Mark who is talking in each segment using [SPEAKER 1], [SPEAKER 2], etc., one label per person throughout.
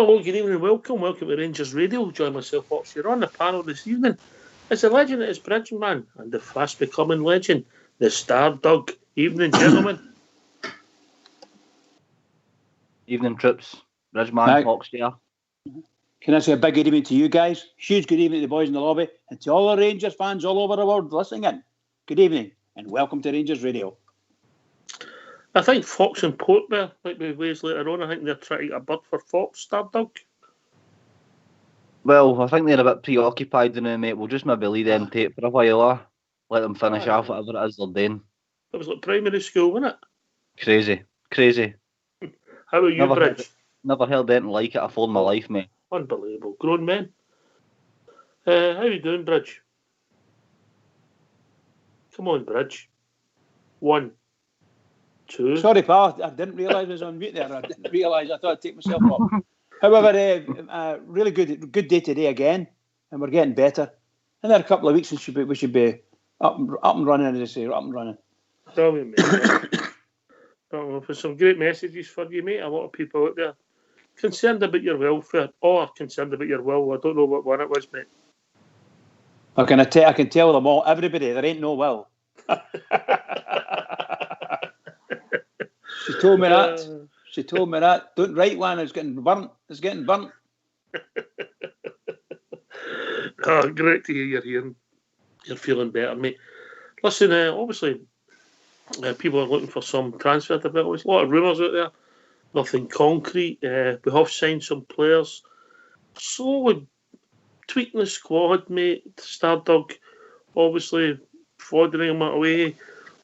[SPEAKER 1] Hello, good evening, welcome to Rangers Radio. Join myself, Fox, here on the panel this evening. It's the legend that is Bridgeman and the fast becoming legend, the Star Dog. Evening, gentlemen.
[SPEAKER 2] Evening, Trips. Bridgeman, Fox here.
[SPEAKER 3] Can I say a big good evening to you guys? Huge good evening to the boys in the lobby and to all the Rangers fans all over the world listening in. Good evening and welcome to Rangers Radio.
[SPEAKER 1] I think Fox and Port there, like we ways later on, I think they're trying to get a bird for Fox, Star Dog.
[SPEAKER 2] Well, I think they're a bit preoccupied now, mate. We'll just maybe leave them tape for a while, let them finish off whatever it is they're doing.
[SPEAKER 1] It was like primary school, wasn't
[SPEAKER 2] it? Crazy.
[SPEAKER 1] How are you, Bridge?
[SPEAKER 2] Never heard anything like it before in my life, mate.
[SPEAKER 1] Unbelievable. Grown men. How you doing, Bridge? Come on, Bridge. 1, 2.
[SPEAKER 3] Sorry, pal. I didn't realise I was on mute there. I didn't realise. I thought I'd take myself off. However, really good day today again, and we're getting better. In a couple of weeks, we should be up and running, as I say, up and running.
[SPEAKER 1] Brilliant, mate. For some great messages for you, mate. A lot of people out there concerned about your welfare or concerned about your will. I don't know what one it was, mate.
[SPEAKER 3] I can tell them all, everybody, there ain't no will. She told me that. Don't write one. It's getting burnt.
[SPEAKER 1] Oh, great to hear you're here. You're feeling better, mate. Listen, obviously, people are looking for some transfer developments. A lot of rumours out there. Nothing concrete. We have signed some players. Slowly tweaking the squad, mate. Stardog, obviously, fordering them away.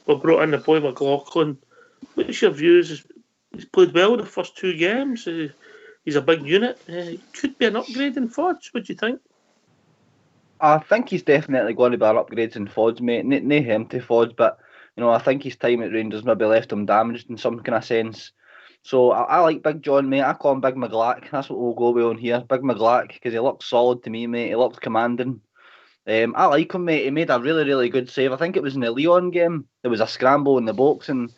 [SPEAKER 1] We brought in the boy McLaughlin. What's your views? He's played well the first 2 games. He's a big unit. Could be an upgrade in Fords. What do you think?
[SPEAKER 2] I think he's definitely going to be an upgrade in Fords, mate. No empty Fords, but I think his time at Rangers maybe left him damaged in some kind of sense. So I like Big John, mate. I call him Big McGlack. That's what we'll go with on here. Big McGlack, because he looked solid to me, mate. He looked commanding. I like him, mate. He made a really, really good save. I think it was in the Lyon game. There was a scramble in the box, and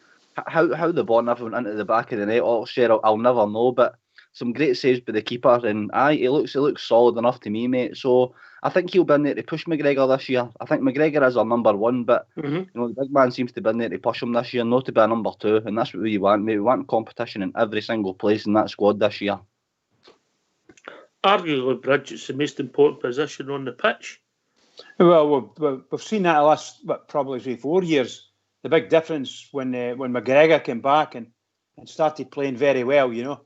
[SPEAKER 2] how the ball never went into the back of the net, I'll never know. But some great saves by the keeper, and he looks solid enough to me, mate. So I think he'll be in there to push McGregor this year. I think McGregor is our number 1, but the big man seems to be in there to push him this year, not to be a number 2, and that's what we want, mate. We want competition in every single place in that squad this year.
[SPEAKER 1] Arguably, Bridge, it's the most important position on the pitch.
[SPEAKER 3] Well, we've seen that the last probably 3-4 years. The big difference when McGregor came back and started playing very well, we got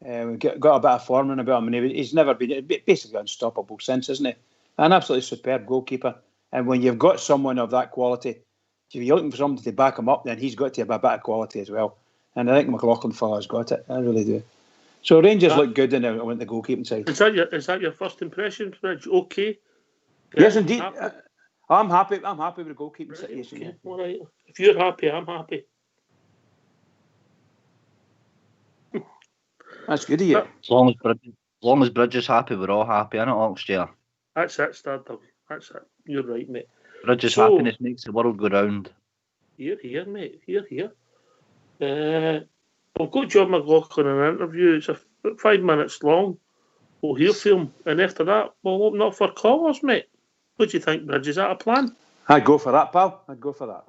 [SPEAKER 3] a bit of form in about him, and he's never been basically unstoppable since, isn't he? An absolutely superb goalkeeper. And when you've got someone of that quality, if you're looking for somebody to back him up, then he's got to have a bit of quality as well. And I think McLaughlin fella's got it. I really do. So Rangers look good in the goalkeeping side.
[SPEAKER 1] Is that your first impression, Bridge? Okay.
[SPEAKER 3] Yes, indeed. I'm happy with the goalkeeping situation.
[SPEAKER 1] Okay. All right. If you're happy, I'm happy.
[SPEAKER 3] That's good of you.
[SPEAKER 2] As long as Bridge is happy, we're all happy, innit, Oxchair?
[SPEAKER 1] That's it, Stardog. That's it. You're right, mate.
[SPEAKER 2] Bridge's happiness makes the world go round.
[SPEAKER 1] Here, mate. Here. We've got John McLaughlin in an interview. It's about 5 minutes long. We'll hear from him, and after that, we'll open up for callers, mate. What do you think, Bridge? Is that a plan?
[SPEAKER 3] I'd go for that, pal. I'd go for that.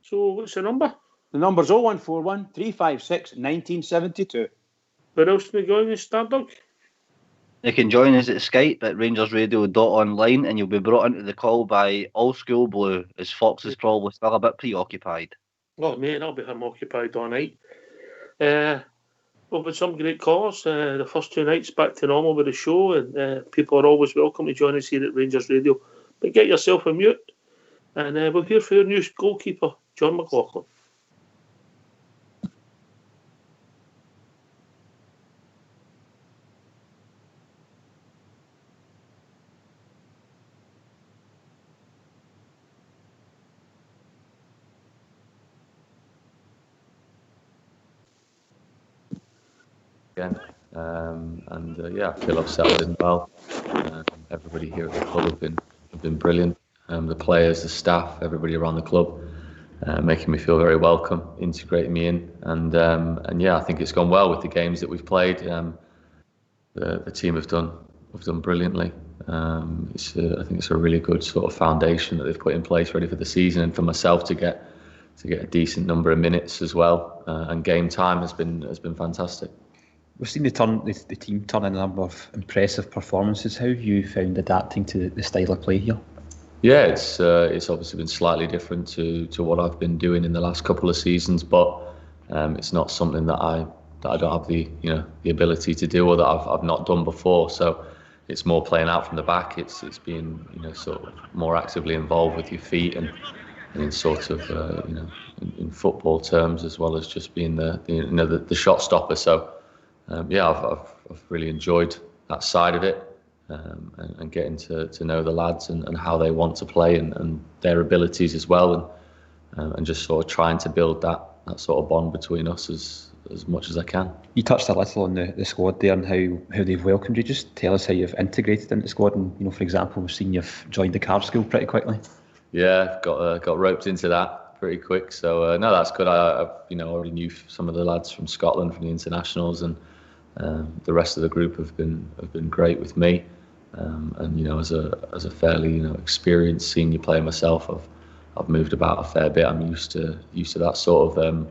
[SPEAKER 1] So, what's the number?
[SPEAKER 3] The number's 0141 356 1972.
[SPEAKER 1] Where else can we go in the Stardog?
[SPEAKER 2] You can join us at Skype at rangersradio.online, and you'll be brought into the call by All School Blue, as Fox is probably still a bit preoccupied.
[SPEAKER 1] Oh, mate, I'll be him occupied all night. We've had some great callers. The first 2 nights back to normal with the show, and people are always welcome to join us here at Rangers Radio. But get yourself a mute, and we'll hear from your new goalkeeper, John McLaughlin.
[SPEAKER 4] Again, I feel I've settled in well. Everybody here at the club have been brilliant. The players, the staff, everybody around the club, making me feel very welcome, integrating me in, and I think it's gone well with the games that we've played. The team have done brilliantly. I think it's a really good sort of foundation that they've put in place, ready for the season, and for myself to get a decent number of minutes as well, and game time has been fantastic.
[SPEAKER 5] We've seen the team turn in a number of impressive performances. How have you found adapting to the style of play here? Yeah,
[SPEAKER 4] it's obviously been slightly different to what I've been doing in the last couple of seasons, but it's not something that I don't have the ability to do, or that I've not done before. So it's more playing out from the back. It's being sort of more actively involved with your feet, and in sort of in football terms, as well as just being the shot stopper. So. I've really enjoyed that side of it, and getting to know the lads and how they want to play, and their abilities as well, and just sort of trying to build that sort of bond between us as much as I can. You touched a little on the squad there and how they've welcomed you. Just tell us how you've integrated into the squad, and for example, we've seen you've joined the car school pretty quickly. Yeah, got roped into that pretty quick. So no, that's good. I already knew some of the lads from Scotland, from the internationals, and the rest of the group have been great with me, and as a fairly experienced senior player myself, I've moved about a fair bit. I'm used to that sort of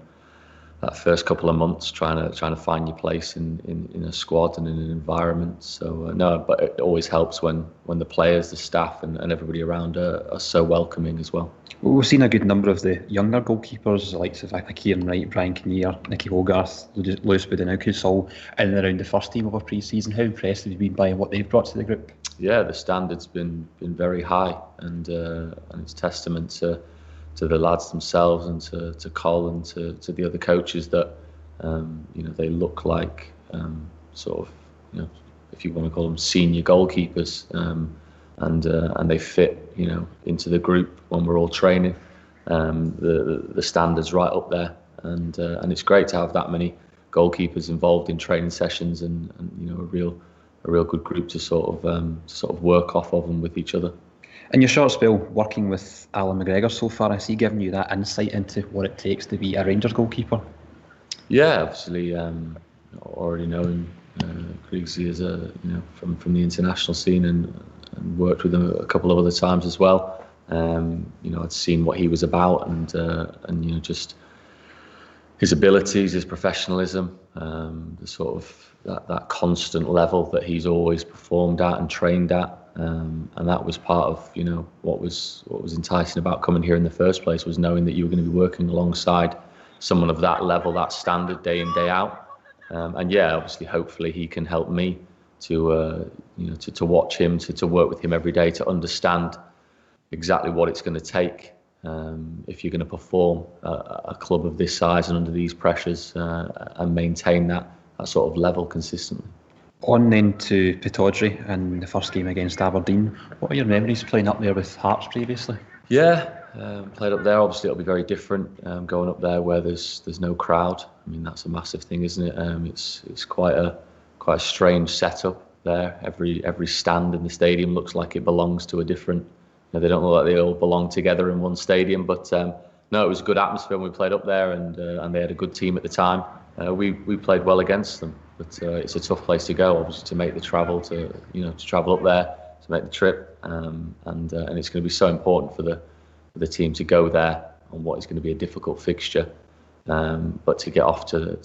[SPEAKER 4] that first couple of months trying to find your place in a squad and in an environment. So no, but it always helps when the players, the staff, and everybody around are so welcoming as well. Well, we've seen a good number of the younger goalkeepers, the likes of Kieran Wright, Brian Kinnear, Nicky Hogarth, Lewis Budinaukus, all in and around the first team over pre-season. How impressed have you been by what they've brought to the group? Yeah, the standard's been very high, and it's testament to the lads themselves, and to Col, and to the other coaches, that they look like sort of if you want to call them senior goalkeepers, and they fit into the group when we're all training. The standards right up there, and it's great to have that many goalkeepers involved in training sessions, and a real good group to sort of work off of and with each other. In your short spell working with Alan McGregor so far, has he given you that insight into what it takes to be a Rangers goalkeeper? Yeah, obviously, already knowing Kriegsy as from the international scene, and worked with him a couple of other times as well. I'd seen what he was about, and just his abilities, his professionalism, the sort of that constant level that he's always performed at and trained at. And that was part of what was enticing about coming here in the first place, was knowing that you were going to be working alongside someone of that level, that standard, day in, day out. Obviously, hopefully he can help me to watch him, to work with him every day, to understand exactly what it's going to take if you're going to perform a club of this size and under these pressures, and maintain that sort of level consistently. On then to Pittodrie and the first game against Aberdeen. What are your memories playing up there with Hearts previously? Yeah, played up there. Obviously, it'll be very different going up there where there's no crowd. I mean, that's a massive thing, isn't it? It's quite a strange setup there. Every stand in the stadium looks like it belongs to a different. They don't look like they all belong together in one stadium. But no, it was a good atmosphere when we played up there, and they had a good team at the time. We played well against them. But it's a tough place to go, obviously, to make the travel, to travel up there, to make the trip, and it's going to be so important for the team to go there on what is going to be a difficult fixture, but to get off to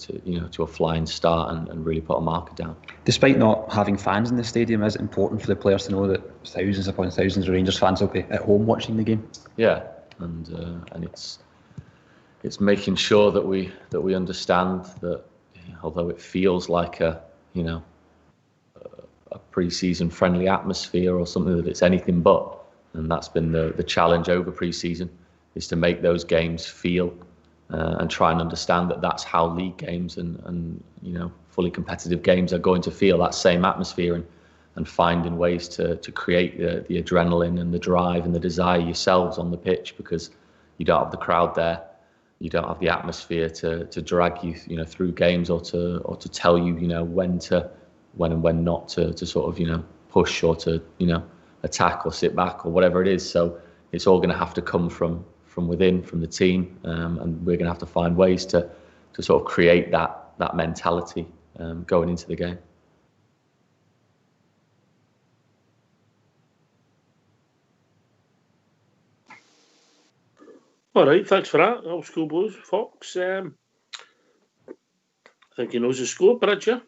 [SPEAKER 4] a flying start and really put a marker down. Despite not having fans in the stadium, is it important for the players to know that thousands upon thousands of Rangers fans will be at home watching the game? Yeah, and it's making sure that we understand that. Although it feels like a pre-season friendly atmosphere or something, that it's anything but. And that's been the challenge over pre-season, is to make those games feel and try and understand that that's how league games and fully competitive games are going to feel, that same atmosphere, and finding ways to create the adrenaline and the drive and the desire yourselves on the pitch, because you don't have the crowd there, you don't have the atmosphere to drag you through games or to tell you when and when not to sort of push or to attack or sit back or whatever it is. So it's all going to have to come from within, from the team, and we're going to have to find ways to sort of create that mentality going into the game.
[SPEAKER 1] All right, thanks for that. Old school blues, Fox. I think he knows the score, Bridge, yeah?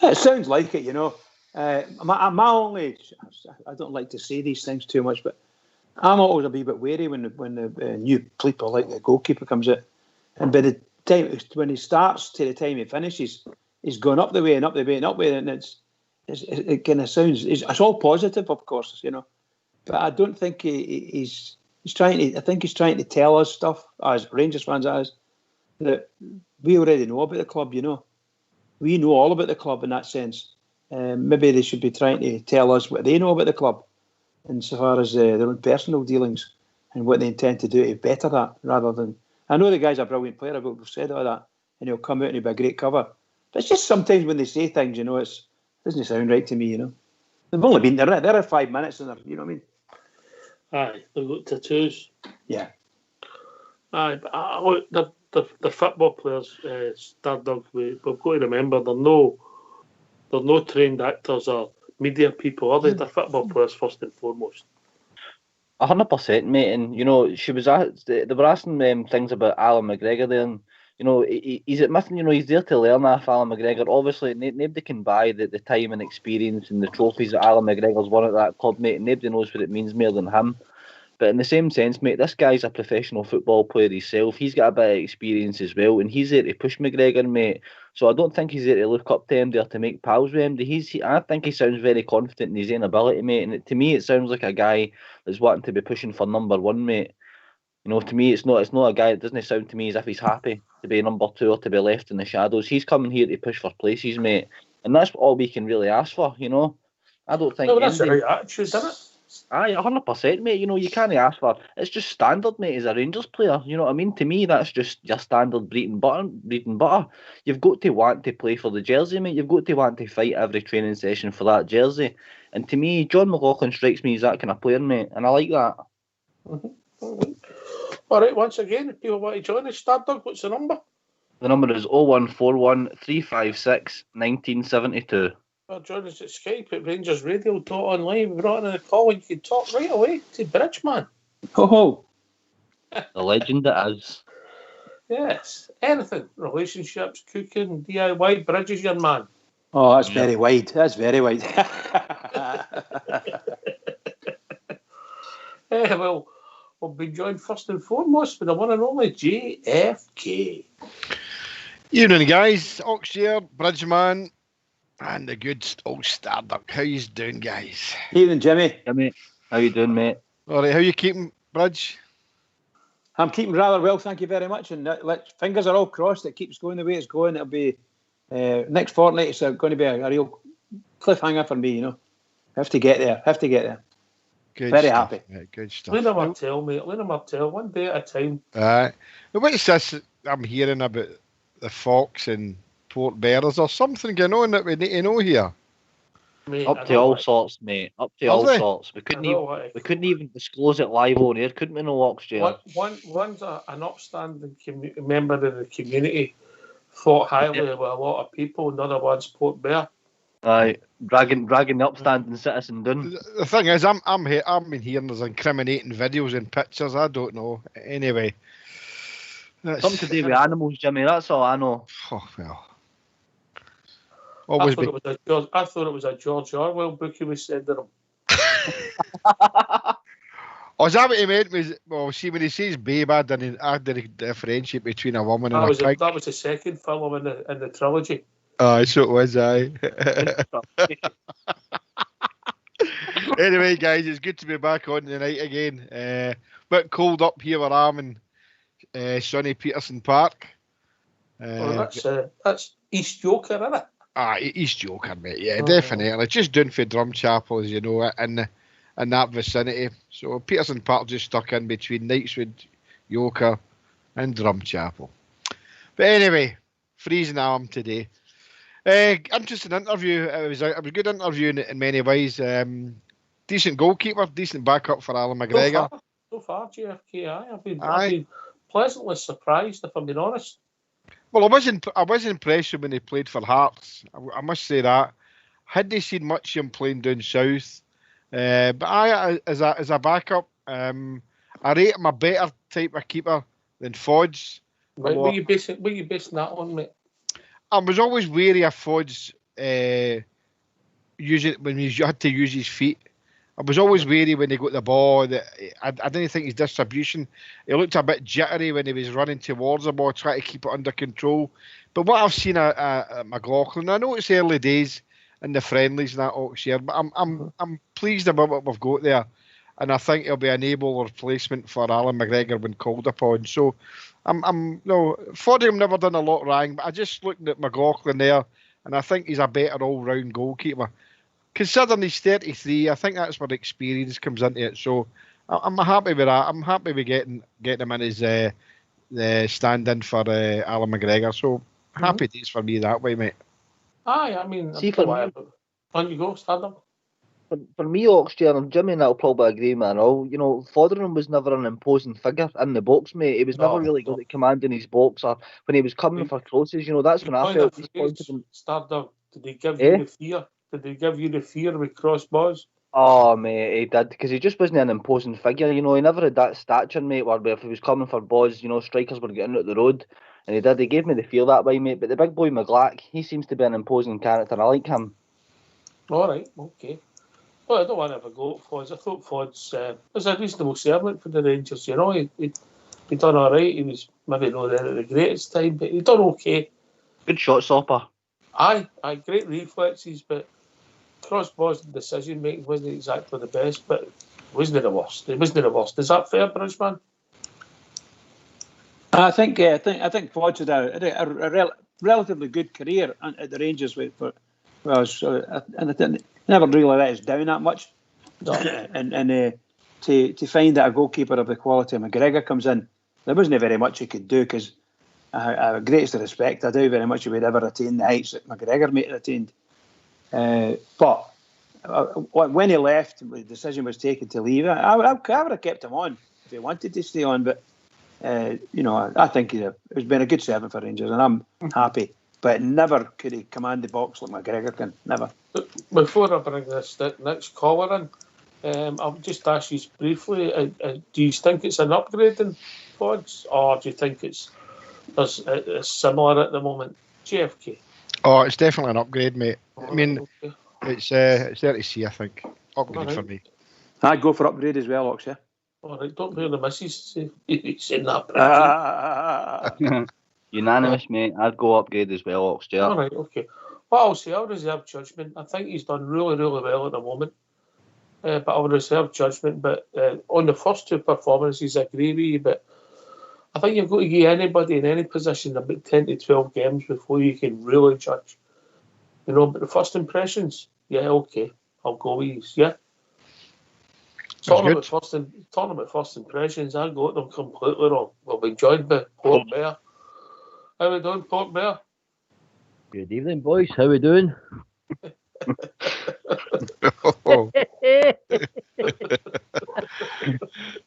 [SPEAKER 3] It sounds like it, My only, I don't like to say these things too much, but I'm always a wee bit wary when the new people like the goalkeeper comes out, and by the time when he starts to the time he finishes, he's going up the way and up the way and up the way, and it kind of sounds it's all positive, of course, but I don't think he's trying to. I think he's trying to tell us stuff as Rangers fans that we already know about the club. We know all about the club in that sense. Maybe they should be trying to tell us what they know about the club, insofar as their own personal dealings and what they intend to do to better that, rather than. I know the guy's a brilliant player. I've said all that, and he'll come out and he'll be a great cover. But it's just sometimes when they say things, it doesn't sound right to me. They've only been there. They're 5 minutes, and you know what I mean.
[SPEAKER 1] Aye, they've got tattoos.
[SPEAKER 3] Yeah.
[SPEAKER 1] Aye, but the football players, Stardog, we've got to remember they're no trained actors or media people, are they? They're football players first and foremost.
[SPEAKER 2] 100%, mate. And she was they were asking things about Alan McGregor there, and he's admitting he's there to learn off Alan McGregor. Obviously, nobody can buy the time and experience and the trophies that Alan McGregor's won at that club, mate. Nobody knows what it means more than him. But in the same sense, mate, this guy's a professional football player himself. He's got a bit of experience as well, and he's there to push McGregor, mate. So I don't think he's there to look up to him there to make pals with him. I think he sounds very confident in his own ability, mate. And to me, it sounds like a guy that's wanting to be pushing for number one, mate. To me, it's not a guy. It doesn't sound to me as if he's happy to be number two or to be left in the shadows. He's coming here to push for places, mate, and that's all we can really ask for. I don't think.
[SPEAKER 1] No, that's the right attitude, isn't it?
[SPEAKER 2] Aye, 100%, mate. You can't ask for. It's just standard, mate. As a Rangers player, you know what I mean. To me, that's just your standard bread and butter. You've got to want to play for the jersey, mate. You've got to want to fight every training session for that jersey. And to me, John McLaughlin strikes me as that kind of player, mate, and I like that.
[SPEAKER 1] Mm-hmm. All right, once again, if people want to join us, Stardog, what's the number?
[SPEAKER 2] The number is 0141 356 1972.
[SPEAKER 1] Well, join us at Skype at rangersradio.online. We're on a call and you can talk right away to Bridge, man.
[SPEAKER 3] Oh,
[SPEAKER 2] the legend it is.
[SPEAKER 1] Yes, anything. Relationships, cooking, DIY, Bridge is your man.
[SPEAKER 3] Oh, that's very wide. That's very wide.
[SPEAKER 1] Well, we'll be joined first and foremost by the one and only JFK.
[SPEAKER 6] Evening, guys. Ox here, Bridgeman, and the good old Starduck. How you doing, guys?
[SPEAKER 3] Evening, Jimmy.
[SPEAKER 2] Jimmy, how you doing, mate?
[SPEAKER 6] All right, how you keeping, Bridge?
[SPEAKER 3] I'm keeping rather well, thank you very much. And fingers are all crossed. It keeps going the way it's going. It'll be next fortnight. It's going to be a real cliffhanger for me. Have to get there.
[SPEAKER 6] Good
[SPEAKER 3] very
[SPEAKER 6] stuff,
[SPEAKER 3] happy.
[SPEAKER 6] Mate. Good stuff.
[SPEAKER 1] Lena Martell, mate. Lena Martell. One day at a time.
[SPEAKER 6] What's this I'm hearing about the Fox and Port Bears or something going on that we need to know here?
[SPEAKER 1] Mate,
[SPEAKER 2] up to all sorts, mate. Up to all sorts. We couldn't even disclose it live on air, couldn't we? No, Oxford.
[SPEAKER 1] One's an upstanding member of the community, thought highly of a lot of people. Another one's Port Bear.
[SPEAKER 2] Aye, dragging the upstanding citizen down.
[SPEAKER 6] The thing is, I've been hearing there's incriminating videos and pictures. I don't know. Anyway,
[SPEAKER 2] something to do with animals, Jimmy. That's all I know.
[SPEAKER 6] Oh well.
[SPEAKER 1] I thought it was a George Orwell book he was sending him.
[SPEAKER 6] Oh, is that what he meant? Well, see, when he says babe, I didn't differentiate between a woman and a pig.
[SPEAKER 1] That was the second film in the trilogy.
[SPEAKER 6] So it was, aye. Anyway, guys, it's good to be back on tonight again. Bit cold up here where I'm in sunny Peterson Park.
[SPEAKER 1] That's East Yoker, isn't it?
[SPEAKER 6] East Yoker, mate. Yeah, definitely. Just down for Drumchapel, as you know, in that vicinity. So Peterson Park just stuck in between Knightswood, Yoker, and Drumchapel. But anyway, freezing arm today. Interesting interview. It was a good interview in many ways. Decent goalkeeper, decent backup for Alan McGregor.
[SPEAKER 1] So far, GFK, I've been pleasantly surprised, if I'm being honest.
[SPEAKER 6] Well, I was impressed when he played for Hearts. I must say that. Hadn't seen much of him playing down south, but as a backup, I rate him a better type of keeper than Fod's.
[SPEAKER 1] Right, what are you basing that on, mate?
[SPEAKER 6] I was always wary of Fod's using when he had to use his feet. I was always wary when he got the ball. I didn't think his distribution. He looked a bit jittery when he was running towards the ball, trying to keep it under control. But what I've seen at McLaughlin, I know it's early days in the friendlies and that Oxford, but I'm pleased about what we've got there, and I think he'll be an able replacement for Alan McGregor when called upon. So Foddy never done a lot wrong, but I just looked at McLaughlin there, and I think he's a better all-round goalkeeper. Considering he's 33, I think that's where experience comes into it. So I'm happy with that. I'm happy with getting him in his stand-in for Alan McGregor. So happy days for me that way, mate.
[SPEAKER 1] Aye, I mean,
[SPEAKER 2] See, for me,
[SPEAKER 1] on you go, stand up.
[SPEAKER 2] For me, Oxford, and Jimmy and I'll probably agree, man. Foderingham was never an imposing figure in the box, mate. He was never really good at commanding his box, or when he was coming for crosses, that's when I felt disappointed.
[SPEAKER 1] Did they give you the fear? Did they give you the fear with crossbars?
[SPEAKER 2] Oh, mate, he did, because he just wasn't an imposing figure. He never had that stature, mate, where if he was coming for balls, strikers were getting out the road, and he did. He gave me the feel that way, mate. But the big boy McLaughlin, he seems to be an imposing character. I like him.
[SPEAKER 1] All right, okay. Well, I don't want to have a go at Fods. I thought Fods was a reasonable servant for the Rangers. He done all right. He was maybe not there at the greatest time, but he done okay.
[SPEAKER 2] Good shot stopper.
[SPEAKER 1] Aye, great reflexes, but crossbars and decision making wasn't exactly the best, but it wasn't the worst. Is that fair, Bridgeman?
[SPEAKER 3] I think Fods had a relatively good career at the Rangers and I never really let us down that much. And to find that a goalkeeper of the quality of McGregor comes in, there wasn't very much he could do, because greatest respect, I doubt very much he would ever attain the heights that McGregor might have attained. But when he left, the decision was taken to leave. I would have kept him on if he wanted to stay on, but I think he's been a good servant for Rangers, and I'm happy. But never could he command the box like McGregor can. Never.
[SPEAKER 1] Before I bring this next caller in, I'll just ask you briefly: do you think it's an upgrade in Fods, or do you think it's similar at the moment? JFK.
[SPEAKER 6] Oh, it's definitely an upgrade, mate.
[SPEAKER 1] Oh,
[SPEAKER 6] I mean,
[SPEAKER 1] okay.
[SPEAKER 6] it's there to see. I think upgrade for me.
[SPEAKER 3] I'd go for upgrade as well, Ox. Yeah.
[SPEAKER 1] All right, don't hear the missus saying that.
[SPEAKER 2] Unanimous, mate. I'd go upgrade as well, Oxford.
[SPEAKER 1] All right, okay. Well, I'll say I'll reserve judgment. I think he's done really, really well at the moment. But I'll reserve judgment. But on the first two performances, I agree with you. But I think you've got to give anybody in any position about 10 to 12 games before you can really judge. But the first impressions, yeah, okay. I'll go with you, yeah. Talking about first impressions, I got them completely wrong. We'll be joined by Port Bear. How we doing, Port Bear?
[SPEAKER 7] Good evening, boys. How we doing?
[SPEAKER 2] Is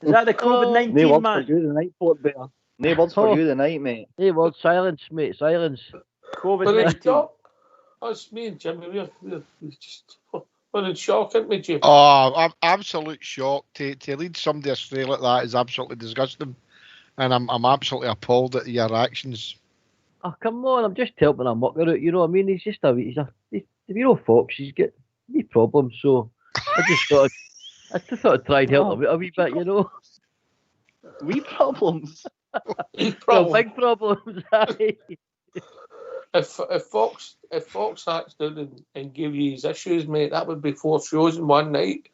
[SPEAKER 3] that the COVID-19
[SPEAKER 2] no words
[SPEAKER 3] man?
[SPEAKER 2] for you tonight, Port Bear. No words for you tonight, mate.
[SPEAKER 7] Hey, word, silence, mate, silence.
[SPEAKER 3] COVID-19.
[SPEAKER 1] That's me and Jimmy. We're in shock, aren't we, Jim?
[SPEAKER 6] Oh, I'm absolute shock. To lead somebody astray like that is absolutely disgusting, and I'm absolutely appalled at your actions.
[SPEAKER 7] Oh, come on, I'm just helping a mucker out, you know what I mean? He's just he's Fox, he's got wee problems, so I just thought I'd try and help him out a wee bit, you know?
[SPEAKER 2] Wee problems?
[SPEAKER 7] Well, big problems, aye.
[SPEAKER 1] if Fox sat down and gave you his issues, mate, that would be 4 shows in one night.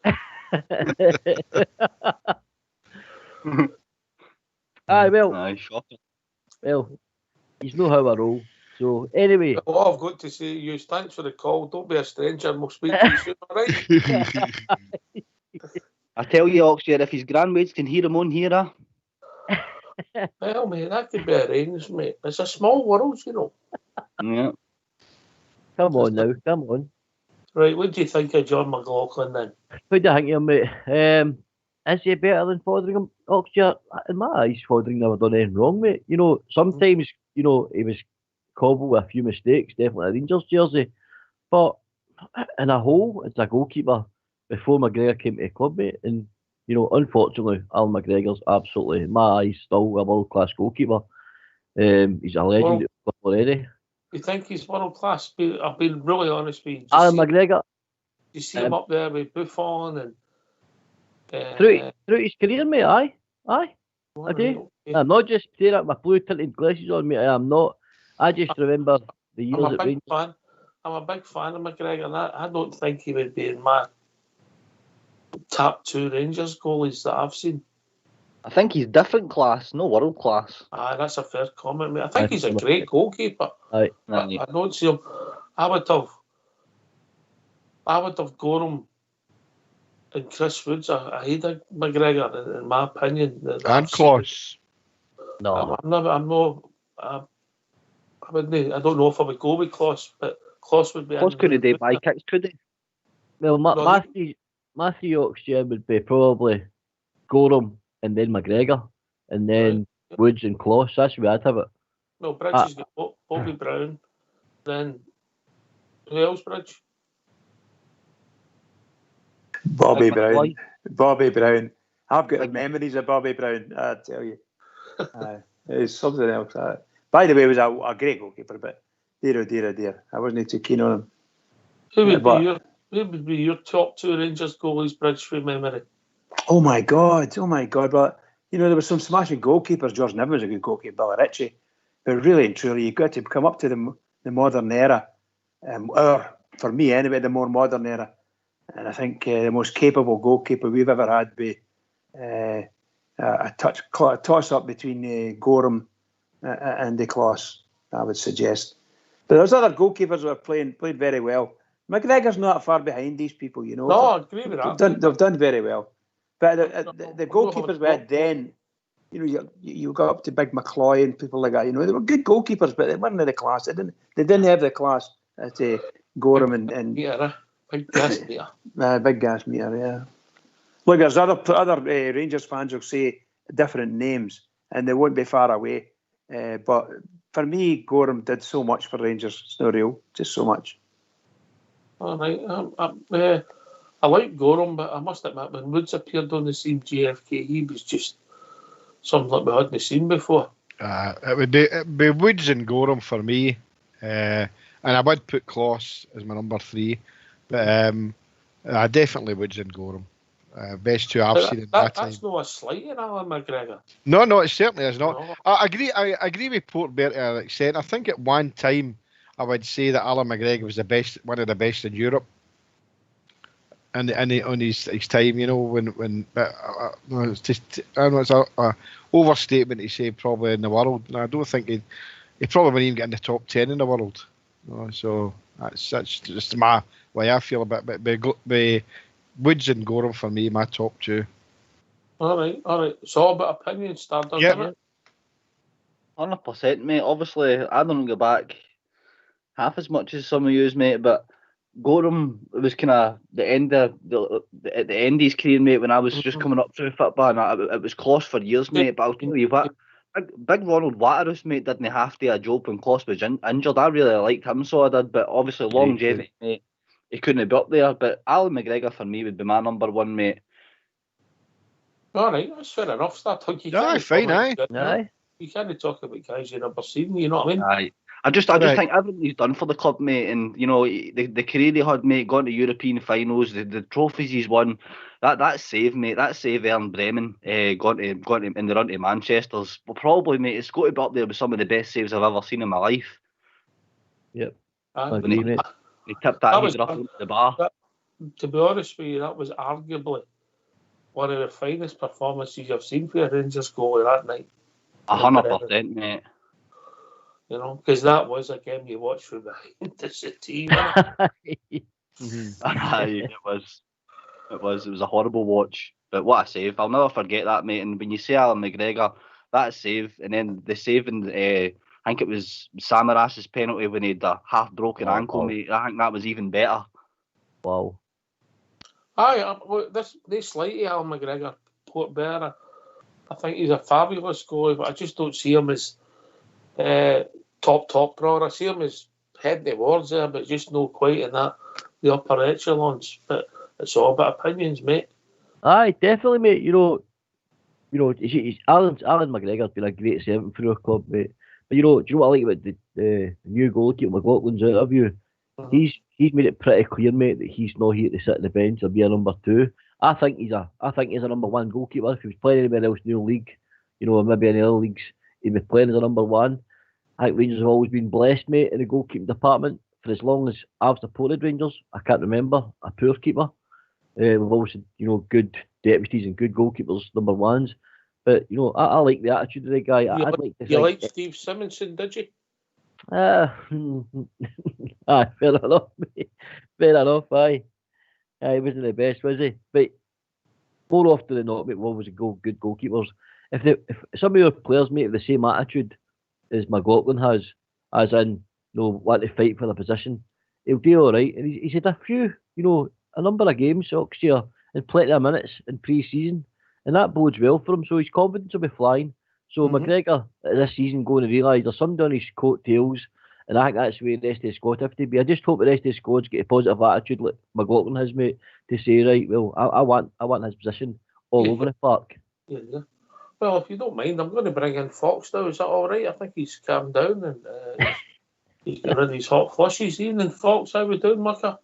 [SPEAKER 7] Aye, well,
[SPEAKER 2] Aye, shocking.
[SPEAKER 7] well, he's know how I roll. So anyway,
[SPEAKER 1] All I've got to say to you is thanks for the call. Don't be a stranger, and we'll speak to you soon, all right?
[SPEAKER 2] I tell you, Oxford, if his grandmates can hear him on here,
[SPEAKER 1] Well, mate, that could be arranged, mate. It's a small world, you know.
[SPEAKER 2] yeah.
[SPEAKER 7] come on now, come on.
[SPEAKER 1] Right, what do you think of John McLaughlin then?
[SPEAKER 7] What do you think of him, mate? Is he better than Fotheringham? Oxford, in my eyes, Fotheringham never done anything wrong, mate. You know, sometimes, you know, he was cobbled with a few mistakes, definitely a Rangers jersey. But in a whole, as a goalkeeper, before McGregor came to the club, mate, and, you know, unfortunately, Alan McGregor's absolutely, in my eyes, still a world-class goalkeeper. He's a legend at the club already.
[SPEAKER 1] You think he's world class? I've been really honest with you.
[SPEAKER 7] Alan McGregor,
[SPEAKER 1] You see him up there with Buffon and...
[SPEAKER 7] throughout his career, mate, aye. I do. I'm not just staring at my blue tinted glasses on, mate. I am not. I just remember the years
[SPEAKER 1] I'm a
[SPEAKER 7] at
[SPEAKER 1] big
[SPEAKER 7] Rangers.
[SPEAKER 1] fan. I'm a big fan of McGregor, and I don't think he would be in my top 2 Rangers goalies that I've seen.
[SPEAKER 2] I think he's different class, no world class.
[SPEAKER 1] Aye, that's a fair comment, mate. I think he's a great goalkeeper.
[SPEAKER 7] Aye.
[SPEAKER 1] But I don't see him. I would have Gorham and Chris Woods ahead of McGregor, in my opinion.
[SPEAKER 6] And Kloss.
[SPEAKER 7] No.
[SPEAKER 1] I don't know if I would go with Kloss, but Kloss would be.
[SPEAKER 2] Kloss couldn't do my kicks, could he?
[SPEAKER 7] Well, my 3 Oxford would be probably Gorham and then McGregor and then Woods and Kloss. That's the way I'd have it.
[SPEAKER 1] No, Bridge has got Bobby Brown. Then who else, Bridge?
[SPEAKER 3] Bobby Brown. Bobby Brown. I've got memories of Bobby Brown, I tell you. It's something else. By the way, he was a great goalkeeper, but dear. I wasn't too keen on him.
[SPEAKER 1] Who would be your top 2 Rangers goalies, Bridge, from memory?
[SPEAKER 3] Oh my God. But, you know, there were some smashing goalkeepers. George Niven was a good goalkeeper, Billy Ritchie. But really and truly, you've got to come up to the modern era. Or, for me anyway, the more modern era. And I think the most capable goalkeeper we've ever had be a toss-up between Gorham and the Kloss, I would suggest. But there's other goalkeepers who have played very well. McGregor's not far behind these people, you know.
[SPEAKER 1] No, I agree with that.
[SPEAKER 3] They've done very well. But the goalkeepers we had then, you know, you got up to Big McLaughlin, people like that, you know, they were good goalkeepers, but they weren't in the class. They didn't have the class at Gorham and
[SPEAKER 1] Big gas meter.
[SPEAKER 3] Big gas meter, yeah. Look, there's other Rangers fans who'll say different names, and they won't be far away. But for me, Gorham did so much for Rangers. It's not real, just so much.
[SPEAKER 1] All right. I like Gorham, but I must admit, when Woods appeared on the scene, JFK, he was just something like we hadn't seen before.
[SPEAKER 6] It would be Woods and Gorham for me. And I would put Kloss as my number 3. But definitely Woods and Gorham. Best 2 I've seen in that time.
[SPEAKER 1] That's not a slight in Alan McGregor.
[SPEAKER 6] No, it certainly is not.
[SPEAKER 1] No.
[SPEAKER 6] I agree with Portberry to an extent. I think at one time I would say that Alan McGregor was one of the best in Europe. And on his time, you know, when it's just, I know it's a overstatement to say probably in the world. And I don't think he probably wouldn't even get in the top 10 in the world. You know, so that's just my way I feel about it. But Woods and Gorham for me, my top 2.
[SPEAKER 1] All right. It's all about opinion, standard, isn't it?
[SPEAKER 2] 100%, mate. Obviously, I don't go back half as much as some of you, mate, but Gorham, it was kind of the end of his career, mate, when I was just coming up through football, and it was Kloss for years, mate. But I'll tell you what, Big Ronald Waterhouse, mate, didn't have to do a job when Kloss was injured. I really liked him, so I did. But obviously, longevity, mate, he couldn't be up there. But Alan McGregor for me would be my number 1, mate.
[SPEAKER 1] All right, that's fair enough. You can't talk about guys you've never seen. You know what I mean?
[SPEAKER 2] Aye. I just think everything he's done for the club, mate, and you know the career he had, mate, gone to European finals, the trophies he's won, that save, mate, that save earned Bremen, gone to in the run to Manchester's. Well, probably, mate, it's got to be up there with some of the best saves I've ever seen in my life.
[SPEAKER 7] Yep.
[SPEAKER 1] I
[SPEAKER 7] agree, mate.
[SPEAKER 2] He tipped that
[SPEAKER 1] was-
[SPEAKER 2] header up into the bar.
[SPEAKER 1] To be honest with you, that was arguably one of the finest performances I've seen for a Rangers goalie that night.
[SPEAKER 2] 100%, mate.
[SPEAKER 1] You know, because that was a game you watched from behind the city.
[SPEAKER 2] Aye, it was a horrible watch. But what a save. I'll never forget that, mate. And when you say Alan McGregor, that save, and then the save in, I think it was Samaras's penalty when he had a half-broken ankle, mate. I think that was even better.
[SPEAKER 7] Wow.
[SPEAKER 1] Aye, this slighty Alan McGregor, Port Bear, I think he's a fabulous goalie, but I just don't see him as top drawer. I see him as heading towards there, but just not quite in the upper echelons. But it's all about opinions, mate.
[SPEAKER 7] Aye, definitely, mate. He's Alan McGregor's been a great servant for our club, mate. But do you know what I like about the new goalkeeper McLaughlin's interview?
[SPEAKER 1] Mhm.
[SPEAKER 7] He's made it pretty clear, mate, that he's not here to sit on the bench or be a number 2. I think he's a number 1 goalkeeper. If he was playing anywhere else in the league, or maybe any other leagues, he'd be playing as a number 1. I think Rangers have always been blessed, mate, in the goalkeeping department. For as long as I've supported Rangers, I can't remember a poor keeper. We've always had, good deputies and good goalkeepers, number 1s. But, I like the attitude of the guy.
[SPEAKER 1] You liked Steve Simonson, did you?
[SPEAKER 7] Aye, fair enough, mate. Fair enough, aye. He wasn't the best, was he? But more often than not, mate, we've always good goalkeepers. If some of your players, mate, have the same attitude as McLaughlin has, as in, want to fight for the position, he'll do all right. And he's had a few, a number of games next year and plenty of minutes in pre-season, and that bodes well for him. So his confidence will be flying. So McGregor this season going to realise there's somebody on his coattails, and I think that's where the rest of the squad have to be. I just hope the rest of the squad's get a positive attitude like McLaughlin has, mate, to say, right, well, I want his position all over the park.
[SPEAKER 1] Yeah. Well, if you don't mind, I'm going to bring in Fox now. Is that all right? I think he's calmed down and he's got rid of his hot flushes. Evening, Fox. How we doing, Mucker?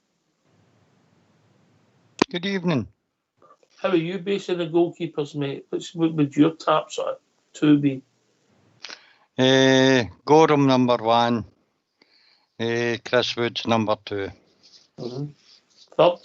[SPEAKER 8] Good evening.
[SPEAKER 1] How are you basing the goalkeepers, mate? What would your taps at 2 be?
[SPEAKER 8] Gorham number 1. Chris Woods number 2.
[SPEAKER 1] Mm-hmm. Third?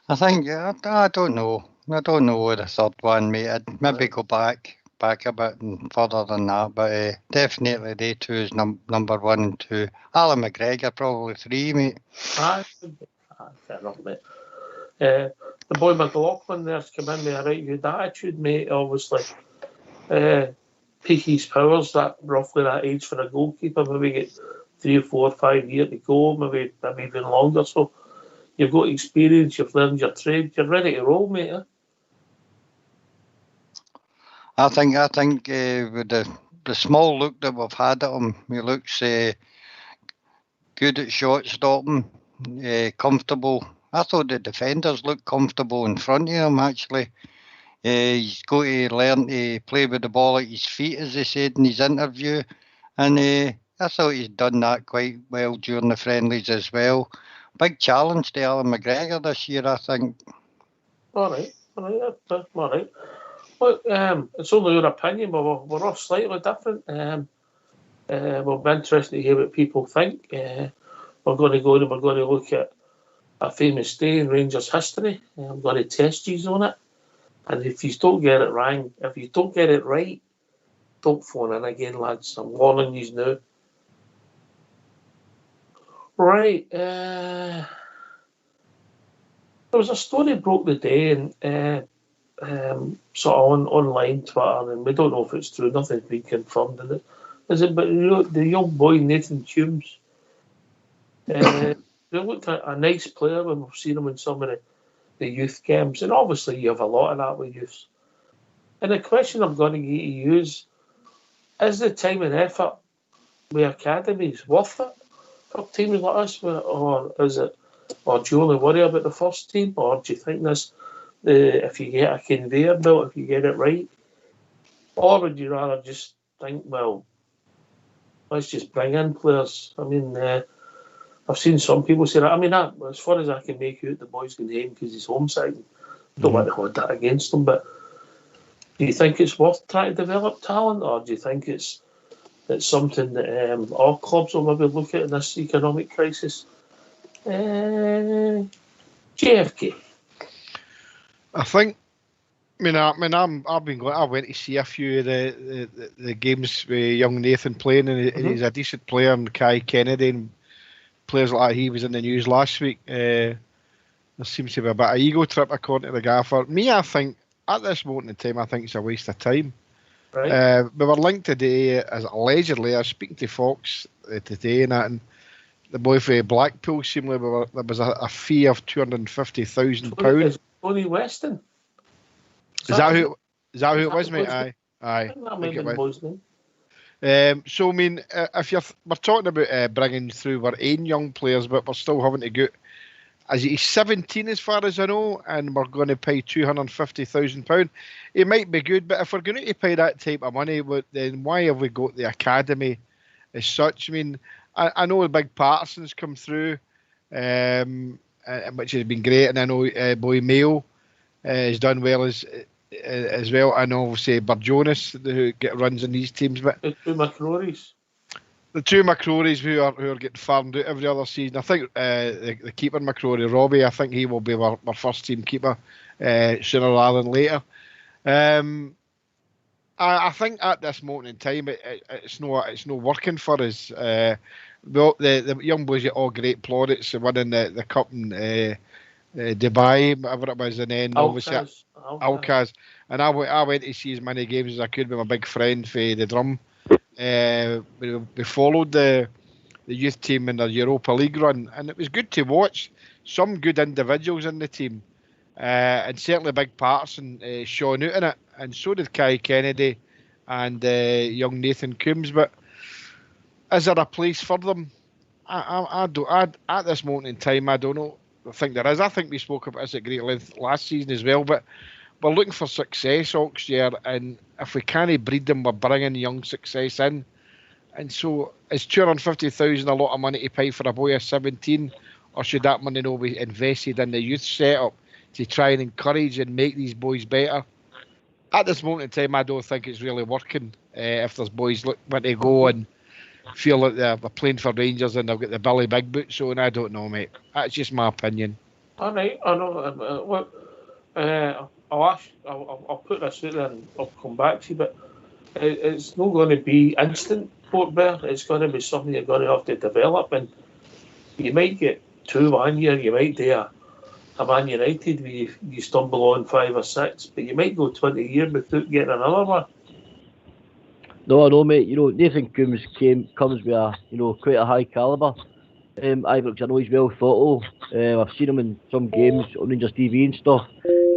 [SPEAKER 8] I think I don't know. I don't know the third one, mate. I'd maybe go back a bit and further than that, but definitely they two is number 1 and 2. Alan McGregor probably 3, mate.
[SPEAKER 1] Fair enough, mate. The boy McLaughlin there's come in with a right good attitude, mate. Obviously, peak his powers. That roughly that age for a goalkeeper. Maybe get 3 or 4 or 5 years to go. Maybe even longer. So you've got experience. You've learned your trade. You're ready to roll, mate.
[SPEAKER 8] I think with the small look that we've had at him, he looks good at shot stopping, comfortable. I thought the defenders looked comfortable in front of him, actually. He's got to learn to play with the ball at his feet, as he said in his interview. And I thought he's done that quite well during the friendlies as well. Big challenge to Alan McGregor this year, I think.
[SPEAKER 1] All right. All right. Look, it's only your opinion, but we're all slightly different. We'll be interested to hear what people think. We're going to go and we're going to look at a famous day in Rangers history. I'm going to test you on it. And if you don't get it right, don't phone in again, lads. I'm warning you now. Right. There was a story broke the day and sort of online Twitter, and we don't know if it's true. Nothing's been confirmed in it. Is it? But the young boy Nathan Humes, they looked at a nice player when we've seen him in some of the youth games, and obviously you have a lot of that with youths. And the question I'm going to get to you is the time and effort with academies worth it for teams like us, or is it? Or do you only worry about the first team, or do you think this? If you get a conveyor belt, if you get it right, or would you rather just think, well, let's just bring in players? I mean, I've seen some people say that. I mean, as far as I can make out, the boy's going home because he's homesick. Don't want to hold that against him, but Do you think it's worth trying to develop talent, or do you think it's something that all clubs will maybe look at in this economic crisis? JFK.
[SPEAKER 6] I think. I've been going. I went to see a few of the games with young Nathan playing, and he's a decent player. And Kai Kennedy and players like that, he was in the news last week. There seems to be a bit of ego trip according to the gaffer. Me, I think at this moment in time, I think it's a waste of time.
[SPEAKER 1] Right.
[SPEAKER 6] We were linked today, as allegedly, I was speaking to Fox today, and the boy for Blackpool seemingly there was a fee of £250,000.
[SPEAKER 1] Tony Weston.
[SPEAKER 6] Is that who it was, mate? Aye.
[SPEAKER 1] I think it was.
[SPEAKER 6] So, I mean, we're talking about bringing through our own young players, but we're still having to go. He's 17 as far as I know, and we're going to pay £250,000. It might be good, but if we're going to pay that type of money, then why have we got the academy as such? I mean, I know the big Patterson's come through, which has been great, and I know boy Mayo has done well as well. I know obviously Jonas who runs in these teams, but
[SPEAKER 1] the two McCrorys.
[SPEAKER 6] The two McCrorys who are getting farmed out every other season. I think the keeper McCrory, Robbie, I think he will be our first team keeper sooner rather than later. I think at this moment in time it's not working for us. The young boys get all great plaudits winning the cup in Dubai, whatever it was, and then obviously Alcaz. And I went to see as many games as I could with my big friend for the drum. We followed the youth team in the Europa League run, and it was good to watch some good individuals in the team, and certainly Big Patterson shone out in it, and so did Kai Kennedy and young Nathan Coombs. But is there a place for them? I don't. At this moment in time, I don't know. I think there is. I think we spoke about this at great length last season as well, but we're looking for success next year, and if we can't breed them, we're bringing young success in. And so, is £250,000 a lot of money to pay for a boy of 17, or should that money now be invested in the youth setup to try and encourage and make these boys better? At this moment in time, I don't think it's really working. If there's boys want to go and feel like they're playing for Rangers and they've got the Billy Big Boots on, I don't know, mate. That's just my opinion.
[SPEAKER 1] All right, I know. I'll put this out there and I'll come back to you, but it's not going to be instant, Port Bear. It's going to be something you're going to have to develop, and you might get 2 1 year, you might do a Man United where you stumble on 5 or 6, but you might go 20 years without getting another one.
[SPEAKER 7] No, I know, mate. Nathan Coombs comes with quite a high calibre. Because I know he's well thought of. I've seen him in some games on Rangers TV and stuff.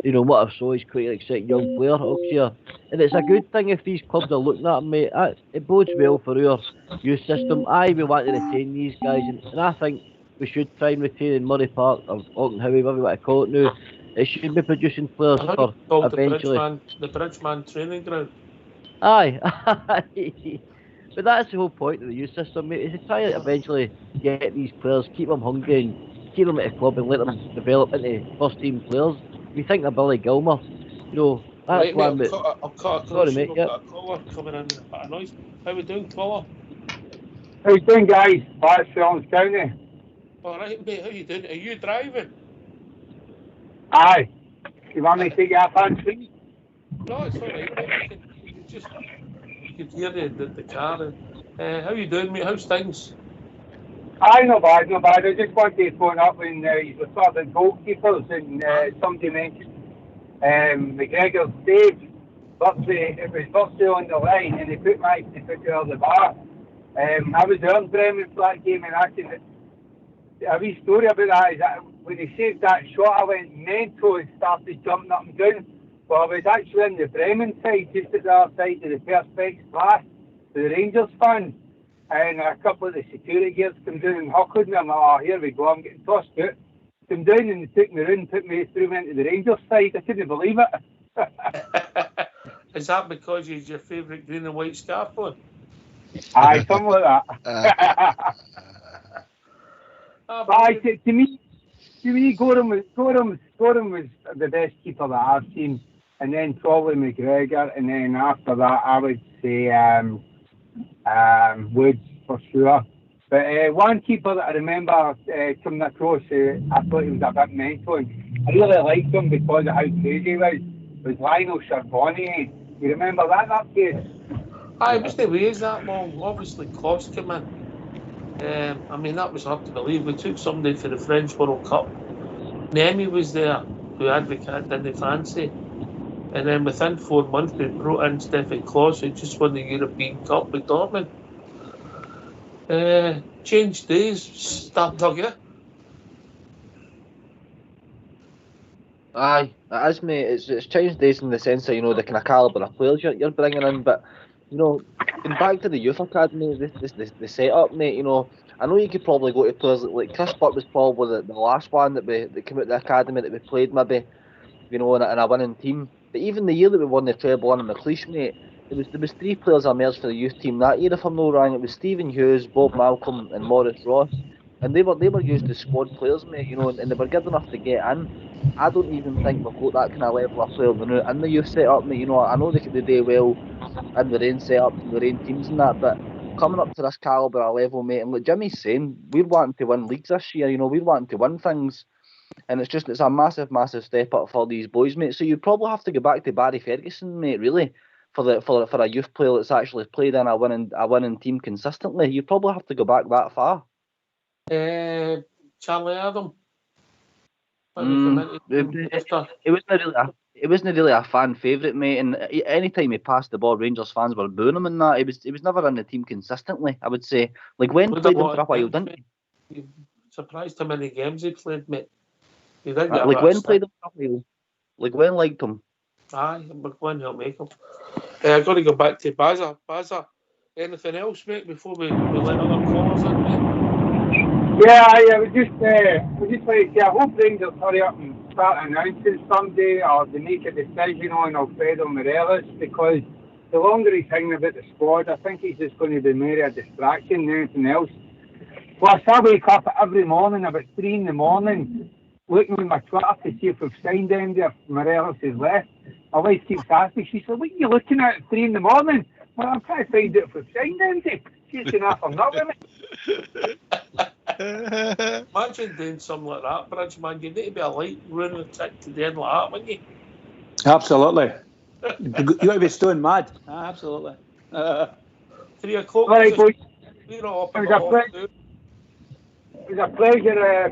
[SPEAKER 7] What I've saw, he's quite an exciting young player here. And it's a good thing if these clubs are looking at him, mate. It bodes well for our youth system. We want to retain these guys, and I think we should try and retain in Murray Park or Auckland, however you want to call it now. It should be producing players for eventually.
[SPEAKER 1] The Bridgeman training ground.
[SPEAKER 7] Aye. But that's the whole point of the youth system, mate, is to try and eventually get these players, keep them hungry and keep them at the club and let them develop into first team players. If you think of Billy Gilmer, that's one bit.
[SPEAKER 1] I'll cut a
[SPEAKER 7] Sorry, mate.
[SPEAKER 1] I've got a caller coming in with a bit of noise. How we doing, caller?
[SPEAKER 9] How you doing, guys? That's Sean's County.
[SPEAKER 1] All right, mate. How you doing? Are you driving?
[SPEAKER 9] Aye. You want me to take you up on street?
[SPEAKER 1] No, it's all right, mate. You can hear the car. How you doing, mate? How's things?
[SPEAKER 9] Aye, not bad. I just wanted to phone up when you were talking about goalkeepers, and somebody mentioned McGregor's save. It was Bursey on the line, and he put the foot out of the bar. I was there in Bremen for that game, and actually, a wee story about that is that when he saved that shot, I went mental and started jumping up and down. But I was actually on the Bremen side, just at the other side of the Perspex glass, to the Rangers fans. And a couple of the security guards come down and huckled me. I'm like, oh, here we go, I'm getting tossed out. Come down and they took me round, threw me into the Rangers side. I couldn't believe it.
[SPEAKER 1] Is that because he's your favourite green and white scarf on?
[SPEAKER 9] Aye, something like that. To me, Gorham was the best keeper that I've seen. and then probably McGregor, and then after that I would say Woods for sure. But one keeper that I remember coming across, I thought he was a bit mental, and I really liked him because of how crazy he was Lionel Charbonnier. You remember that case?
[SPEAKER 1] It was the ways that long. Obviously, cost came in. I mean, that was hard to believe. We took somebody for the French World Cup. Nemi was there, who Advocat didn't fancy. And then within 4 months, we brought in Stefan Klose, who just won the European Cup with Dortmund. Changed days, start dug it.
[SPEAKER 2] Aye, it is, mate. It's changed days in the sense that, you know, the kind of calibre of players you're bringing in, but, you know, going back to the youth academy, the setup, mate, you know, I know you could probably go to players like Chris Butt was probably the last one that came out of the academy that we played maybe, you know, in a winning team. But even the year that we won the treble under McLeish, mate, there was 3 players emerged for the youth team that year, if I'm not wrong. It was Stephen Hughes, Bob Malcolm, and Maurice Ross, and they were used as squad players, mate, you know, and they were good enough to get in. I don't even think we've got that kind of level of player now in the youth setup, mate. You know, I know they do well in their own setups and their own teams and that, but coming up to this calibre of level, mate, and like Jimmy's saying, we're wanting to win leagues this year. You know, we're wanting to win things. And it's a massive, massive step up for these boys, mate. So you'd probably have to go back to Barry Ferguson, mate, really, for a youth player that's actually played in a winning team consistently. You'd probably have to go back that far.
[SPEAKER 1] Charlie Adam.
[SPEAKER 2] It wasn't really a fan favourite, mate. And any time he passed the ball, Rangers fans were booing him and that. He was never in the team consistently, I would say. Like Gwen played him for a while, didn't he?
[SPEAKER 1] You're surprised how many games he played, mate. He did
[SPEAKER 2] like Gwen played him for a while. Like Gwen liked him.
[SPEAKER 1] Aye, but Gwen helped make him. I've got to go back to Bazza. Bazza, anything else, mate, before we let other callers in, mate?
[SPEAKER 9] Yeah, I would just like to say, I hope Rangers hurry up and start announcing someday, or they make a decision on Alfredo Morelos, because the longer he's hanging about the squad, I think he's just going to be more a distraction than anything else. Plus, I wake up every morning about 3 in the morning, looking on my Twitter to see if we've signed anybody, if Morelos is left. My wife keeps asking me, she said, what are you looking at 3 in the morning? Well, I'm trying to find out if we've signed anybody. She's saying, I'm not with me.
[SPEAKER 1] Imagine doing something like that, Bridge, man. You need to be a light running a tick to the end like that, wouldn't you?
[SPEAKER 3] Absolutely. You got to be stone mad. Absolutely.
[SPEAKER 1] 3 o'clock.
[SPEAKER 9] All right, boys.
[SPEAKER 1] We're all up
[SPEAKER 9] It was a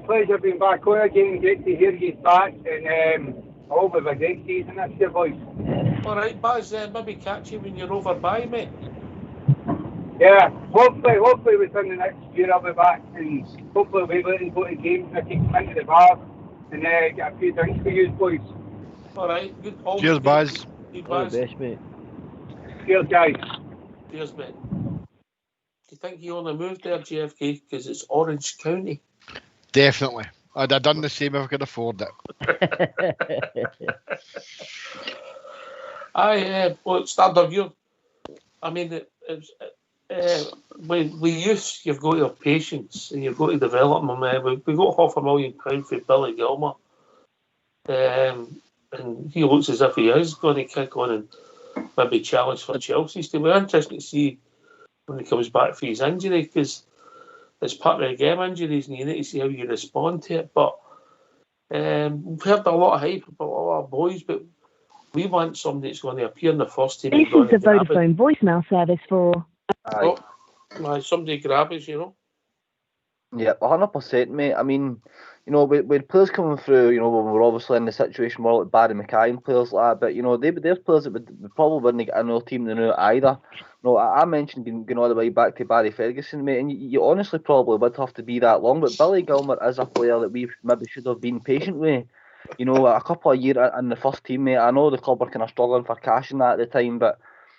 [SPEAKER 9] pleasure being back on again. Great to hear you back, and I hope we have a great season this year, boys.
[SPEAKER 1] All right, Baz, maybe catch you when you're over by, mate.
[SPEAKER 9] Yeah, hopefully within the next year I'll be back, and hopefully we'll be able to go to games and take them into the bar and get a few drinks for you boys.
[SPEAKER 1] All right, good.
[SPEAKER 6] Cheers, Baz.
[SPEAKER 7] All the best, mate.
[SPEAKER 9] Cheers, guys.
[SPEAKER 1] Cheers, mate. Do you think you on the move there, JFK, because it's Orange County?
[SPEAKER 6] Definitely. I'd have done the same if I could afford it.
[SPEAKER 1] Well, standard year. I mean, with youth, you've got to have patience and you've got to develop them. We got £500,000 for Billy Gilmer, and he looks as if he is going to kick on and maybe challenge for Chelsea's team. We're interested to see when he comes back for his injury, because it's part of the game, injuries, and you need to see how you respond to it. But we've heard a lot of hype about a lot of boys, but we want somebody that's going to appear in the first team.
[SPEAKER 10] This is the Vodafone voicemail service for...
[SPEAKER 1] somebody grab us, you know.
[SPEAKER 2] Yeah, 100%, mate. I mean, you know, with players coming through, you know, when we're obviously in the situation more like Barry Mackay and players like that, but, you know, there's players that would probably wouldn't get in our team now either. You know, I mentioned going all the way back to Barry Ferguson, mate, and you honestly probably would have to be that long, but Billy Gilmer is a player that we maybe should have been patient with. You know, a couple of years in the first team, mate. I know the club were kind of struggling for cash in that at the time, but,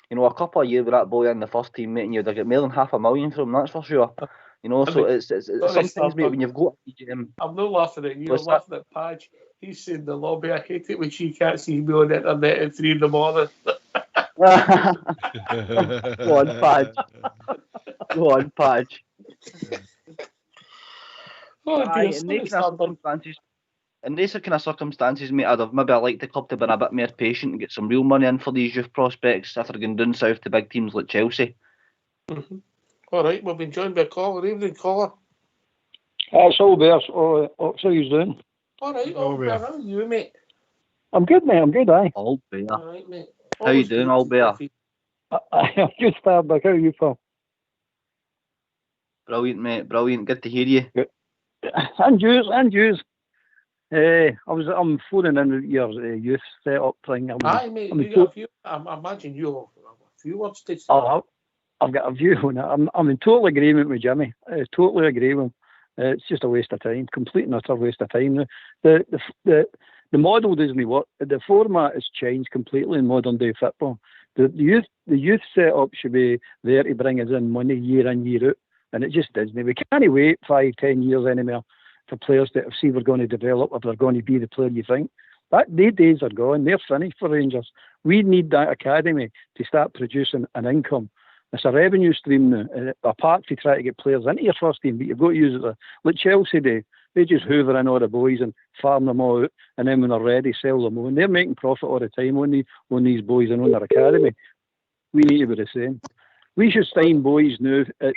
[SPEAKER 2] you know, a couple of years with that boy in the first team, mate, and you'd have got more than £500,000 from him, that's for sure. You know, so it's sometimes, mate, when you've got a GM...
[SPEAKER 1] I'm not laughing at you, I'm laughing at Padge. He's saying the lobby, I hate it when she can't see me on the internet at 3 in the morning.
[SPEAKER 2] Go on, Padge. Go on, Padge.
[SPEAKER 1] Oh,
[SPEAKER 2] Aye, in these circumstances, In these kind of circumstances, mate, I'd have maybe liked the club to have been a bit more patient and get some real money in for these youth prospects if they're going down south to big teams like Chelsea.
[SPEAKER 1] Mm-hmm. All right, we've been joined by a caller. Evening, caller.
[SPEAKER 11] It's all Bears. How you doing?
[SPEAKER 1] All right, Albert, how are you, mate?
[SPEAKER 11] I'm good, mate. I'm good, aye.
[SPEAKER 2] All Bear.
[SPEAKER 1] All right, mate.
[SPEAKER 2] How you doing, All Bear?
[SPEAKER 11] I'm good, Starbuck. How are you, Phil?
[SPEAKER 2] Brilliant, mate. Brilliant. Good to hear you.
[SPEAKER 11] Good. And yous. I'm phoning in your youth setup thing.
[SPEAKER 1] Aye, mate. You got a few. I imagine you have a few words to say.
[SPEAKER 11] Oh, I've got a view on it. I'm in total agreement with Jimmy. I totally agree with him. It's just a waste of time. Complete and utter waste of time. The model doesn't work. The format has changed completely in modern day football. The youth setup should be there to bring us in money year in, year out, and it just doesn't. We can't wait 5-10 years anymore for players to see we're going to develop or they're going to be the player you think. Their days are gone. They're finished for Rangers. We need that academy to start producing an income. It's a revenue stream now, apart from trying to get players into your first team, but you've got to use it like Chelsea do. They just hoover in all the boys and farm them all out, and then when they're ready, sell them on. They're making profit all the time on these boys and on their academy. We need to be the same. We should sign boys now at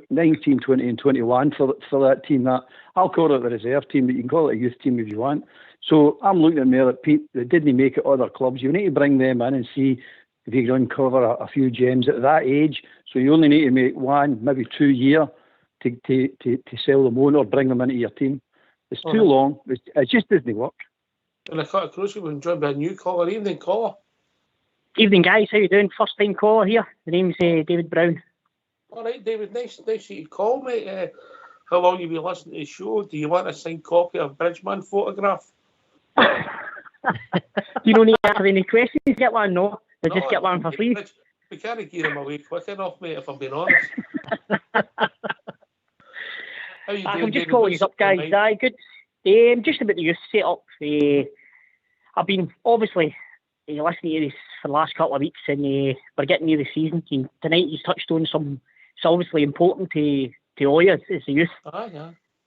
[SPEAKER 11] 19, 20 and 21 for that team. I'll call it the reserve team, but you can call it a youth team if you want. So I'm looking at more at people that didn't make it other clubs. You need to bring them in and see if you can uncover a few gems at that age. So you only need to make 1, maybe 2 year to sell them on or bring them into your team. It's too long. It just doesn't work.
[SPEAKER 1] And I cut across you, we're joined by a new caller. Evening, caller.
[SPEAKER 12] Evening, guys. How you doing? First time caller here. The name's David Brown.
[SPEAKER 1] All right, David. Nice of you to call, mate. How long have you been listening to the show? Do you want a signed copy of Bridgman photograph?
[SPEAKER 12] You don't need to answer any questions. Get one, no. They just get one for free.
[SPEAKER 1] We can't get him away quick enough, mate, if I'm being honest. How you doing,
[SPEAKER 12] I'm just calling you up, guys. Aye, good. Just about the youth setup. I've been obviously listening to this for the last couple of weeks, and we're getting near the season. Tonight you touched on some. It's obviously important to all you as the youth.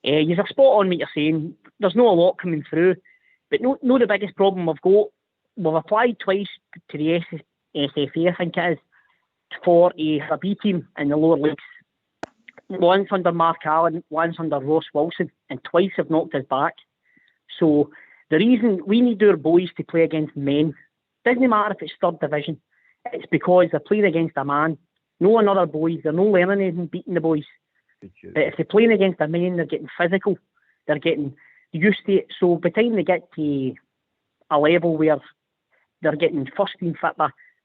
[SPEAKER 12] You're spot on what you're saying. There's not a lot coming through, but no the biggest problem we've got. We've applied twice to the SFA, I think it is, for a B team in the lower leagues. Once under Mark Allen, once under Ross Wilson, and twice have knocked us back. So the reason we need our boys to play against men, doesn't matter if it's third division, it's because they're playing against a man, no another boys, they're no learning anything beating the boys. But if they're playing against a man, they're getting physical, they're getting used to it. So by the time they get to a level where they're getting first team fit,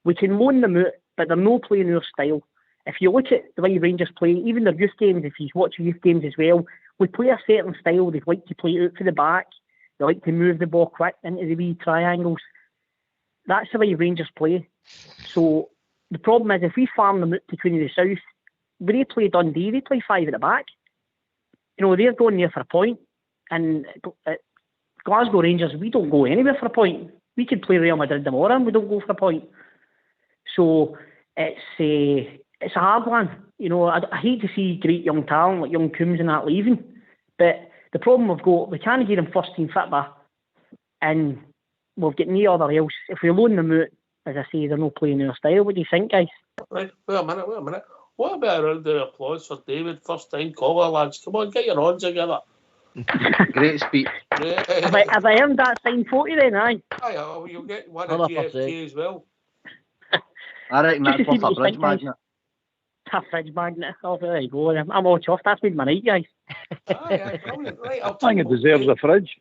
[SPEAKER 12] we can loan them out, but they're not playing our style. If you look at the way Rangers play, even their youth games, if you watch youth games as well, we play a certain style. They like to play out for the back. They like to move the ball quick into the wee triangles. That's the way Rangers play. So the problem is, if we farm them out to Queen of the South, when they play Dundee, they play 5 at the back. They're going there for a point. And at Glasgow Rangers, we don't go anywhere for a point. We could play Real Madrid tomorrow and we don't go for a point. So it's a hard one. I hate to see great young talent like young Coombs and that leaving. But the problem we've got, we can't get them first team fit and we've got no other else. If we loan them out, as I say, they're not playing our style. What do you think, guys?
[SPEAKER 1] Right, wait a minute. What about a round of applause for David, first time caller, lads? Come on, get your odds together.
[SPEAKER 2] Great speech.
[SPEAKER 12] Have I earned that signed 40 then, aye?
[SPEAKER 1] Aye, you'll get one of GFK as well.
[SPEAKER 2] I reckon that's worth a fridge magnet.
[SPEAKER 12] A fridge magnet. Oh, there you go. I'm all chuffed. That's made my night, guys.
[SPEAKER 1] Aye, brilliant. Right,
[SPEAKER 11] I think it deserves a fridge.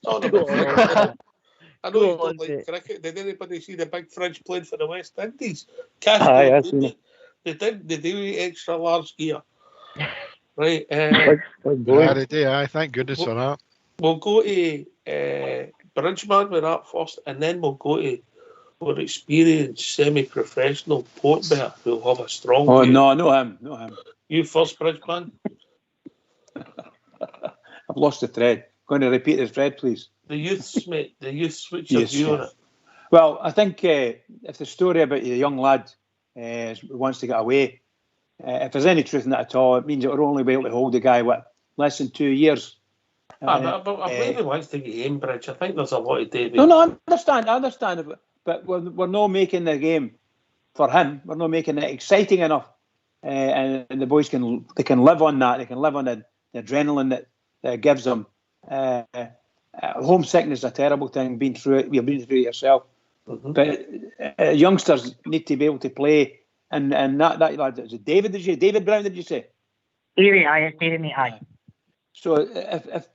[SPEAKER 1] I know you don't like cricket. Did anybody see the big fridge playing for the West Indies?
[SPEAKER 11] Aye, I seen it.
[SPEAKER 1] They do extra large gear. Right.
[SPEAKER 6] They do, aye. Thank goodness for that.
[SPEAKER 1] We'll go to Bridgman with that first, and then we'll go to our experienced semi-professional Portbear who'll have a strong view.
[SPEAKER 3] No, not him.
[SPEAKER 1] You first, Bridgman.
[SPEAKER 3] I've lost the thread. Going to repeat the thread, please.
[SPEAKER 1] The youths, mate. The youths. What's your view on it?
[SPEAKER 3] Well, I think if the story about the young lad wants to get away, If there's any truth in that at all, it means it will only be able to hold the guy less than 2 years.
[SPEAKER 1] I believe he wants to get Cambridge. I think there's a lot of David.
[SPEAKER 3] No, I understand. But we're not making the game for him. We're not making it exciting enough. And the boys can live on that. They can live on the adrenaline that it gives them. Homesickness is a terrible thing. Been through it. You've been through it yourself. Mm-hmm. But youngsters need to be able to play. And that lad, is it David Brown? Did you say?
[SPEAKER 12] Aye.
[SPEAKER 3] So if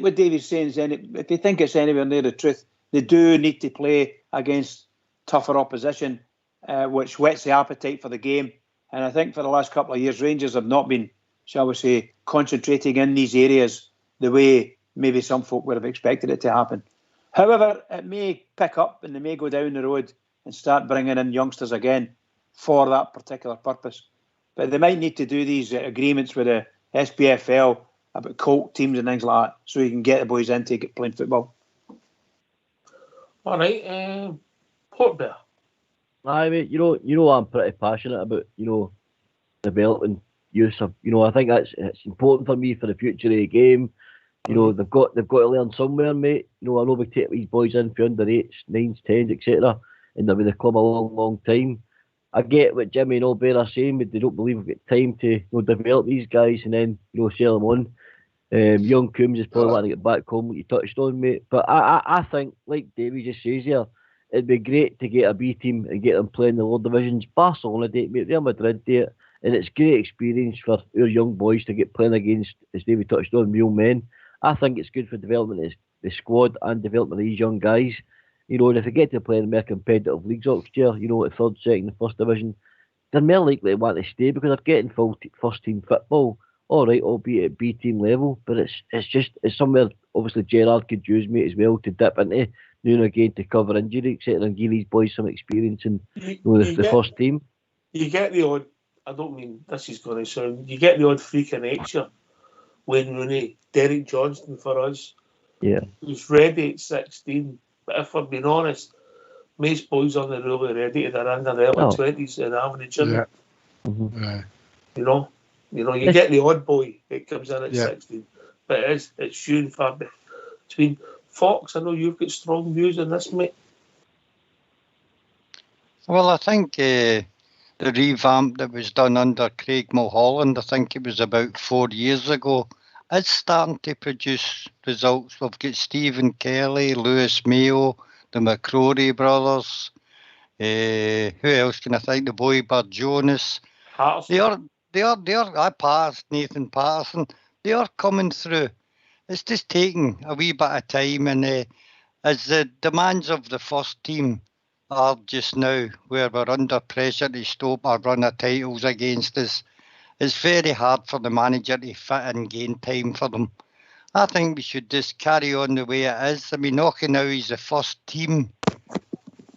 [SPEAKER 3] what David's saying is if you think it's anywhere near the truth, they do need to play against tougher opposition, which whets the appetite for the game. And I think for the last couple of years, Rangers have not been, shall we say, concentrating in these areas the way maybe some folk would have expected it to happen. However, it may pick up and they may go down the road and start bringing in youngsters again for that particular purpose. But they might need to do these agreements with the SPFL about cult teams and things like that so you can get the boys in to get playing football.
[SPEAKER 1] All right, Port Bear.
[SPEAKER 7] Aye, mate, you know I'm pretty passionate about, developing youth. I think it's important for me for the future of the game. They've got to learn somewhere, mate. I know we take these boys in for under 8s, 9s, 10s, etc. and they'll be in the club a long, long time. I get what Jimmy and Albert are saying, but they don't believe we've got time to develop these guys and then sell them on. Young Coombs is probably wanting to get back home, like you touched on, mate. But I think, like Davey just says here, it'd be great to get a B team and get them playing the lower divisions. Barcelona do it, mate. Real Madrid do it. And it's great experience for our young boys to get playing against, as David touched on, real men. I think it's good for development of the squad and development of these young guys. And if they get to play in more competitive leagues next year, at third, second, and first division, they're more likely to want to stay because they're getting full first team football. All right, albeit at B team level, but it's somewhere obviously Gerrard could use, mate, as well to dip into now and again to cover injury, etc., and give these boys some experience in the first team.
[SPEAKER 1] You get the odd. I don't mean this is going to sound. You get the odd freak of nature. Wayne Rooney, Derek Johnston for us.
[SPEAKER 7] Yeah.
[SPEAKER 1] Who's ready at 16. But if we're being honest, most boys aren't really ready to their end of their early 20s and having a gym.
[SPEAKER 6] Yeah.
[SPEAKER 7] Mm-hmm.
[SPEAKER 1] You get the odd boy that comes in at 16. But it's few and far between. Fox, I know you've got strong views on this, mate.
[SPEAKER 8] Well, I think the revamp that was done under Craig Mulholland, I think it was about 4 years ago, it's starting to produce results. We've got Stephen Kelly, Lewis Mayo, the McCrory brothers. Who else can I think? The boy Bud Jonas. They are. I passed Nathan Patterson. They are coming through. It's just taking a wee bit of time, and as the demands of the first team are just now, where we're under pressure to stop our run of titles against us, it's very hard for the manager to fit and gain time for them. I think we should just carry on the way it is. I mean, Knockenau is the first team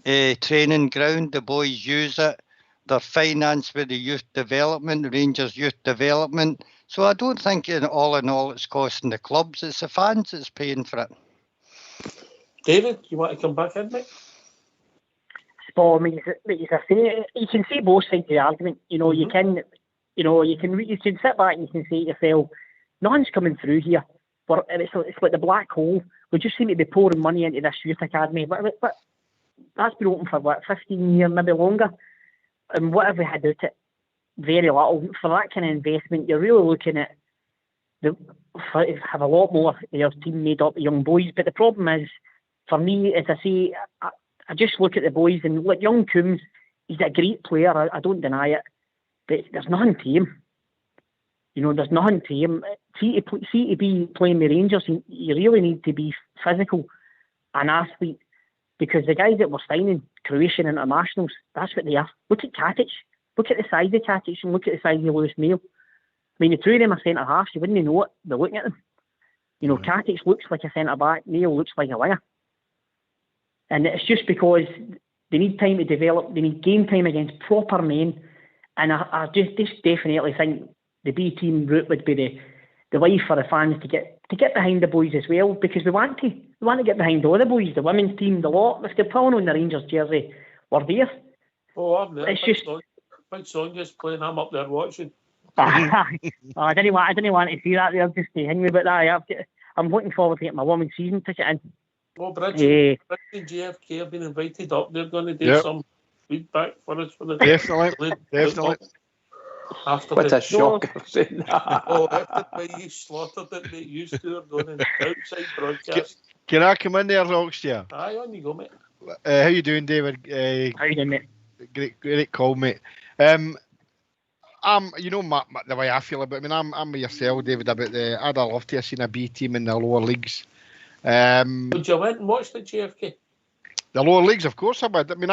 [SPEAKER 8] training ground. The boys use it. They're financed with the youth development, Rangers youth development. So I don't think in all it's costing the clubs. It's the fans that's paying for it.
[SPEAKER 1] David, you want to come back in, mate?
[SPEAKER 12] Spot, you can see both sides of the argument. You can sit back and you can say to yourself, nothing's coming through here. But it's like the black hole. We just seem to be pouring money into this youth academy. But that's been open for 15 years, maybe longer. And what have we had out it? Very little. For that kind of investment, you're really looking at have a lot more of your team made up of young boys. But the problem is, for me, as I say, I just look at the boys and look, young Coombs, he's a great player, I don't deny it. But there's nothing to him. There's nothing to him. See to be playing the Rangers, you really need to be physical, an athlete. Because the guys that were signing Croatian internationals, that's what they are. Look at Katic. Look at the size of Katic and look at the size of Lewis Mayo. I mean, the two of them are centre-halves. You wouldn't know it by looking at them. Katic looks like a centre-back. Mayo looks like a winger. And it's just because they need time to develop. They need game time against proper men. And I just definitely think the B team route would be the way for the fans to get behind the boys as well, because we want to get behind all the boys, the women's team, the lot. If they're pulling on the Rangers jersey, we're there.
[SPEAKER 1] Oh, I'm there.
[SPEAKER 12] It's just
[SPEAKER 1] Big Sonia's playing. I'm up there watching.
[SPEAKER 12] I didn't want to see that there, just to hang me about that. I'm looking forward to getting my women's season ticket in.
[SPEAKER 1] Oh, Bridget and JFK have been invited up. They're going to do some feedback for us for the
[SPEAKER 6] definitely.
[SPEAKER 1] After
[SPEAKER 3] what a shocker!
[SPEAKER 1] After the way you slaughtered it, mate, you two are going in outside broadcast.
[SPEAKER 6] Can I come in there, Rocksteer?
[SPEAKER 1] Aye, on you go, mate.
[SPEAKER 6] How you doing, David?
[SPEAKER 12] How you doing, mate?
[SPEAKER 6] Great call, mate. You know the way I feel about it. I mean, I'm with yourself, David, about I'd love to have seen a B team in the lower leagues.
[SPEAKER 1] Would you went and watched the JFK?
[SPEAKER 6] The lower leagues, of course I would. I mean,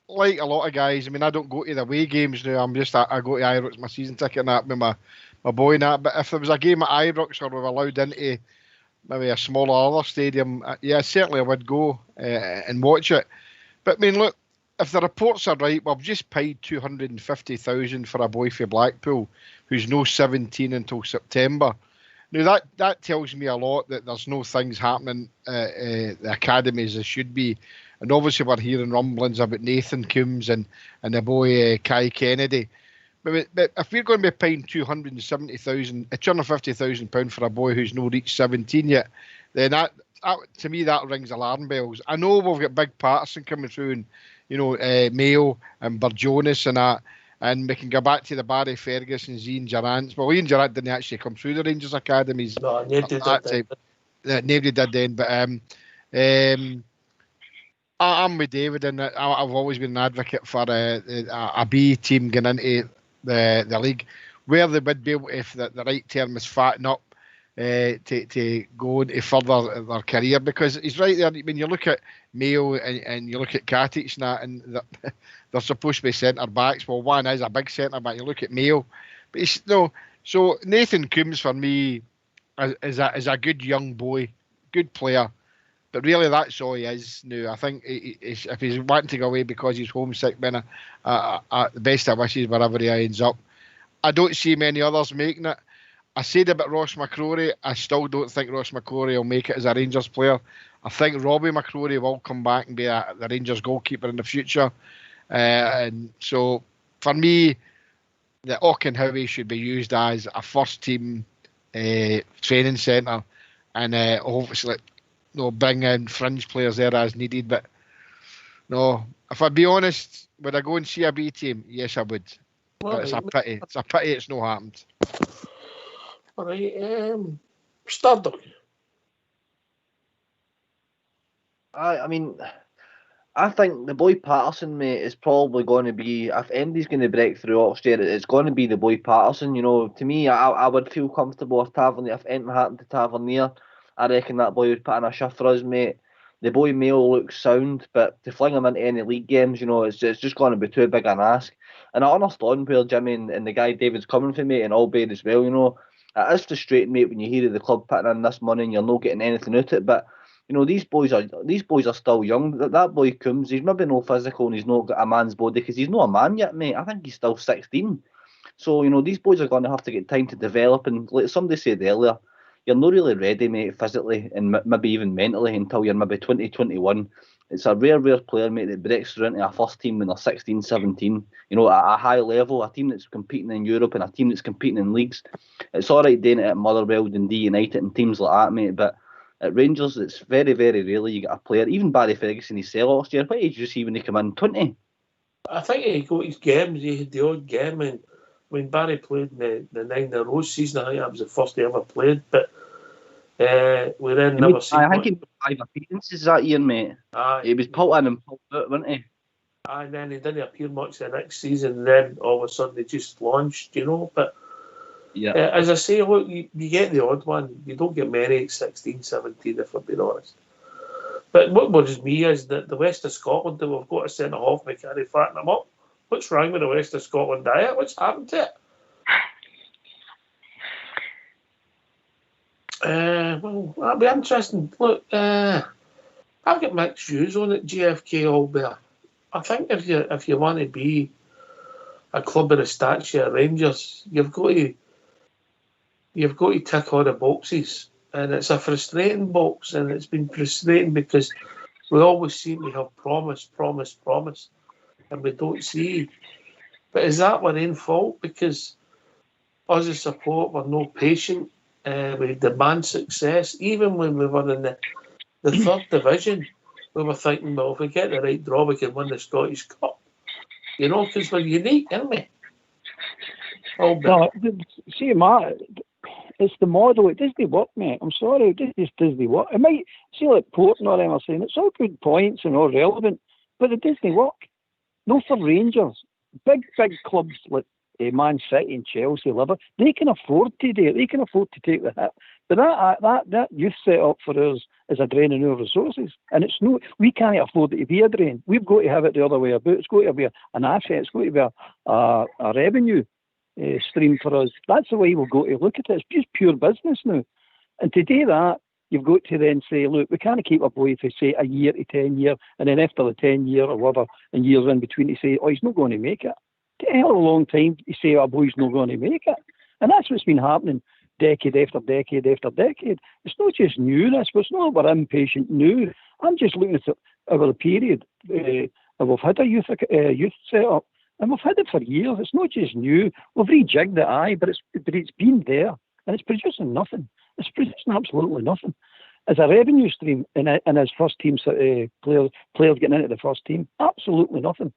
[SPEAKER 6] like a lot of guys, I mean, I don't go to the away games now. I go to Ibrox, my season ticket and that with my boy and that. But if there was a game at Ibrox or we were allowed into maybe a smaller other stadium, yeah, certainly I would go and watch it. But I mean, look, if the reports are right, we've just paid $250,000 for a boy for Blackpool who's no 17 until September. Now that tells me a lot that there's no things happening the academy as there should be. And obviously we're hearing rumblings about Nathan Coombs and the boy Kai Kennedy. But if we're going to be paying £250,000 for a boy who's no reached 17 yet, then that to me that rings alarm bells. I know we've got Big Patterson coming through and Mayo and Burjonis and that, and we can go back to the Barry Fergusons, Ian Durrants. Well, Ian Durrant didn't actually come through the Rangers academies.
[SPEAKER 1] No, nobody
[SPEAKER 6] did then. But I'm with David, and I've always been an advocate for a B team getting into the league, where they would be able, if the right term is fatten up, to go into further their career. Because he's right there, when you look at Mayo and you look at Katic and they're supposed to be centre backs. Well, one is a big centre back. You look at Mayo, but so Nathan Coombs for me is a good young boy, good player. But really, that's all he is now. I think if he's wanting to go away because he's homesick, then the best of wishes wherever he ends up. I don't see many others making it. I said about Ross McCrory. I still don't think Ross McCrory will make it as a Rangers player. I think Robbie McCrory will come back and be the Rangers goalkeeper in the future. And so, for me, the Auchenhowie should be used as a first-team training centre, and obviously, bring in fringe players there as needed. But no, if I be honest, would I go and see a B team? Yes, I would. But it's a pity. It's a pity it's not happened.
[SPEAKER 1] All right, Stardom.
[SPEAKER 2] I mean, I think the boy Patterson, mate, is probably going to be, if Andy's going to break through Oxford, it's going to be the boy Patterson. To me, I would feel comfortable if anything happened to Tavernier. I reckon that boy would put in a shift for us, mate. The boy Mayo looks sound, but to fling him into any league games, it's just going to be too big an ask. And I understand where Jimmy and the guy David's coming from, mate, and Albade as well, It is frustrating, mate, when you hear of the club putting in this money and you're not getting anything out of it. But these boys are still young. That boy Coombs, he's maybe no physical and he's not got a man's body because he's not a man yet, mate. I think he's still 16. So these boys are going to have to get time to develop. And like somebody said earlier, you're not really ready, mate, physically and maybe even mentally until you're maybe 20, 21. It's a rare player, mate, that breaks through into a first team when they're 16, 17, at a high level, a team that's competing in Europe and a team that's competing in leagues. It's all right doing it at Motherwell, Dundee United and teams like that, mate, but at Rangers, it's very, very rarely you get a player, even Barry Ferguson, his sell last year. What age did you see when he came in? 20?
[SPEAKER 1] I think he got his games, he had the odd game, and when Barry played in the 9 in a row season, I think that was the first he ever played, but we then never seen.
[SPEAKER 2] I think he made 5 appearances that year, mate. He was pulled in and pulled out, wasn't he?
[SPEAKER 1] And then he didn't appear much the next season, and then all of a sudden they just launched, But
[SPEAKER 2] yeah,
[SPEAKER 1] as I say, look, you get the odd one. You don't get many at 16, 17, if I'm being honest. But what worries me is that the West of Scotland, that we've got a centre half, we can't fatten them up. What's wrong with the West of Scotland diet? What's happened to it? Well, that'll be interesting. Look, I've got mixed views on it, GFK Albert. I think if you want to be a club of the stature of Rangers, you've got to tick all the boxes. And it's a frustrating box, and it's been frustrating because we always seem to have promise, and we don't see But is that our own fault? Because us as support, we're no patient. We demand success. Even when we were in the third division, we were thinking, well, if we get the right draw, we can win the Scottish Cup. You know, because we're unique, aren't we?
[SPEAKER 11] No, see, Matt, it's the model. It doesn't work, mate. I'm sorry, it just doesn't work. It might, see, like Portland or them are saying, it's all good points and all relevant, but it doesn't work. No, for Rangers. Big clubs like Man City and Chelsea, Liverpool, they can afford to do it. They can afford to take the hit. But that youth set up for us is a drain on our resources. And it's no, we can't afford it to be a drain. We've got to have it the other way about. It's got to be an asset. It's got to be a revenue stream for us. That's the way we've got to look at it. It's just pure business now. And to do that, you've got to then say, look, we can't keep a boy for, say, a year to 10 years, and then after the 10 year or whatever, and years in between, to say, oh, he's not going to make it. It's a hell of a long time to say, oh, boy's not going to make it. And that's what's been happening decade after decade after decade. It's not just new, this, but it's not that we're impatient new. I'm just looking at it over the period. We've had a youth set up, and we've had it for years. It's not just new. We've rejigged it, aye, but it's been there, and it's producing nothing. It's producing absolutely nothing. As a revenue stream, and as first team players getting into the first team, absolutely nothing.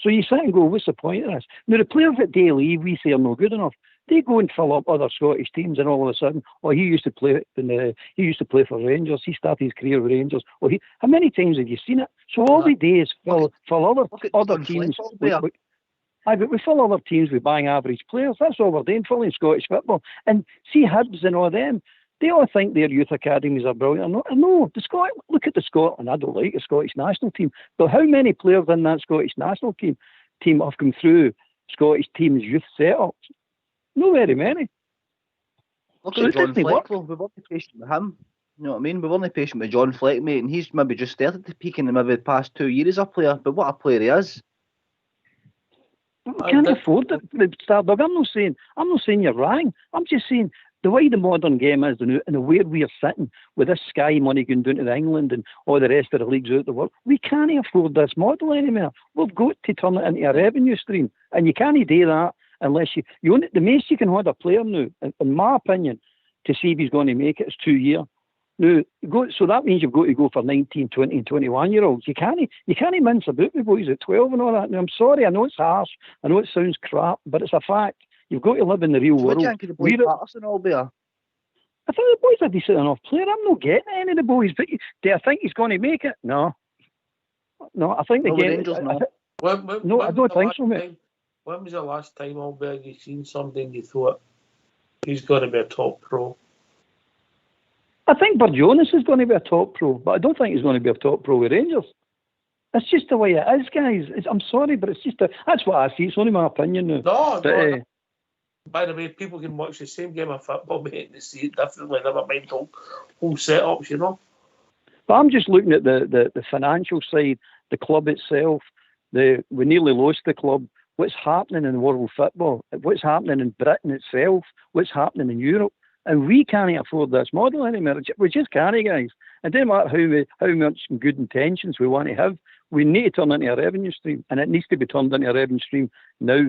[SPEAKER 11] So you sit and go, what's the point of this? Now, the players that they leave, we say are no good enough. They go and fill up other Scottish teams, and all of a sudden, he used to play for Rangers. He started his career with Rangers. How many times have you seen it? So all we do is fill other teams. We fill other teams with bang average players. That's all we're doing, filling Scottish football. And see Hibs and all them. They all think their youth academies are brilliant. No, look at the Scotland. I don't like the Scottish national team. But how many players in that Scottish national team have come through Scottish teams' youth setups? Not very many.
[SPEAKER 2] Look at John Fleck, though. We weren't patient with him. You know what I mean? We weren't patient with John Fleck, mate, and he's maybe just started to peak in maybe the past 2 years as a player. But what a player he is!
[SPEAKER 11] We can't afford it, Stardog. I'm not saying you're wrong. I'm just saying the way the modern game is and where we are sitting with this Sky money going down to England and all the rest of the leagues out the world, we can't afford this model anymore. We've got to turn it into a revenue stream, and you can't do that unless you the most you can hold a player now, in my opinion, to see if he's going to make it is 2 years. Now, so that means you've got to go for 19, 20 and 21-year-olds. You can't mince about with boys at 12 and all that. Now, I'm sorry, I know it's harsh, I know it sounds crap, but it's a fact. You've got to live in the real world.
[SPEAKER 2] What do you think of the boys Patterson, Albert?
[SPEAKER 11] I think the boy's a decent enough player. I'm not getting any of the boys, but do I think he's going to make it? No, I think the game. No, I don't think so, mate.
[SPEAKER 1] When was the last time, Albert, you seen something and you thought he's going to be a top pro?
[SPEAKER 11] I think Jonas is going to be a top pro, but I don't think he's going to be a top pro with Rangers. That's just the way it is, guys. I'm sorry, but it's just that's what I see. It's only my opinion now.
[SPEAKER 1] No. By the way, people can watch the same game of football, mate, and see it differently. Never mind whole setups, you know.
[SPEAKER 11] But I'm just looking at the financial side, the club itself. We nearly lost the club. What's happening in world football? What's happening in Britain itself? What's happening in Europe? And we can't afford this model anymore. We just can't, guys. It doesn't matter how much good intentions we want to have. We need to turn into a revenue stream, and it needs to be turned into a revenue stream now.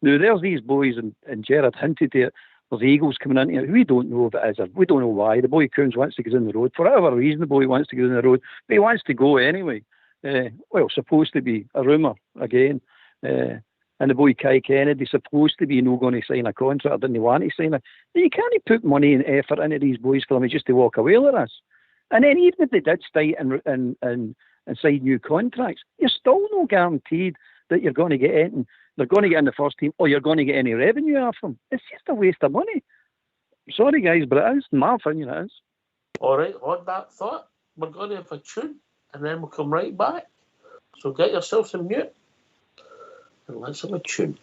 [SPEAKER 11] Now, there's these boys, and Gerard hinted at it, there's Eagles coming in here. We don't know if it is, we don't know why. The boy Coons wants to get in the road. For whatever reason, the boy wants to get in the road, but he wants to go anyway. Supposed to be a rumour again. And the boy Kai Kennedy supposed to be not going to sign a contract, didn't want to sign it. You can't put money and effort into these boys for them just to walk away with us. And then even if they did stay and sign new contracts, you're still not guaranteed that you're going to get in. They're going to get in the first team, or you're going to get any revenue off them. It's just a waste of money. Sorry, guys, but it is. In my opinion, it is.
[SPEAKER 1] All right, on that thought, we're going to have a tune, and then we'll come right back. So get yourself some mute, and let's have a tune.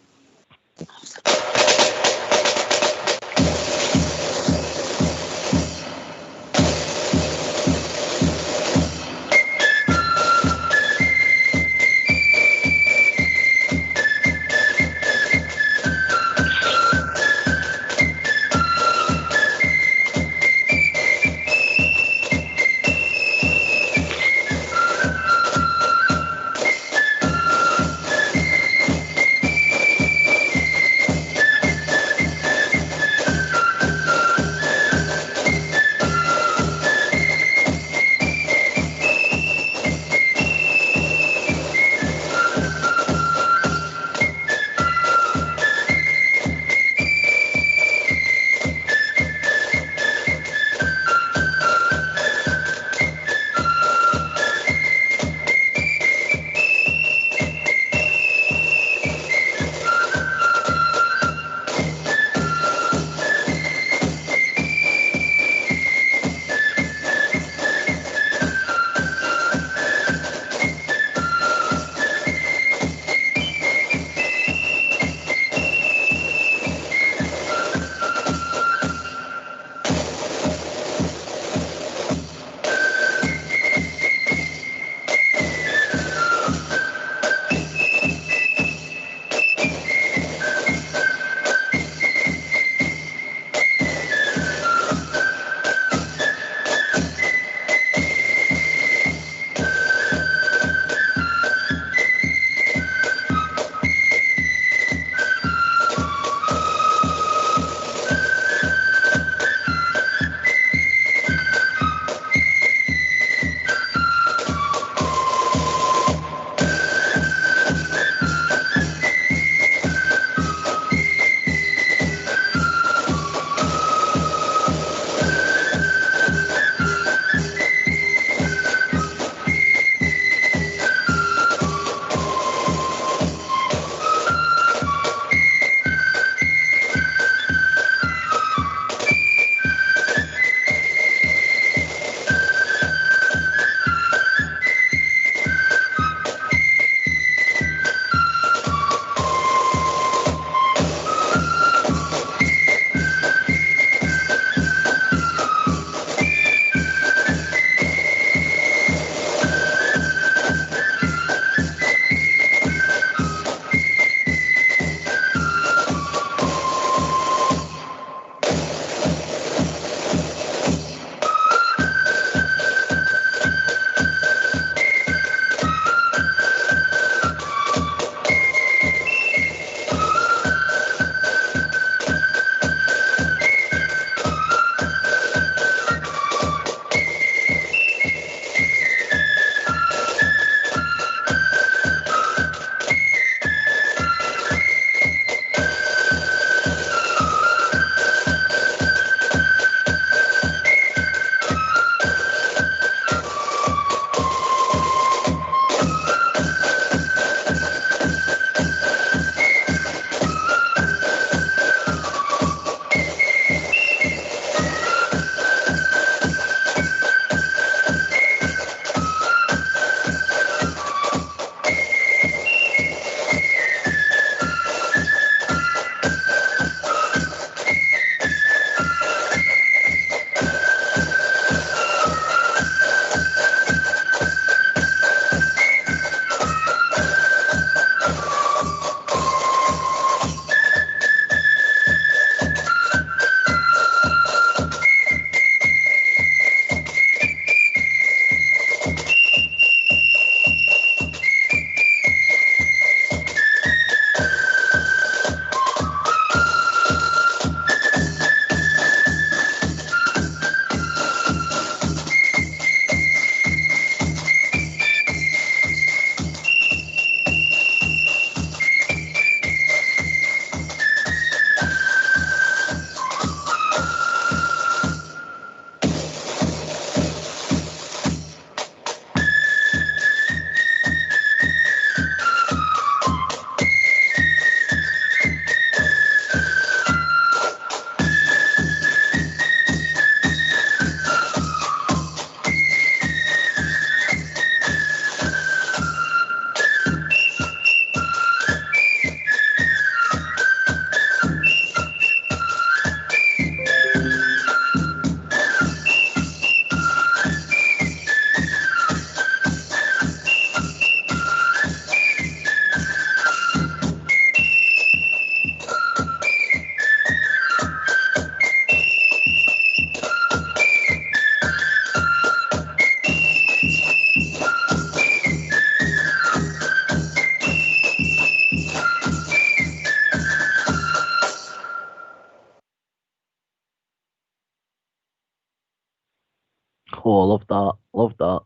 [SPEAKER 7] Oh, I love that. Love that.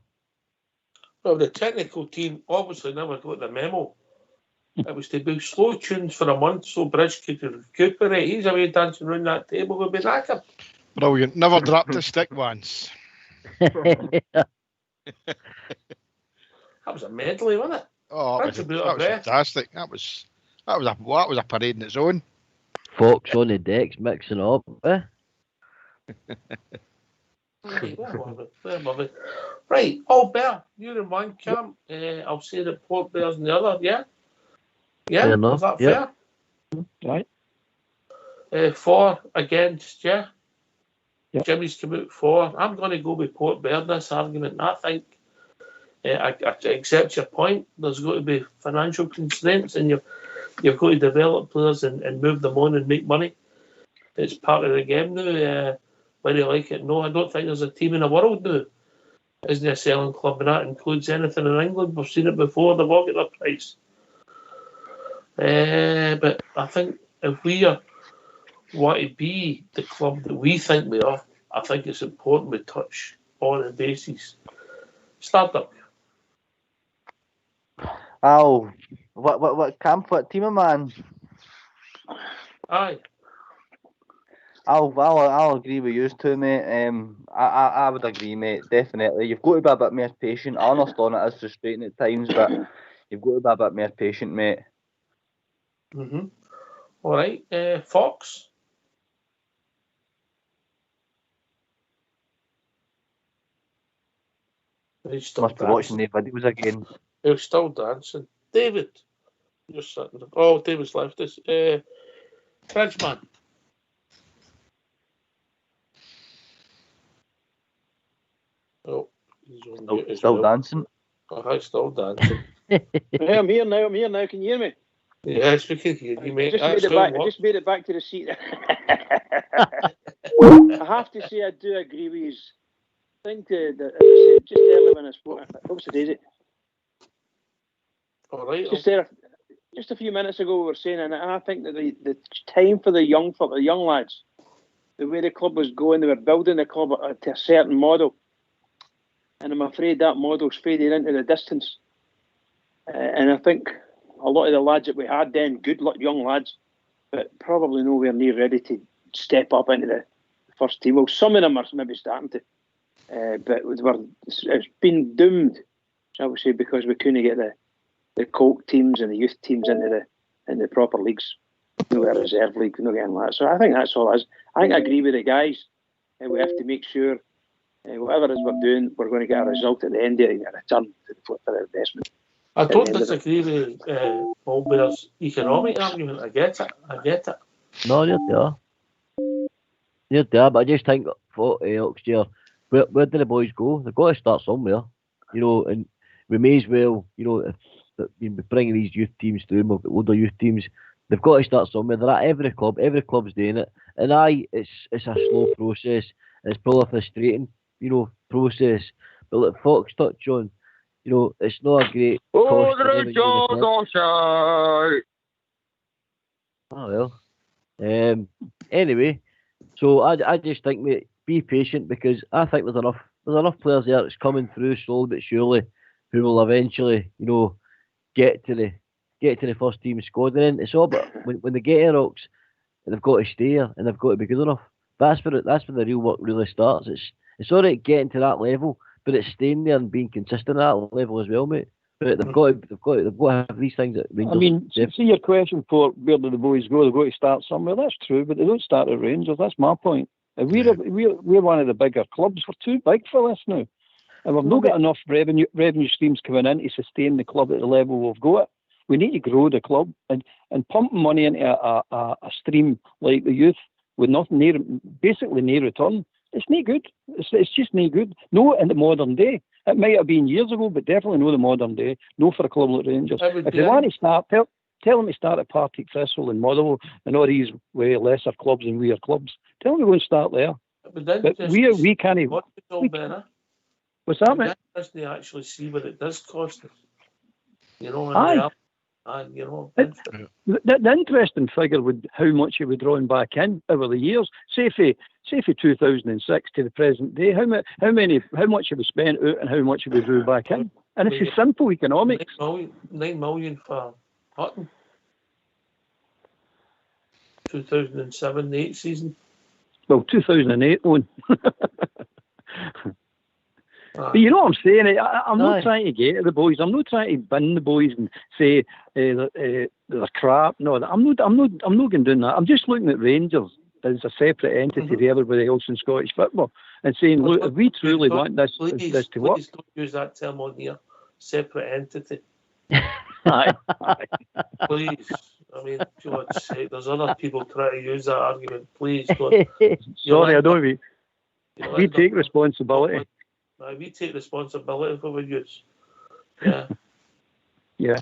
[SPEAKER 1] Well, the technical team obviously never got the memo. It was to be slow tunes for a month so Bridge could recuperate. He's away dancing around that table with be knackered.
[SPEAKER 6] Brilliant. Never dropped a stick once.
[SPEAKER 1] That was a medley, wasn't it?
[SPEAKER 6] Oh, that was fantastic. That was a parade in its own.
[SPEAKER 7] Fox on the decks mixing up. Eh?
[SPEAKER 1] Right, Albert, you're in one camp. I'll say that Port Bear's in the other, yeah? Yeah,
[SPEAKER 7] Fair enough,
[SPEAKER 1] is that
[SPEAKER 7] yep.
[SPEAKER 1] fair?
[SPEAKER 11] Right.
[SPEAKER 1] 4 against, yeah?
[SPEAKER 11] Yep.
[SPEAKER 1] Jimmy's come out 4. I'm going to go with Port Bear in this argument. I think I accept your point. There's got to be financial constraints, and you've got to develop players and move them on and make money. It's part of the game now. Whether you like it, no. I don't think there's a team in the world now isn't a selling club, and that includes anything in England. We've seen it before. They've all got their price. But I think if we want to be the club that we think we are, I think it's important we touch all the bases. Startup.
[SPEAKER 2] Oh, what camp? What team am I in?
[SPEAKER 1] Aye.
[SPEAKER 2] I'll agree with you too, mate. I would agree, mate. Definitely. You've got to be a bit more patient. I understand it is frustrating at times, but you've got to be a bit more patient, mate.
[SPEAKER 1] All right. Fox. He's still
[SPEAKER 2] Must be watching the videos again.
[SPEAKER 1] He's still dancing. David. You're sitting there. Oh, David's left us. Frenchman. Oh, he's
[SPEAKER 2] still dancing.
[SPEAKER 1] Oh, still dancing.
[SPEAKER 3] Hey, I'm here now. Can you hear me?
[SPEAKER 1] Yes, we can hear you, mate.
[SPEAKER 3] I just made it back to the seat. I have to say, I do agree with you. I think that, as I said just earlier when I spoke, oops, Daisy.
[SPEAKER 1] All right.
[SPEAKER 3] Just a few minutes ago, we were saying, and I think that the time for the young lads, the way the club was going, they were building the club to a certain model. And I'm afraid that model's faded into the distance. And I think a lot of the lads that we had then, good young lads, but probably nowhere near ready to step up into the first team. Well, some of them are maybe starting to, but it's been doomed, shall we say, because we couldn't get the Colt teams and the youth teams into the proper leagues. No reserve league, no getting that. So I think that's all it is. I think I agree with the guys. We have to make sure whatever it is we're doing, we're going to get a result at the end of it, a return for the investment.
[SPEAKER 1] I don't disagree with Paul Bear's economic argument. I get it.
[SPEAKER 7] No, you're there. But I just think for next year, where do the boys go? They've got to start somewhere, and we may as well, if we're bringing these youth teams through, we've got older youth teams. They've got to start somewhere. They're at every club. Every club's doing it, and it's a slow process. It's probably a frustrating, process. But like Fox touched on, it's not a great cost. Oh well. Anyway, so I just think, mate, be patient, because I think there's enough players there that's coming through slowly but surely, who will eventually, get to the first team squad. And then it's all, but when they get here, Ox, they've got to stay here and they've got to be good enough. That's where the real work really starts. It's all right getting to that level, but it's staying there and being consistent at that level as well, mate. But they've got to have these things that Rangers.
[SPEAKER 11] I mean, see your question for where do the boys go? They've got to start somewhere. That's true, but they don't start at Rangers. That's my point. We're one of the bigger clubs. We're too big for this now, and we've not got enough revenue streams coming in to sustain the club at the level we've got. We need to grow the club, and pumping money into a stream like the youth with nothing basically no return. It's no good. It's just no good. No, in the modern day. It might have been years ago, but definitely no the modern day. No for a club like Rangers. If they want to start, tell them to start at Partick Thistle and Motherwell and all these way lesser clubs and weird clubs. Tell them to go and start there. But we can't. What's that, mate?
[SPEAKER 1] Doesn't actually see what it does cost us.
[SPEAKER 11] Aye.
[SPEAKER 1] And, you know,
[SPEAKER 11] The interesting figure would how much he was drawn back in over the years. Say for 2006 to the present day, how much he was spent out and how much he was drew back in. And it's just simple economics.
[SPEAKER 1] 9 million for Hutton. 2007-8 season.
[SPEAKER 11] Well, 2008 one. But you know what I'm saying? I'm not trying to get at the boys. I'm not trying to bin the boys and say they're crap. No, I'm not going doing that. I'm just looking at Rangers as a separate entity to everybody else in Scottish football and saying, look, if we truly want this to work,
[SPEAKER 1] please don't use that term on here. Separate entity.
[SPEAKER 11] Aye.
[SPEAKER 1] Please. I mean, for God's sake, there's other people trying to use that argument. Please don't.
[SPEAKER 11] Sorry, I don't mean. We take responsibility.
[SPEAKER 1] We take responsibility for what we use. Yeah.
[SPEAKER 11] Yeah.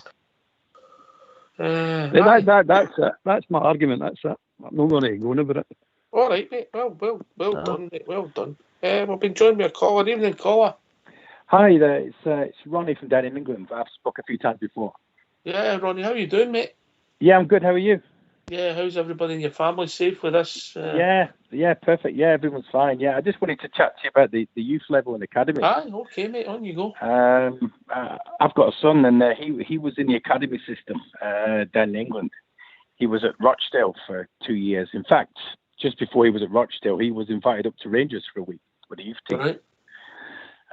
[SPEAKER 11] That's it. That's my argument. That's it. I'm not going to go on about it.
[SPEAKER 1] All right, mate. Well done, mate. Well done. We've been joined by a caller. Evening, caller.
[SPEAKER 13] Hi there. It's Ronnie from down in England. I've spoken a few times before.
[SPEAKER 1] Yeah, Ronnie. How are you doing, mate?
[SPEAKER 13] Yeah, I'm good. How are you?
[SPEAKER 1] Yeah, how's everybody in your family? Safe with this?
[SPEAKER 13] Yeah, perfect. Yeah, everyone's fine. Yeah, I just wanted to chat to you about the youth level and academy.
[SPEAKER 1] Okay, mate. On you go.
[SPEAKER 13] I've got a son, and he was in the academy system down in England. He was at Rochdale for 2 years. In fact, just before he was at Rochdale, he was invited up to Rangers for a week with the youth team.
[SPEAKER 1] Right.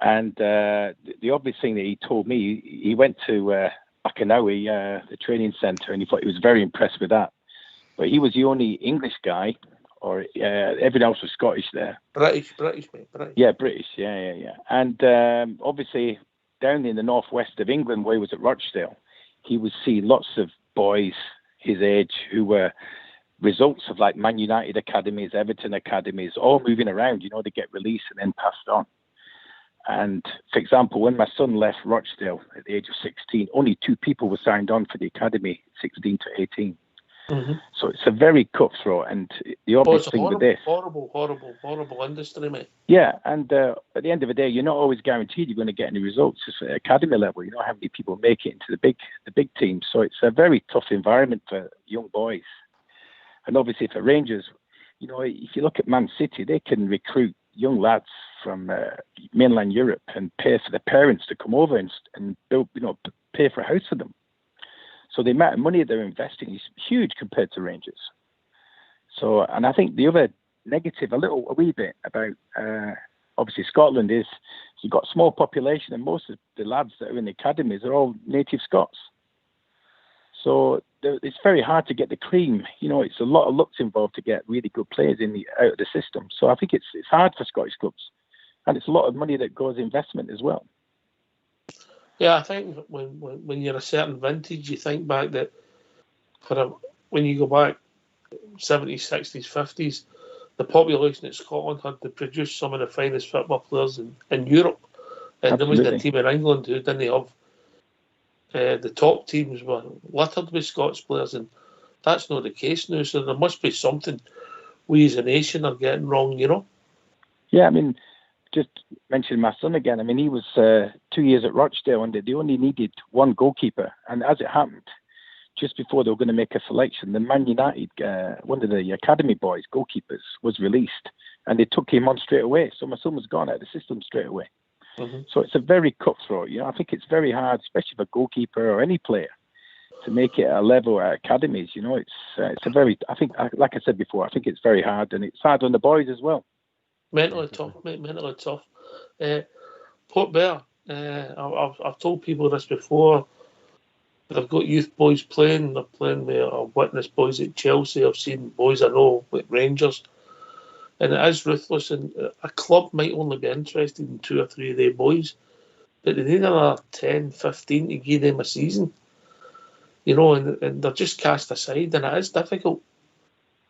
[SPEAKER 13] And the obvious thing that he told me, he went to Akanawi, the training centre, and he thought he was very impressed with that. But he was the only English guy, or everyone else was Scottish there.
[SPEAKER 1] British, mate. British.
[SPEAKER 13] Yeah, British. Yeah. And obviously, down in the northwest of England, where he was at Rochdale, he would see lots of boys his age who were results of like Man United academies, Everton academies, all moving around. You know, they get released and then passed on. And for example, when my son left Rochdale at the age of 16, only 2 people were signed on for the academy, 16 to 18.
[SPEAKER 1] Mm-hmm.
[SPEAKER 13] So it's a very cutthroat, and the obvious thing with this,
[SPEAKER 1] horrible industry, mate.
[SPEAKER 13] Yeah, and at the end of the day, you're not always guaranteed you're going to get any results at academy level. You know how many people make it into the big teams. So it's a very tough environment for young boys. And obviously for Rangers, you know, if you look at Man City, they can recruit young lads from mainland Europe and pay for their parents to come over and build, you know, pay for a house for them. So the amount of money they're investing is huge compared to Rangers. So, and I think the other negative, a wee bit about obviously Scotland is you've got a small population, and most of the lads that are in the academies are all native Scots. So it's very hard to get the cream. You know, it's a lot of looks involved to get really good players out of the system. So I think it's hard for Scottish clubs, and it's a lot of money that goes investment as well.
[SPEAKER 1] Yeah, I think when you're a certain vintage, you think back that when you go back 70s, 60s, 50s, the population that Scotland had to produce some of the finest football players in Europe. And there was a team in England who didn't have the top teams were littered with Scots players, and that's not the case now. So there must be something we as a nation are getting wrong, you know?
[SPEAKER 13] Yeah, I mean, just mentioning my son again, I mean, he was 2 years at Rochdale, and they only needed one goalkeeper. And as it happened, just before they were going to make a selection, the Man United, one of the academy boys, goalkeepers, was released, and they took him on straight away. So my son was gone out of the system straight away. Mm-hmm. So it's a very cutthroat. You know, I think it's very hard, especially for a goalkeeper or any player, to make it a level at academies. You know, it's a very, I think, like I said before, I think it's very hard, and it's hard on the boys as well.
[SPEAKER 1] Mentally tough, mate. Mentally tough. Port Bear. I've told people this before. They've got youth boys playing. They're playing with I've witnessed boys at Chelsea. I've seen boys I know with Rangers. And it is ruthless. And a club might only be interested in 2 or 3 of their boys, but they need another 10, 15 to give them a season. You know, and they're just cast aside, and it is difficult.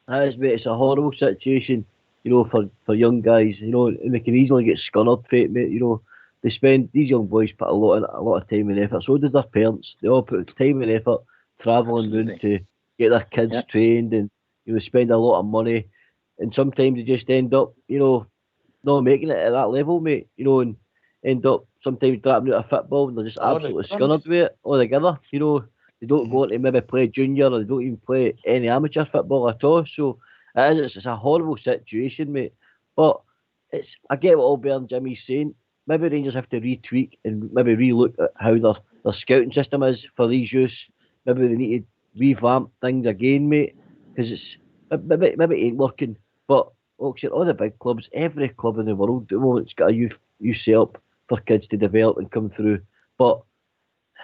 [SPEAKER 7] That is, mate. It's a horrible situation, you know, for young guys. You know, and they can easily get scunnered for it, mate. You know, these young boys put a lot of time and effort. So does their parents. They all put time and effort travelling around to get their kids trained, and you know, spend a lot of money. And sometimes they just end up, you know, not making it at that level, mate. You know, and end up sometimes dropping out of football, and they're just absolutely scunnered with it altogether. You know, They don't go on to maybe play junior, or they don't even play any amateur football at all. So it's a horrible situation, mate. But I get what Albert and Jimmy's saying. Maybe Rangers have to retweak and maybe relook at how their scouting system is for these youths. Maybe they need to revamp things again, mate, because maybe it ain't working. But all the big clubs, every club in the world, at the moment's got a youth set up for kids to develop and come through. But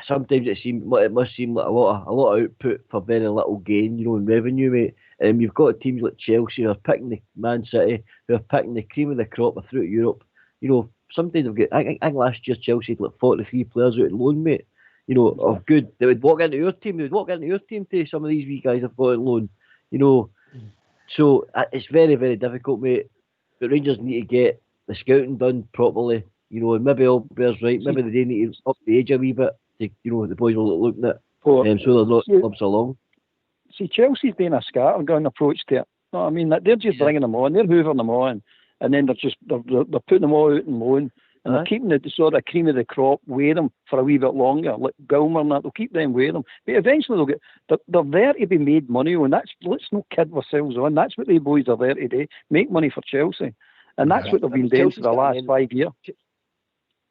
[SPEAKER 7] sometimes it must seem like a lot of output for very little gain, in revenue, mate. You've got teams like Chelsea who are picking the Man City, who are picking the cream of the crop throughout Europe. Sometimes they've got. I think last year Chelsea had like 43 players out on loan, mate. Of good. They would walk into your team. They would walk into your team to some of these wee guys have got on loan. So it's very, very difficult, mate. But Rangers need to get the scouting done properly. And maybe Albert's right. Maybe they need to up the age a wee bit. The boys will look at it. So they're not clubs along.
[SPEAKER 11] See, Chelsea's doing a scattergun approach to it. You know what I mean? They're just bringing them on. They're hoovering them on. And then they're putting them all out on loan. And they're keeping the sort of cream of the crop with them for a wee bit longer, like Gilmer and that. They'll keep them with them. But eventually they're there to be made money on. Let's not kid ourselves on. That's what the boys are there to do. Make money for Chelsea. And that's what they've been doing for the last 5 years.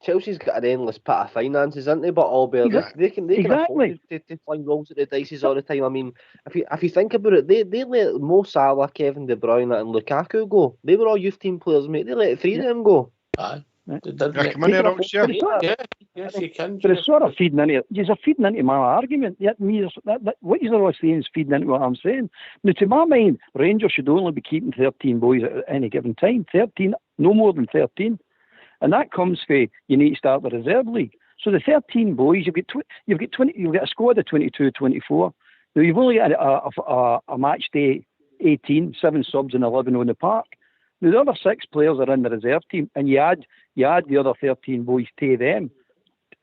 [SPEAKER 2] Chelsea's got an endless pit of finances, isn't they? But Albert, they can afford to fling rolls at the dices all the time. I mean, if you think about it, they let Mo Salah, Kevin De Bruyne, and Lukaku go. They were all youth team players, mate. They let three of them go.
[SPEAKER 1] Aye.
[SPEAKER 11] Yes, you can. But it's sort of feeding into it. You're feeding into my argument. Yet what you're all saying is feeding into what I'm saying. Now, to my mind, Rangers should only be keeping 13 boys at any given time. 13, no more than 13. And that comes for you need to start the reserve league. So the 13 boys, you've got a squad of 22, 24. Now you've only got a match day 18, 7 subs and 11 on the park. Now the other 6 players are in the reserve team, and you add the other 13 boys to them,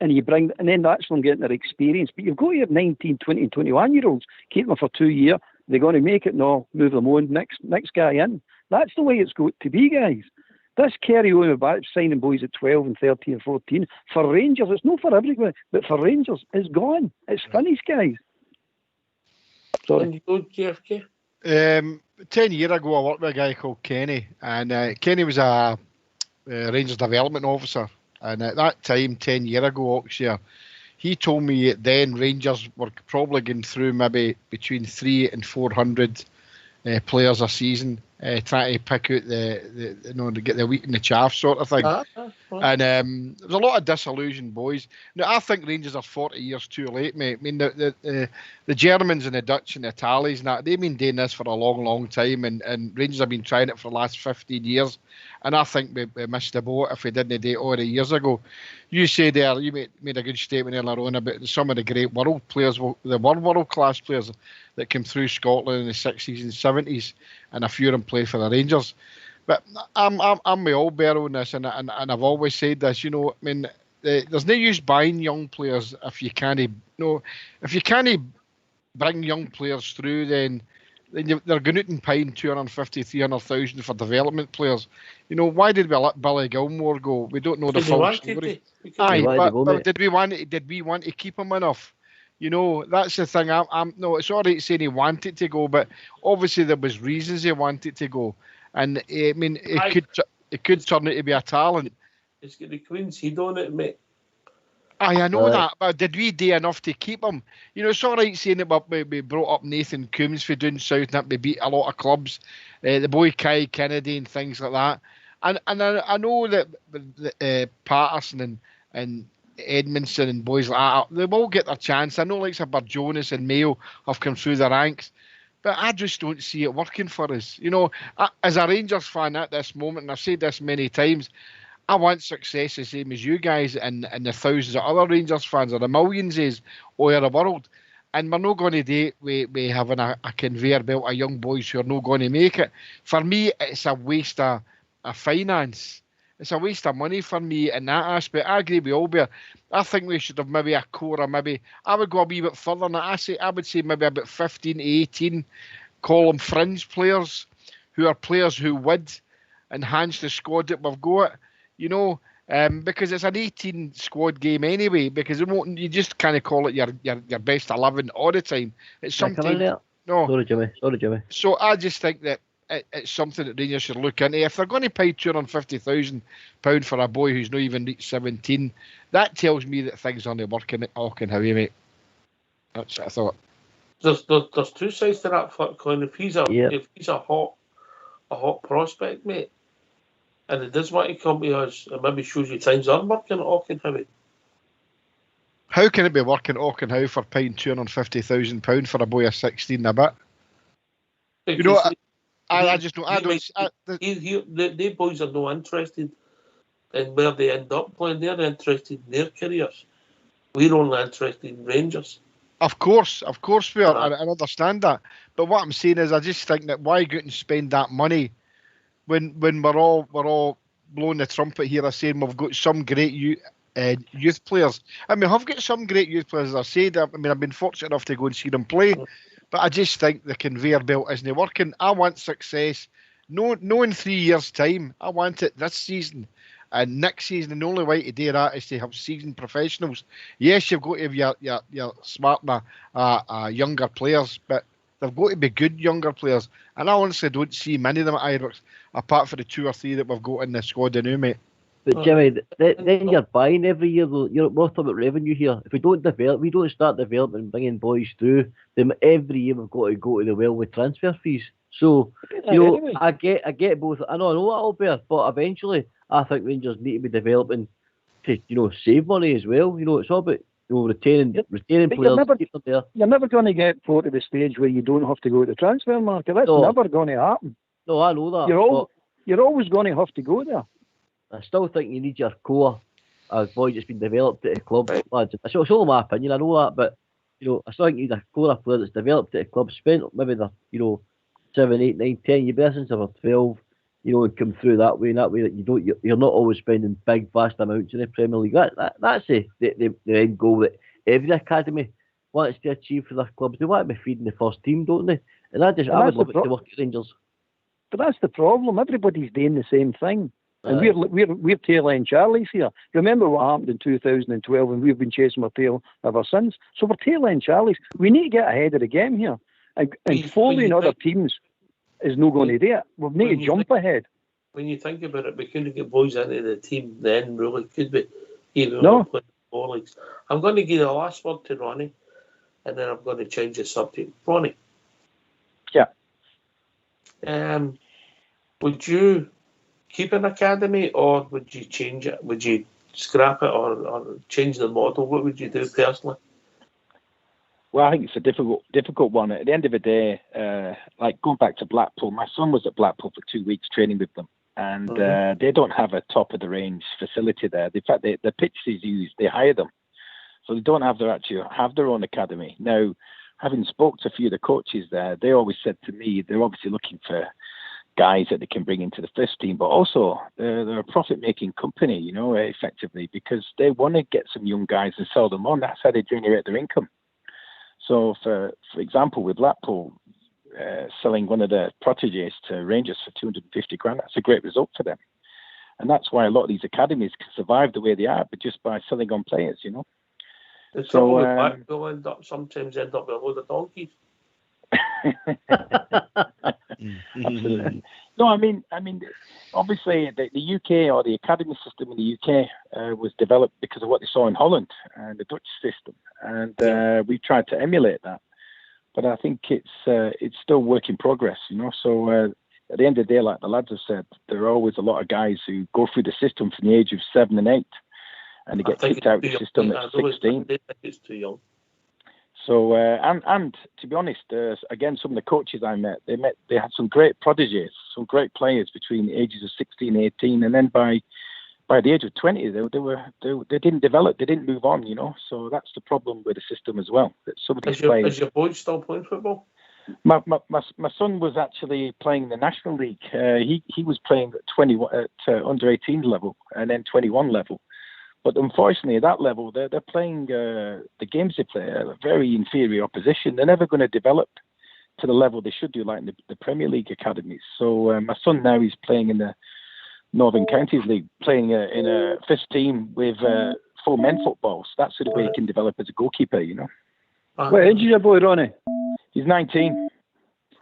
[SPEAKER 11] and then that's them getting their experience. But you've got your 19, 20, and 21 year olds, keep them for 2 years. They're going to make it. No, move them on. Next guy in. That's the way it's got to be, guys. This carry on about signing boys at 12 and 13 and 14. For Rangers, it's not for everyone, but for Rangers, it's gone. It's finished, guys. Sorry.
[SPEAKER 6] 10 years ago, I worked with a guy called Kenny, and Kenny was a Rangers development officer. And at that time, 10 years ago, Oxshire, he told me then Rangers were probably going through maybe between 300 and 400 players a season, trying to pick out to get the wheat and the chaff sort of thing. And there's a lot of disillusioned boys. Now, I think Rangers are 40 years too late, mate. I mean, the Germans and the Dutch and the Italians, they've been doing this for a long, long time, and Rangers have been trying it for the last 15 years. And I think we missed the boat if we didn't do it all the years ago. You say there, you made a good statement earlier on about some of the great world players, the world-class players that came through Scotland in the 60s and 70s, and a few of them played for the Rangers. But I'm with Albert on this, and I've always said this. There's no use buying young players if you can't. Bring young players through, then they're going out and paying 250, 300,000 for development players. Why did we let Billy Gilmore go? We don't know the full story. But did we want to keep him enough? That's the thing. No, it's all right saying he wanted to go, but obviously there was reasons he wanted to go, and it could turn out to be a talent.
[SPEAKER 1] It's got the Queen's head on it, mate.
[SPEAKER 6] I know that, but did we do enough to keep him? It's all right saying that we brought up Nathan Coombs for doing South, and that we beat a lot of clubs, the boy Kai Kennedy and things like that. And I know that Patterson and Edmondson and boys like that, they will get their chance. I know like Jonas and Mayo have come through the ranks, but I just don't see it working for us. As a Rangers fan at this moment, and I've said this many times, I want success the same as you guys and the thousands of other Rangers fans, or the millions all over the world. And we're not going to do it with having a conveyor belt of young boys who are not going to make it. For me, it's a waste of finance. It's a waste of money for me in that aspect. I agree with Albert. I think we should have maybe a core of I would go a wee bit further than that. I would say maybe about 15 to 18, call them fringe players, who are players who would enhance the squad that we've got. because it's an 18 squad game anyway. Because you just kind of call it your best 11 all the time. It's sometimes no.
[SPEAKER 7] Sorry, Jimmy.
[SPEAKER 6] So I just think that it's something that Rangers should look into. If they're going to pay £250,000 for a boy who's not even reached 17, that tells me that things aren't working at Auchenhowie, mate. That's what I thought.
[SPEAKER 1] There's two sides to that coin. If he's a hot prospect, mate, and it does want to come to us, it maybe shows you things aren't working at Auchenhowie.
[SPEAKER 6] How can it be working at Auchenhowie for paying £250,000 for a boy of 16 a bit? You know, I just don't.
[SPEAKER 1] The boys are no interested in where they end up playing. They're interested in their careers. We're only interested in Rangers.
[SPEAKER 6] Of course we are. I understand that. But what I'm saying is, I just think that why go and spend that money when we're all blowing the trumpet here, saying we've got some great youth players. I mean, I've got some great youth players, as I said. I mean, I've been fortunate enough to go and see them play. But I just think the conveyor belt isn't working. I want success. No in 3 years' time. I want it this season. And next season, and the only way to do that is to have seasoned professionals. Yes, you've got to have your smarter, younger players, but they've got to be good younger players. And I honestly don't see many of them at Ibrox, apart from the 2 or 3 that we've got in the squad now, mate.
[SPEAKER 7] But Jimmy, then you're buying every year, though. We're talking about revenue here. If we don't start developing and bringing boys through, then every year we've got to go to the well with transfer fees. So, I get both. I know that, Albert, but eventually I think Rangers need to be developing to, save money as well. It's all about retaining players.
[SPEAKER 11] You're never going to get to the stage where you don't have to go to the transfer market. That's never going to happen.
[SPEAKER 7] No, I know that.
[SPEAKER 11] You're always going to have to go there.
[SPEAKER 7] I still think you need your core as boys that's been developed at the club, lads. It's only my opinion, I know that, but I still think you need a core of player that's developed at the club, spent maybe the 7, 8, 9, 10 years since they were 12, and come through that way, and that way that you're not always spending big vast amounts in the Premier League. That's the end goal that every academy wants to achieve for their clubs. They want to be feeding the first team, don't they? And I would love it to work at Rangers.
[SPEAKER 11] But that's the problem. Everybody's doing the same thing. And we're tail end Charlies here. Remember what happened in 2012, and we've been chasing our tail ever since. So we're tail end Charlies. We need to get ahead of the game here. And following other teams is not going to do it. We need to jump ahead.
[SPEAKER 1] When you think about it, we couldn't get boys into the team then, really, could we? Even
[SPEAKER 11] no.
[SPEAKER 1] Playing 4 leagues. I'm going to give the last word to Ronnie, and then I'm going to change the subject. Ronnie.
[SPEAKER 11] Yeah.
[SPEAKER 1] Would you keep an academy, or would you change it? Would you scrap it or change the model? What would you do personally?
[SPEAKER 13] Well, I think it's a difficult one. At the end of the day, like going back to Blackpool, my son was at Blackpool for 2 weeks training with them, and they don't have a top of the range facility there. In fact, the pitch is used, they hire them, so they don't have their own academy. Now, having spoke to a few of the coaches there, they always said to me they're obviously looking for guys that they can bring into the first team, but also they're a profit-making company, effectively, because they want to get some young guys and sell them on. That's how they generate their income. So, for example, with Blackpool selling one of their proteges to Rangers for 250 grand, that's a great result for them. And that's why a lot of these academies can survive the way they are, but just by selling on players,
[SPEAKER 1] The trouble with Blackpool sometimes end up with a load of donkeys.
[SPEAKER 13] Absolutely. No, I mean, obviously the UK, or the academy system in the UK was developed because of what they saw in Holland and the Dutch system, and we tried to emulate that. But I think it's still work in progress, So at the end of the day, like the lads have said, there are always a lot of guys who go through the system from the age of 7 and 8, and they get kicked out of the system at 16.
[SPEAKER 1] I think it's too young.
[SPEAKER 13] So and to be honest, again, some of the coaches I met, they had some great prodigies, some great players between the ages of 16, 18, and then by the age of 20, they didn't develop, they didn't move on, So that's the problem with the system as well. That some of these players.
[SPEAKER 1] Is your boy still playing football?
[SPEAKER 13] My son was actually playing in the National League. He was playing at 21 at under 18 level and then 21 level. But unfortunately, at that level, they're playing the games they play at a very inferior opposition. They're never going to develop to the level they should do, like in the Premier League academies. So my son now, he's playing in the Northern Counties League, playing in a first team with full men football. So that's the way he can develop as a goalkeeper, you know.
[SPEAKER 11] What age is your boy, Ronnie?
[SPEAKER 13] He's 19.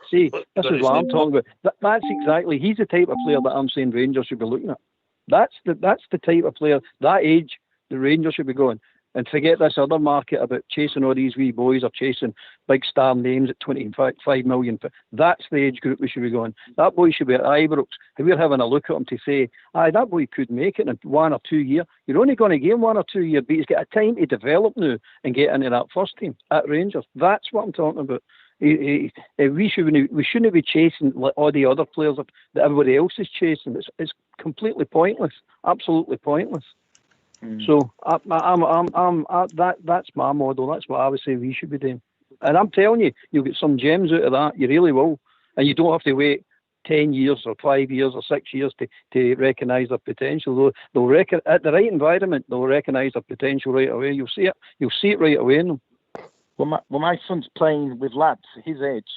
[SPEAKER 11] See, this is what I'm talking about. That's exactly. He's the type of player that I'm saying Rangers should be looking at. That's the type of player, that age, the Rangers should be going. And forget this other market about chasing all these wee boys or chasing big star names at 25 million. That's the age group we should be going. That boy should be at Ibrox. If we're having a look at him to say, that boy could make it in 1 or 2 years. You're only going to give him 1 or 2 years, but he's got a time to develop now and get into that first team at Rangers. That's what I'm talking about. We shouldn't be chasing all the other players that everybody else is chasing. It's completely pointless, absolutely pointless. So that's my model. That's what I would say we should be doing. And I'm telling you, you'll get some gems out of that. You really will, and you don't have to wait 10 years or 5 years or 6 years to recognise their potential. They'll at the right environment, they'll recognise their potential right away. You'll see it right away in them.
[SPEAKER 13] Well, my son's playing with lads his age,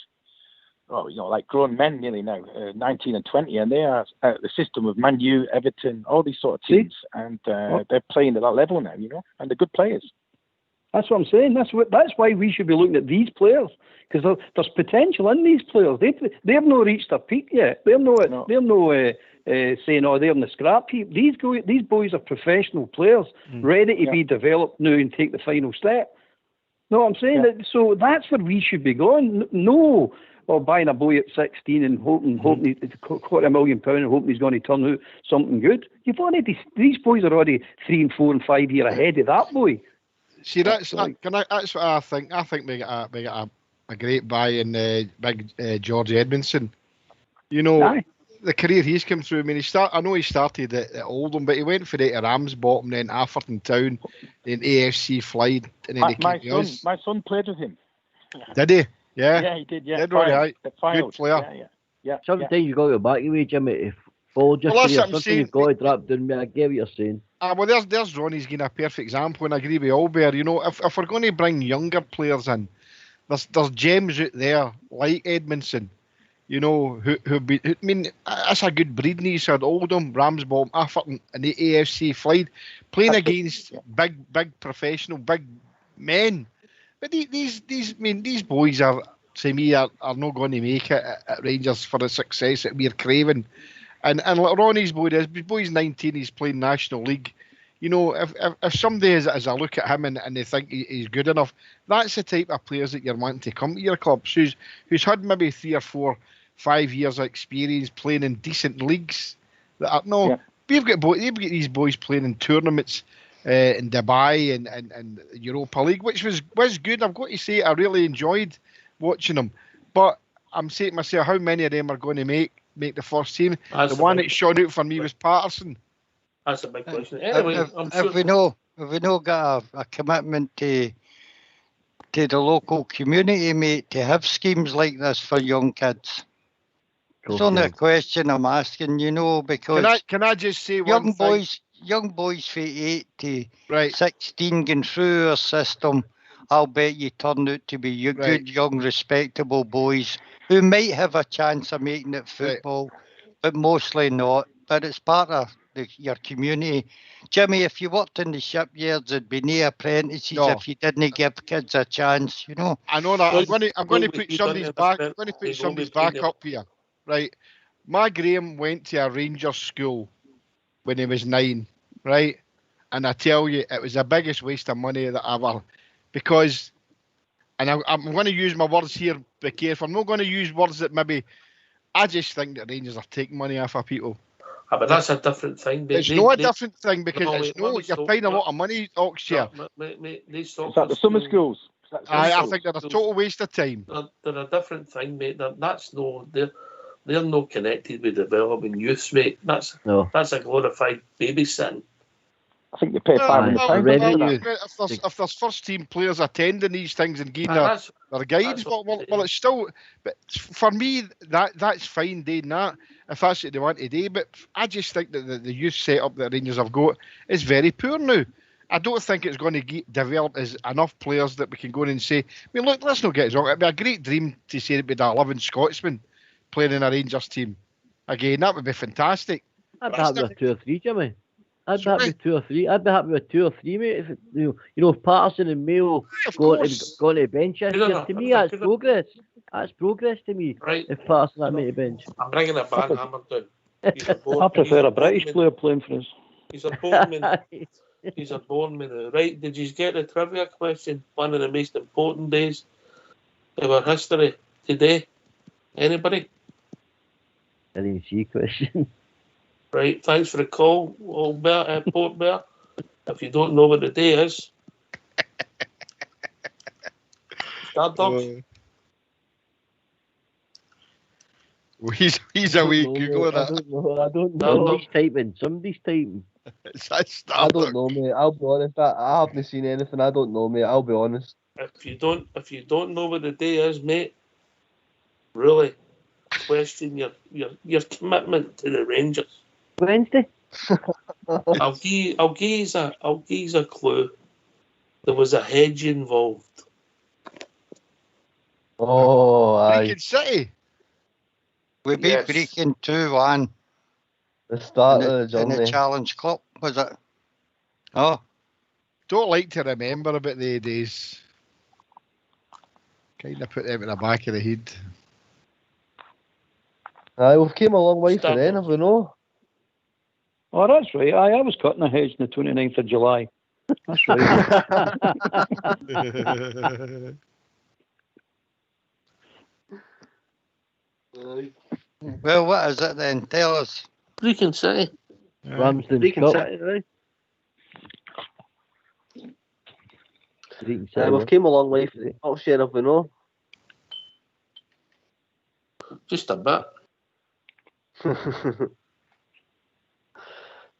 [SPEAKER 13] like grown men nearly now, 19 and 20, and they are the system of Man U, Everton, all these sort of teams, and they're playing at that level now, you know, and they're good players.
[SPEAKER 11] That's what I'm saying. That's why we should be looking at these players, because there's potential in these players. They've not reached their peak yet. They're no saying, they're in the scrap heap. These boys are professional players, ready to be developed now and take the final step. No, I'm saying that. So that's where we should be going. No, or buying a boy at 16 and hoping he's £250,000 and hoping he's going to turn out something good. These boys are already 3 and 4 and 5 years ahead of that boy.
[SPEAKER 6] See, that's what I think. I think we got a great buy in big George Edmondson. You know, the career he's come through. I mean, I know he started at Oldham, but he went for it at Ramsbottom, then Atherton Town, then AFC Clyde, and then
[SPEAKER 13] my son played with him.
[SPEAKER 6] Did he? Yeah.
[SPEAKER 13] Yeah, he did. Yeah,
[SPEAKER 6] good player.
[SPEAKER 13] Yeah.
[SPEAKER 7] Sometimes you got to go back away, Jimmy. If follow just career, sometimes you've got to drop down. I get what you're saying.
[SPEAKER 6] Well, there's Ronnie's getting a perfect example, and I agree with Albert. You know, if we're going to bring younger players in, there's gems out there like Edmondson. You know, that's a good breed. He said Oldham, Ramsbottom, Atherton, and the AFC Clyde, playing against big professional, big men. But these boys are, to me, are not going to make it at Rangers for the success that we're craving. And like Ronnie's boy's 19, he's playing National League. You know, if somebody has a look at him and they think he's good enough, that's the type of players that you're wanting to come to your clubs, who's had maybe 3 or 4, 5 years of experience playing in decent leagues. We've got these boys playing in tournaments in Dubai and Europa League, which was good. I've got to say, I really enjoyed watching them. But I'm saying to myself, how many of them are going to make the first team? The one that shone out for me was Patterson.
[SPEAKER 1] That's a big question. Anyway,
[SPEAKER 8] if we know got a commitment to the local community, mate, to have schemes like this for young kids. It's only a question I'm asking, you know, because
[SPEAKER 6] can I just say
[SPEAKER 8] young boys from 8 to 16 going through our system, I'll bet you turn out to be good, young, respectable boys who might have a chance of making it football, but mostly not. But it's part of your community. Jimmy, if you worked in the shipyards, there'd be no apprentices if you didn't give kids a chance, you know.
[SPEAKER 6] I know that. I'm going to put somebody's back. I'm going to put somebody's back up here. Right. My Graham went to a Rangers school when he was 9, right? And I tell you, it was the biggest waste of money that ever, because, and I'm going to use my words here, be careful. I'm not going to use words that maybe, I just think that Rangers are taking money off of people.
[SPEAKER 1] But that's a different thing.
[SPEAKER 6] It's not a different thing, because you're paying a lot of money, Oxshire.
[SPEAKER 13] Is that the summer schools?
[SPEAKER 6] I think they're a total waste of time.
[SPEAKER 1] They're a different thing, mate. They're not connected with developing youths, mate. That's a glorified babysitting.
[SPEAKER 13] I think they pay £500.
[SPEAKER 6] If there's first team players attending these things and giving their guides, well, it's still. But for me, that's fine doing that if that's what they want to do. But I just think that the youth setup that Rangers have got is very poor now. I don't think it's going to develop as enough players that we can go in and say, I mean, look, let's not get it wrong. It'd be a great dream to say it'd be the 11 Scotsmen playing in a Rangers team. Again, that would be fantastic.
[SPEAKER 7] I'd be happy with 2 or 3, Jimmy. I'd be happy with 2 or 3. I'd be happy with 2 or 3, mate. If it, you know, if Patterson and Mayo going to the bench this year, to me that's progress. That's progress to me.
[SPEAKER 1] Right.
[SPEAKER 7] If Patterson had made a bench.
[SPEAKER 1] I'm bringing a banhammer down.
[SPEAKER 11] I prefer a British player playing for us.
[SPEAKER 1] He's a Bournemouth. He's a Bournemouth. Right? Did you get the trivia question? One of the most important days of our history today. Anybody?
[SPEAKER 7] I didn't see a question.
[SPEAKER 1] Right. Thanks for the call, old Bear, Port Bear. If you don't know what the day is, Start Dogs.
[SPEAKER 6] Well, he's a wee Google that.
[SPEAKER 2] I don't know.
[SPEAKER 7] Somebody's typing.
[SPEAKER 2] I don't know, mate. I'll be honest. I haven't seen anything. I don't know, mate. I'll be honest.
[SPEAKER 1] If you don't know what the day is, mate, really question your commitment to the Rangers.
[SPEAKER 7] Wednesday.
[SPEAKER 1] I'll give you a clue. There was a hedge involved.
[SPEAKER 2] Oh, aye.
[SPEAKER 6] Brecon City.
[SPEAKER 8] We beat Brecon 2-1.
[SPEAKER 2] The start of the journey.
[SPEAKER 8] In the Challenge Cup, was it? Oh.
[SPEAKER 6] Don't like to remember about the days. Kind of put them in the back of the head.
[SPEAKER 2] Aye, we've came a long way for then, have we no?
[SPEAKER 11] Oh, that's right. I was cutting a hedge on the 29th of July. That's right.
[SPEAKER 8] Well, what is it then? Tell us.
[SPEAKER 1] Brecon City.
[SPEAKER 7] Ramsden
[SPEAKER 2] Brecon
[SPEAKER 7] Cup.
[SPEAKER 2] City, right?
[SPEAKER 7] Brecon City.
[SPEAKER 2] We've came a long way for the upshare, have we no?
[SPEAKER 1] Just a bit.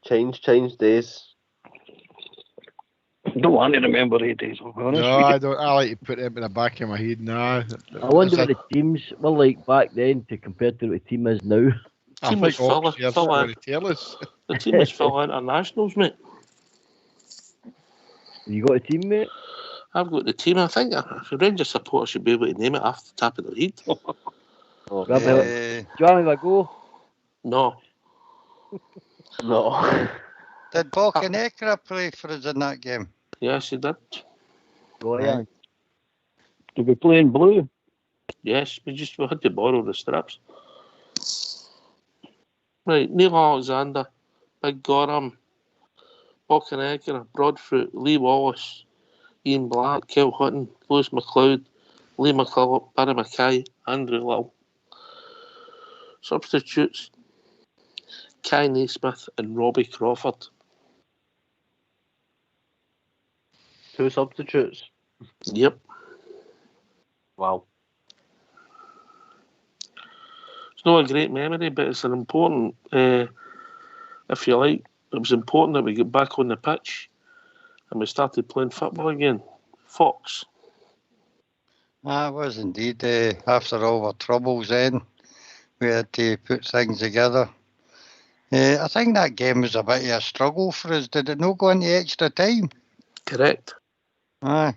[SPEAKER 2] Change days.
[SPEAKER 11] Don't want to remember the days, I'll be honest.
[SPEAKER 6] No, I don't. I like to put them in the back of my head. Nah.
[SPEAKER 7] I wonder what the teams were like back then to compare to what the team is now.
[SPEAKER 1] The team was full internationals, mate.
[SPEAKER 7] You got a team, mate?
[SPEAKER 1] I've got the team. I think if a Rangers supporter should be able to name it off the top of their head.
[SPEAKER 7] Do you want me to go?
[SPEAKER 1] No.
[SPEAKER 2] No.
[SPEAKER 8] Did Balkanekra play for us in that game?
[SPEAKER 1] Yes, he did.
[SPEAKER 7] Oh, yeah.
[SPEAKER 11] Did we play in blue?
[SPEAKER 1] Yes, we had to borrow the straps. Right, Neil Alexander, Big Gorham, Balkanekra, Broadfoot, Lee Wallace, Ian Black, Kel Hutton, Lewis McLeod, Lee McCullough, Barry Mackay, Andrew Little. Substitutes, Kai Naismith and Robbie Crawford.
[SPEAKER 2] 2 substitutes.
[SPEAKER 1] Yep.
[SPEAKER 2] Wow.
[SPEAKER 1] It's not a great memory, but it's an important, if you like, it was important that we get back on the pitch and we started playing football again. Fox.
[SPEAKER 8] It was indeed. After all our troubles then, we had to put things together. I think that game was a bit of a struggle for us. Did it not go into extra time?
[SPEAKER 1] Correct.
[SPEAKER 8] Aye.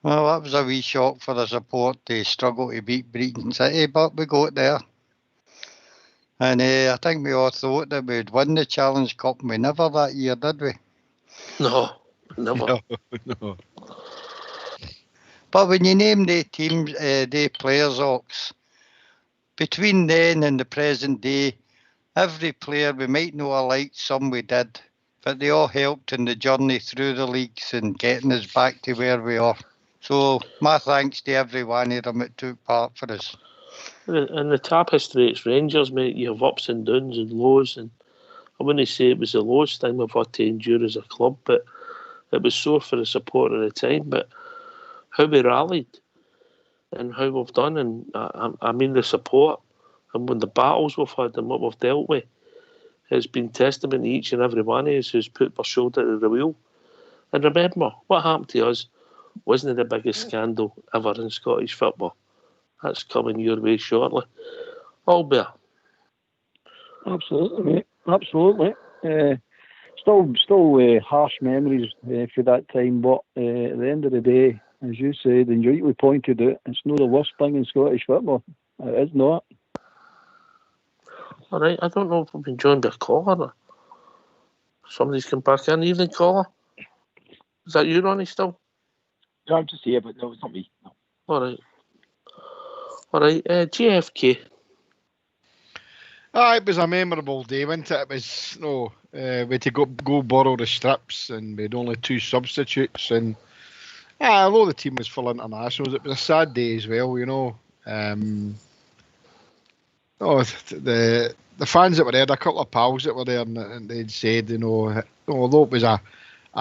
[SPEAKER 8] Well, that was a wee shock for the support to struggle to beat Brecon City, but we got there. And I think we all thought that we'd win the Challenge Cup, and we never that year, did we?
[SPEAKER 1] No, never.
[SPEAKER 6] No.
[SPEAKER 8] But when you name the teams, the players, Ox, between then and the present day, every player we might not have liked, some we did, but they all helped in the journey through the leagues and getting us back to where we are. So my thanks to every one of them that took part for us.
[SPEAKER 1] In the tapestry, it's Rangers, mate. You have ups and downs and lows, and I wouldn't say it was the lowest thing we've had to endure as a club, but it was sore for the support at the time. But how we rallied and how we've done, and I mean the support and when the battles we've had and what we've dealt with has been testament to each and every one of us who's put their shoulder to the wheel. And remember, what happened to us wasn't the biggest scandal ever in Scottish football. That's coming your way shortly. Albert.
[SPEAKER 11] Absolutely, mate. Absolutely. Still harsh memories for that time, but at the end of the day, as you said, and you rightly pointed out, it's not the worst thing in Scottish football. It is not.
[SPEAKER 1] All right, I don't know if I've been joined by a caller. Or somebody's come back in. Evening, caller. Is that you, Ronnie, still?
[SPEAKER 13] No, I'm just here, but no, it's not me. No.
[SPEAKER 1] All right. JFK.
[SPEAKER 6] It was a memorable day, wasn't it? It was, we had to go borrow the strips, and we had only 2 substitutes, and although the team was full internationals, it was a sad day as well, the fans that were there, a couple of pals that were there, and they'd said, although it was a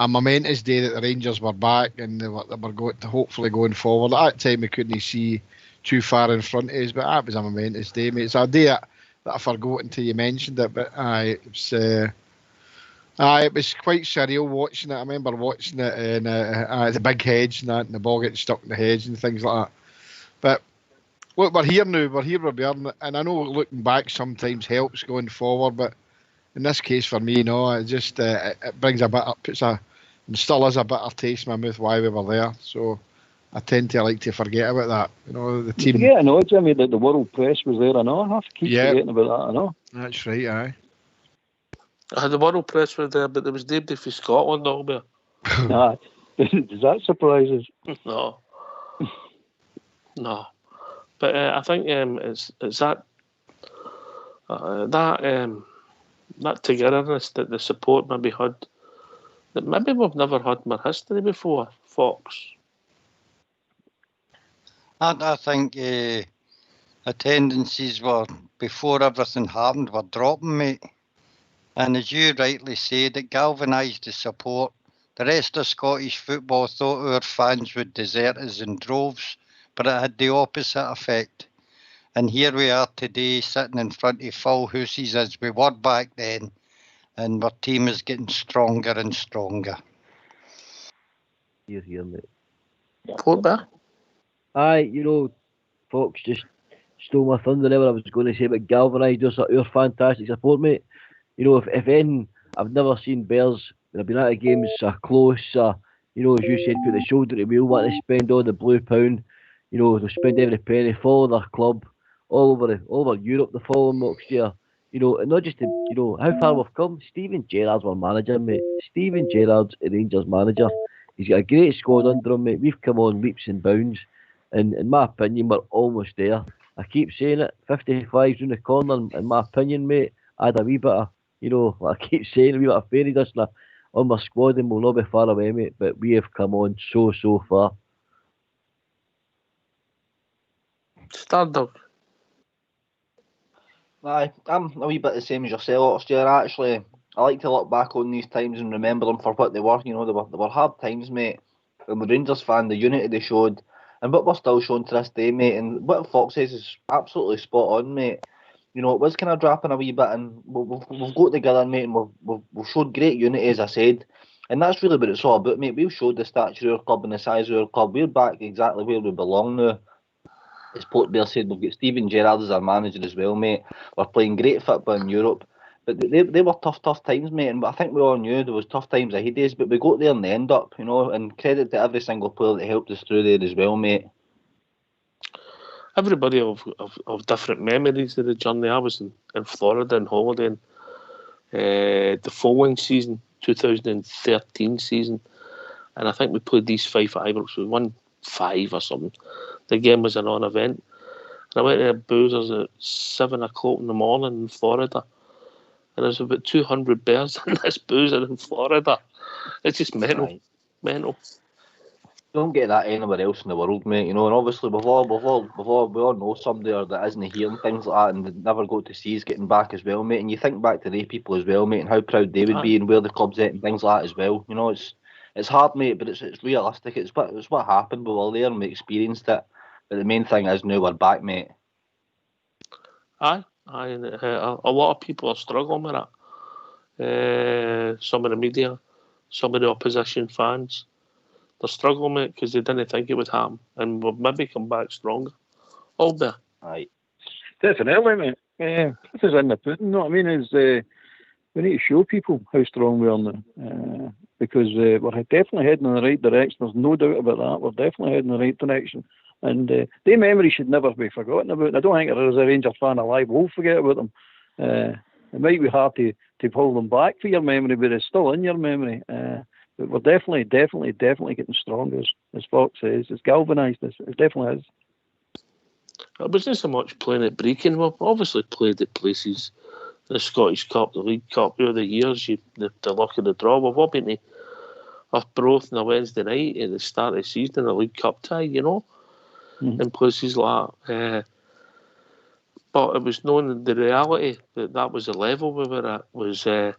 [SPEAKER 6] momentous day that the Rangers were back and they were hopefully going forward. At that time, we couldn't see too far in front of us, but that was a momentous day, mate. It's a day that I forgot until you mentioned it, but it was quite surreal watching it. I remember watching it in the big hedge and that, and the ball getting stuck in the hedge and things like that. But look, we're here now. We're here with Bjorn, and I know looking back sometimes helps going forward, but in this case for me, it just it brings a bit up. And still is a bitter taste in my mouth why we were there. So I tend to like to forget about that. The team.
[SPEAKER 11] Yeah, I know, Jimmy, that the world press was there. I know. I have to keep forgetting about that. I know.
[SPEAKER 6] That's right. Aye.
[SPEAKER 1] The world press was there, but there was nobody from Scotland all there.
[SPEAKER 11] Nah, does that surprise us?
[SPEAKER 1] No. But I think it's that togetherness that the support maybe had that maybe we've never had in our history before. Fox.
[SPEAKER 8] I think attendances were, before everything happened, were dropping, mate. And as you rightly said, it galvanised the support. The rest of Scottish football thought our fans would desert us in droves, but it had the opposite effect. And here we are today, sitting in front of full houses as we were back then, and our team is getting stronger and stronger.
[SPEAKER 7] Here, mate.
[SPEAKER 1] Portback?
[SPEAKER 7] Aye, Fox just stole my thunder there. I was going to say about galvanised us, our fantastic support, mate. If anything, I've never seen Bears when I've been at the games so close, as you said, put the shoulder to the wheel, what they spend on the blue pound. They spend every penny, follow their club all over Europe. They follow them next year. And not just how far we've come. Steven Gerrard's our manager, mate. Steven Gerrard's a Rangers manager. He's got a great squad under him, mate. We've come on leaps and bounds. And in my opinion, we're almost there. I keep saying it, 55's in the corner, in my opinion, mate. I had a wee bit of, like I keep saying, a wee bit of fairy dust on my squad, and we'll not be far away, mate. But we have come on so far.
[SPEAKER 1] Stardog.
[SPEAKER 2] Aye, I'm a wee bit the same as yourself, Stuart. Actually, I like to look back on these times and remember them for what they were. They were hard times, mate. And the Rangers fan, the unity they showed, and what we're still showing to this day, mate. And what Fox says is absolutely spot on, mate. It was kind of dropping a wee bit, and we've got together, mate, and we've showed great unity, as I said. And that's really what it's all about, mate. We've showed the stature of our club and the size of our club. We're back exactly where we belong now. As Port Bear said, we've got Steven Gerrard as our manager as well, mate. We're playing great football in Europe. But they were tough times, mate. And I think we all knew there was tough times ahead of us, but we got there in the end up, and credit to every single player that helped us through there as well, mate.
[SPEAKER 1] Everybody of different memories of the journey. I was in Florida on holiday the following season, 2013 season, and I think we played these 5-5, we won 5 or something. The game was a non-event. And I went to Boozers at 7 o'clock in the morning in Florida, and there's about 200 Bears in this Boozer in Florida. It's just mental.
[SPEAKER 2] Right.
[SPEAKER 1] Mental.
[SPEAKER 2] Don't get that anywhere else in the world, mate. And obviously we all know somebody that isn't here and things like that, and they never got to see us getting back as well, mate. And you think back to the people as well, mate, and how proud they would be and where the club's at and things like that as well. It's hard, mate, but it's realistic. It's what happened. We were there and we experienced it. But the main thing is now we're back, mate.
[SPEAKER 1] Aye. A lot of people are struggling with that. Some of the media, some of the opposition fans. They're struggling with it because they didn't think it would happen, and we'll maybe come back stronger. All there.
[SPEAKER 2] Aye.
[SPEAKER 11] Definitely, mate. This is in the pudding, you know what I mean? We need to show people how strong we are now, because we're definitely heading in the right direction. There's no doubt about that. We're definitely heading in the right direction. And their memory should never be forgotten about. I don't think there is a Rangers fan alive who will forget about them. It might be hard to pull them back for your memory, but it's still in your memory. But we're definitely getting stronger, as Fox says. It's galvanised us. It definitely is.
[SPEAKER 1] It wasn't so much playing at Brecon. We've obviously played at places, the Scottish Cup, the League Cup, over the years, the luck of the draw. We've all been to Arbroath on a Wednesday night at the start of the season in the League Cup tie, in places like that. But it was known the reality that was the level we were at was it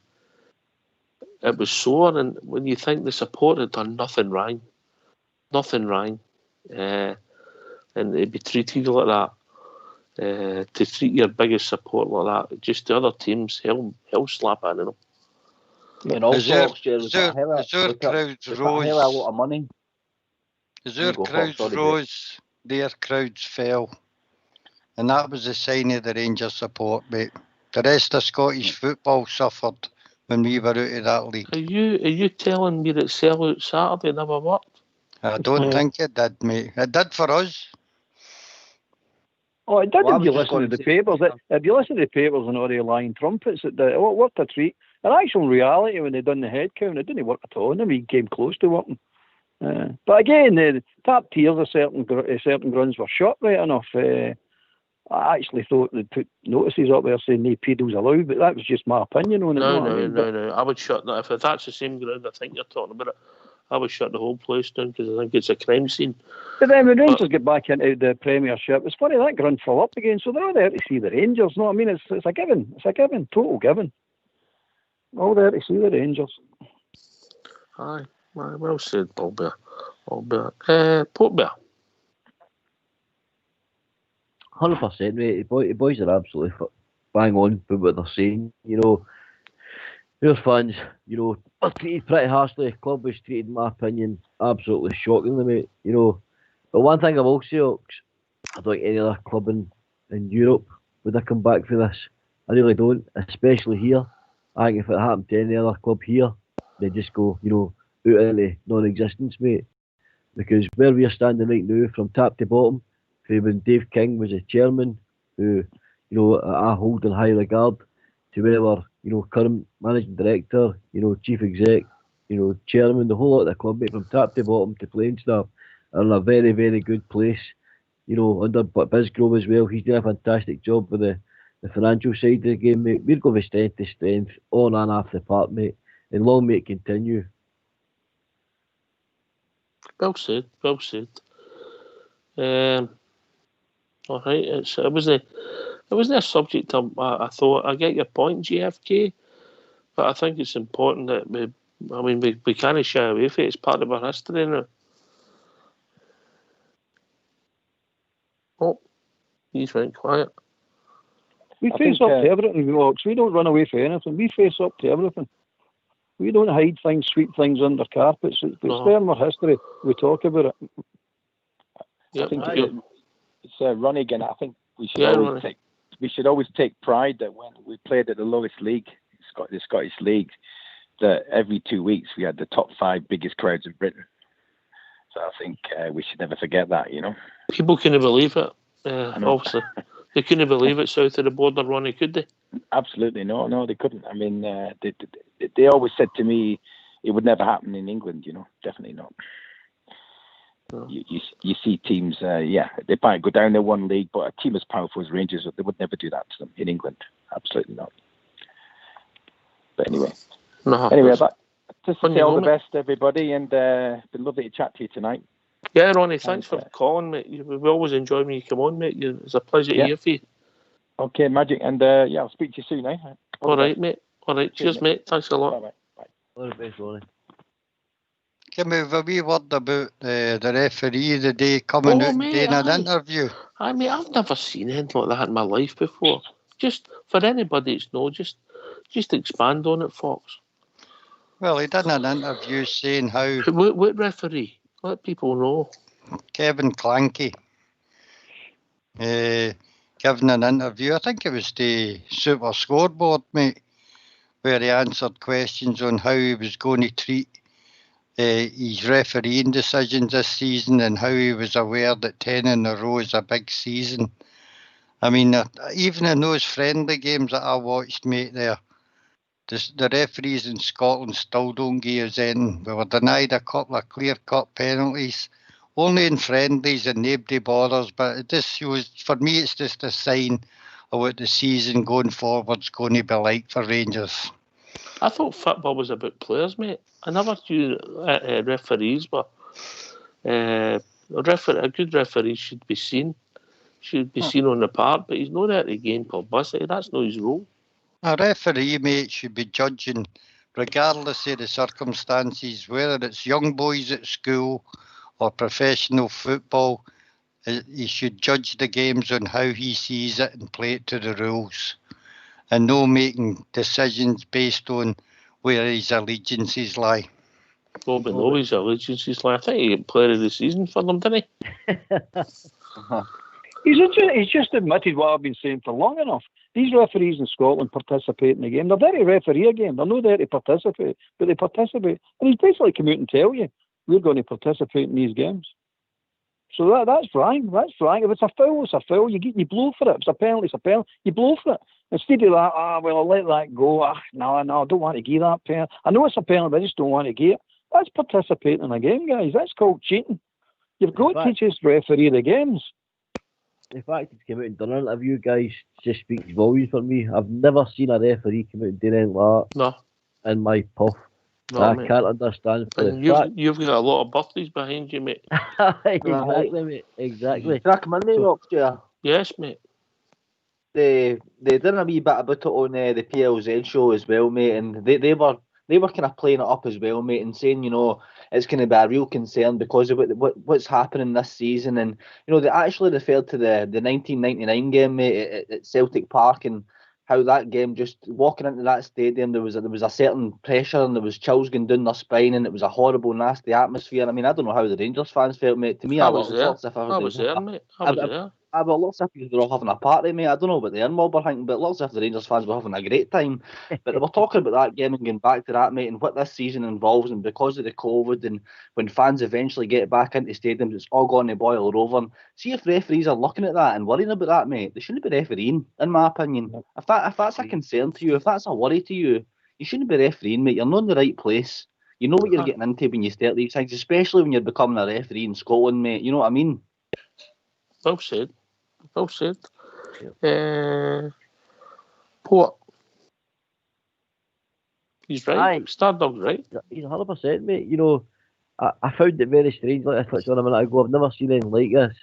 [SPEAKER 1] was sore, and when you think the support had done nothing wrong, and to be treated like that, to treat your biggest support like that, just the other teams hell slap at them.
[SPEAKER 2] And also,
[SPEAKER 8] As our crowds rose,
[SPEAKER 2] a lot of money.
[SPEAKER 8] as our crowds rose, their crowds fell. And that was a sign of the Rangers support, mate. The rest of Scottish football suffered when we were out of that league.
[SPEAKER 1] Are you telling me that sellout Saturday never worked?
[SPEAKER 8] I don't think it did, mate. It did for us.
[SPEAKER 11] Oh, it did if you listen to the papers. If you listen to the papers and all the lying trumpets, it worked a treat. In actual reality, when they done the head count, it didn't work at all. I mean, came close to working. But again, the top tiers of certain grounds were shot right enough. I actually thought they'd put notices up there saying no pedos allowed, but that was just my opinion on it.
[SPEAKER 1] No. I would shut that. If that's the same ground I think you're talking about it, I would shut the whole place down because I think it's a crime scene.
[SPEAKER 11] But then when Rangers get back into the Premiership, it's funny, that ground full up again, so they're all there to see the Rangers. No, I mean, it's a given. It's a given, total given. All there to see the Rangers.
[SPEAKER 1] Aye, well said, Albert. Portbear.
[SPEAKER 7] 100%, mate. The boys are absolutely bang on with what they're saying. Their fans, are treated pretty harshly. The club was treated, in my opinion, absolutely shockingly, mate. But one thing I will say, Ox, I don't think any other club in Europe would have come back for this. I really don't, especially here. I think if it happened to any other club here, they'd just go, out into non-existence, mate. Because where we are standing right now, from top to bottom, when Dave King was a chairman, who, I hold in high regard, to wherever, current managing director, chief exec, chairman, the whole lot of the club, mate, from top to bottom to playing staff, are in a very, very good place. Under Bisgrove as well, he's doing a fantastic job with the financial side of the game, mate. We're going from strength to strength, on and off the park, mate, and long may it continue.
[SPEAKER 1] Well said. All right, it wasn't a subject I thought. I get your point, GFK, but I think it's important that we can't shy away from it. It's part of our history now. Oh, he's went quiet.
[SPEAKER 11] We face up to everything, Ox. We don't run away from anything. We face up to everything. We don't hide things, sweep things under carpets. It's there in our history. We talk about it.
[SPEAKER 13] I think it's Ronnie again. I think we should always take pride that when we played at the lowest league, the Scottish League, that every 2 weeks we had the top 5 biggest crowds in Britain. So I think we should never forget that.
[SPEAKER 1] People couldn't believe it. Obviously, they couldn't believe it south of the border, Ronnie, could they?
[SPEAKER 13] Absolutely no, they couldn't. I mean, they always said to me it would never happen in England. Definitely not. No. You see teams, they might go down to one league, but a team as powerful as Rangers, they would never do that to them in England. Absolutely not. But anyway, just to say all the best, everybody, and been lovely to chat to you tonight.
[SPEAKER 1] Yeah, Ronnie, thanks for calling, mate. We always enjoy when you come on, mate. It's a pleasure to hear from you. Okay, magic, and I'll speak to you soon, eh? All right, mate. All right, cheers, mate. Thanks a lot. Bye.
[SPEAKER 7] All the best, Ronnie.
[SPEAKER 8] Can we have a wee word about the referee the day coming out and doing an interview?
[SPEAKER 1] I mean, I've never seen anything like that in my life before. Just for anybody that's no, just expand on it, Fox.
[SPEAKER 8] Well, he did an interview saying how...
[SPEAKER 1] What referee? Let people know.
[SPEAKER 8] Kevin Clanky. Giving an interview, I think it was the Super Scoreboard, mate, where he answered questions on how he was going to treat his refereeing decisions this season and how he was aware that 10 in a row is a big season. I mean, even in those friendly games that I watched, mate, the referees in Scotland still don't give us anything. We were denied a couple of clear-cut penalties, only in friendlies, and nobody bothers. But it just shows, for me, it's just a sign of what the season going forward's going to be like for Rangers.
[SPEAKER 1] I thought football was about players, mate. I never knew referees were. A good referee should be seen on the park, but he's not there to gain publicity. That's not his role.
[SPEAKER 8] A referee, mate, should be judging regardless of the circumstances, whether it's young boys at school or professional football. He should judge the games on how he sees it and play it to the rules, and no making decisions based on where his allegiances lie.
[SPEAKER 1] Oh, but no, his allegiances lie. I think he got player of the season for them, didn't he?
[SPEAKER 11] He's just admitted what I've been saying for long enough. These referees in Scotland participate in the game. They're there to referee a game. They're not there to participate, but they participate. And he's basically come out and tell you, we're going to participate in these games. So that's fine. That's fine. If it's a foul, it's a foul. You blow for it. If it's a penalty, it's a penalty. You blow for it. Instead of that, I'll let that go. No, I don't want to give that penalty. I know it's a penalty, but I just don't want to give it. That's participating in a game, guys. That's called cheating. You've got to just referee the games.
[SPEAKER 7] The fact he's come out and done an interview, guys, just speaks volumes for me. I've never seen a referee come out and do anything like that.
[SPEAKER 1] No.
[SPEAKER 7] In my puff.
[SPEAKER 1] No,
[SPEAKER 7] I
[SPEAKER 1] mate.
[SPEAKER 7] can't understand.
[SPEAKER 1] You've got a lot of birthdays behind you, mate.
[SPEAKER 7] Exactly, mate. Exactly.
[SPEAKER 2] Can I come in there, Oxford?
[SPEAKER 1] Yes, mate.
[SPEAKER 2] They did a wee bit about it on the PLZ show as well, mate, and they were kind of playing it up as well, mate, and saying, it's going to be a real concern because of what's happening this season. And, they actually referred to the 1999 game, mate, at Celtic Park, and how that game, just walking into that stadium, there was a certain pressure and there was chills going down their spine, and it was a horrible, nasty atmosphere. I mean, I don't know how the Rangers fans felt, mate. To me,
[SPEAKER 1] I was there, mate. I was there.
[SPEAKER 2] But it looks as if they were all having a party, mate. I don't know about the mob or anything, but it looks as if the Rangers fans were having a great time. But they were talking about that game and going back to that, mate, and what this season involves, and because of the COVID, and when fans eventually get back into stadiums, it's all going to boil over. And see if referees are looking at that and worrying about that, mate. They shouldn't be refereeing, in my opinion. If that's a concern to you, if that's a worry to you, you shouldn't be refereeing, mate. You're not in the right place. You know what you're getting into when you start these things, especially when you're becoming a referee in Scotland, mate. You know what I mean?
[SPEAKER 1] Well said. Well said. Port. He's right. Stardog's right.
[SPEAKER 7] He's 100%, mate. I found it very strange, like I touched on a minute ago. I've never seen anything like this.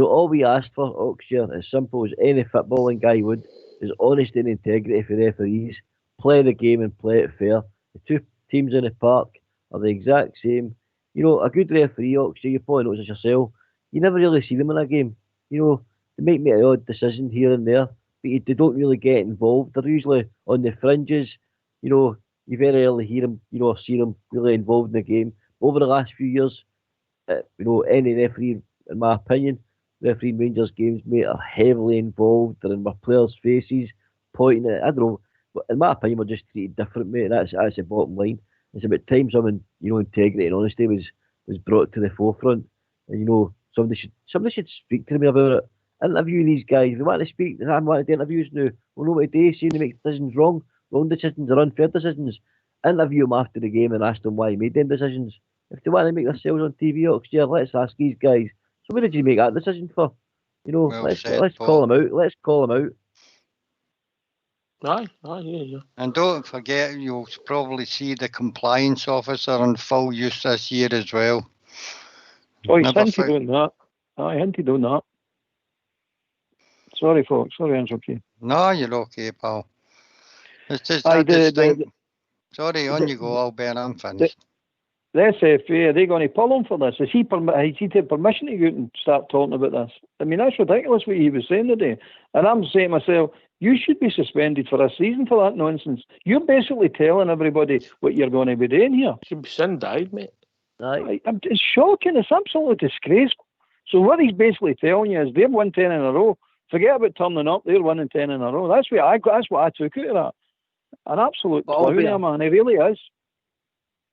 [SPEAKER 7] All we asked for, Oxshire, as simple as any footballing guy would, is honesty and integrity for referees. Play the game and play it fair. The two teams in the park are the exact same. A good referee, Oxshire, you probably notice yourself, you never really see them in a game. They make an odd decision here and there, but they don't really get involved. They're usually on the fringes. You very rarely hear them, see them really involved in the game. Over the last few years, any referee, in my opinion, refereeing Rangers games, mate, are heavily involved. They're in my players' faces, pointing at it. I don't know, but in my opinion, we're just treated different, mate. That's the bottom line. It's about time some, integrity and honesty was brought to the forefront. And somebody should speak to me about it. Interviewing these guys. If they want to speak, I want to do interviews now. We'll know what they say. They make decisions wrong decisions or unfair decisions. Interview them after the game and ask them why he made them decisions. If they want to make themselves on TV, let's ask these guys. So what did you make that decision for? Let's call them out. Let's call them
[SPEAKER 8] Aye,
[SPEAKER 1] out. Yeah.
[SPEAKER 8] And don't forget, you'll probably see the compliance officer on full use this year as well.
[SPEAKER 11] Oh, he's hinted on that. I hinted on that. Sorry, folks. Sorry, I'm okay.
[SPEAKER 8] No, you're okay, pal. It's just sorry, on you go, Albert. I'm finished.
[SPEAKER 11] The SFA, are they going to pull him for this? Has he taken permission to go out and start talking about this? I mean, that's ridiculous what he was saying today. And I'm saying to myself, you should be suspended for a season for that nonsense. You're basically telling everybody what you're going to be doing here.
[SPEAKER 1] Should be sin died, mate.
[SPEAKER 11] It's shocking. It's absolutely disgraceful. So what he's basically telling you is they've won 10 in a row. Forget about turning up. They're winning 10 in a row. That's what I took out of that. An absolute clown, man. He really is.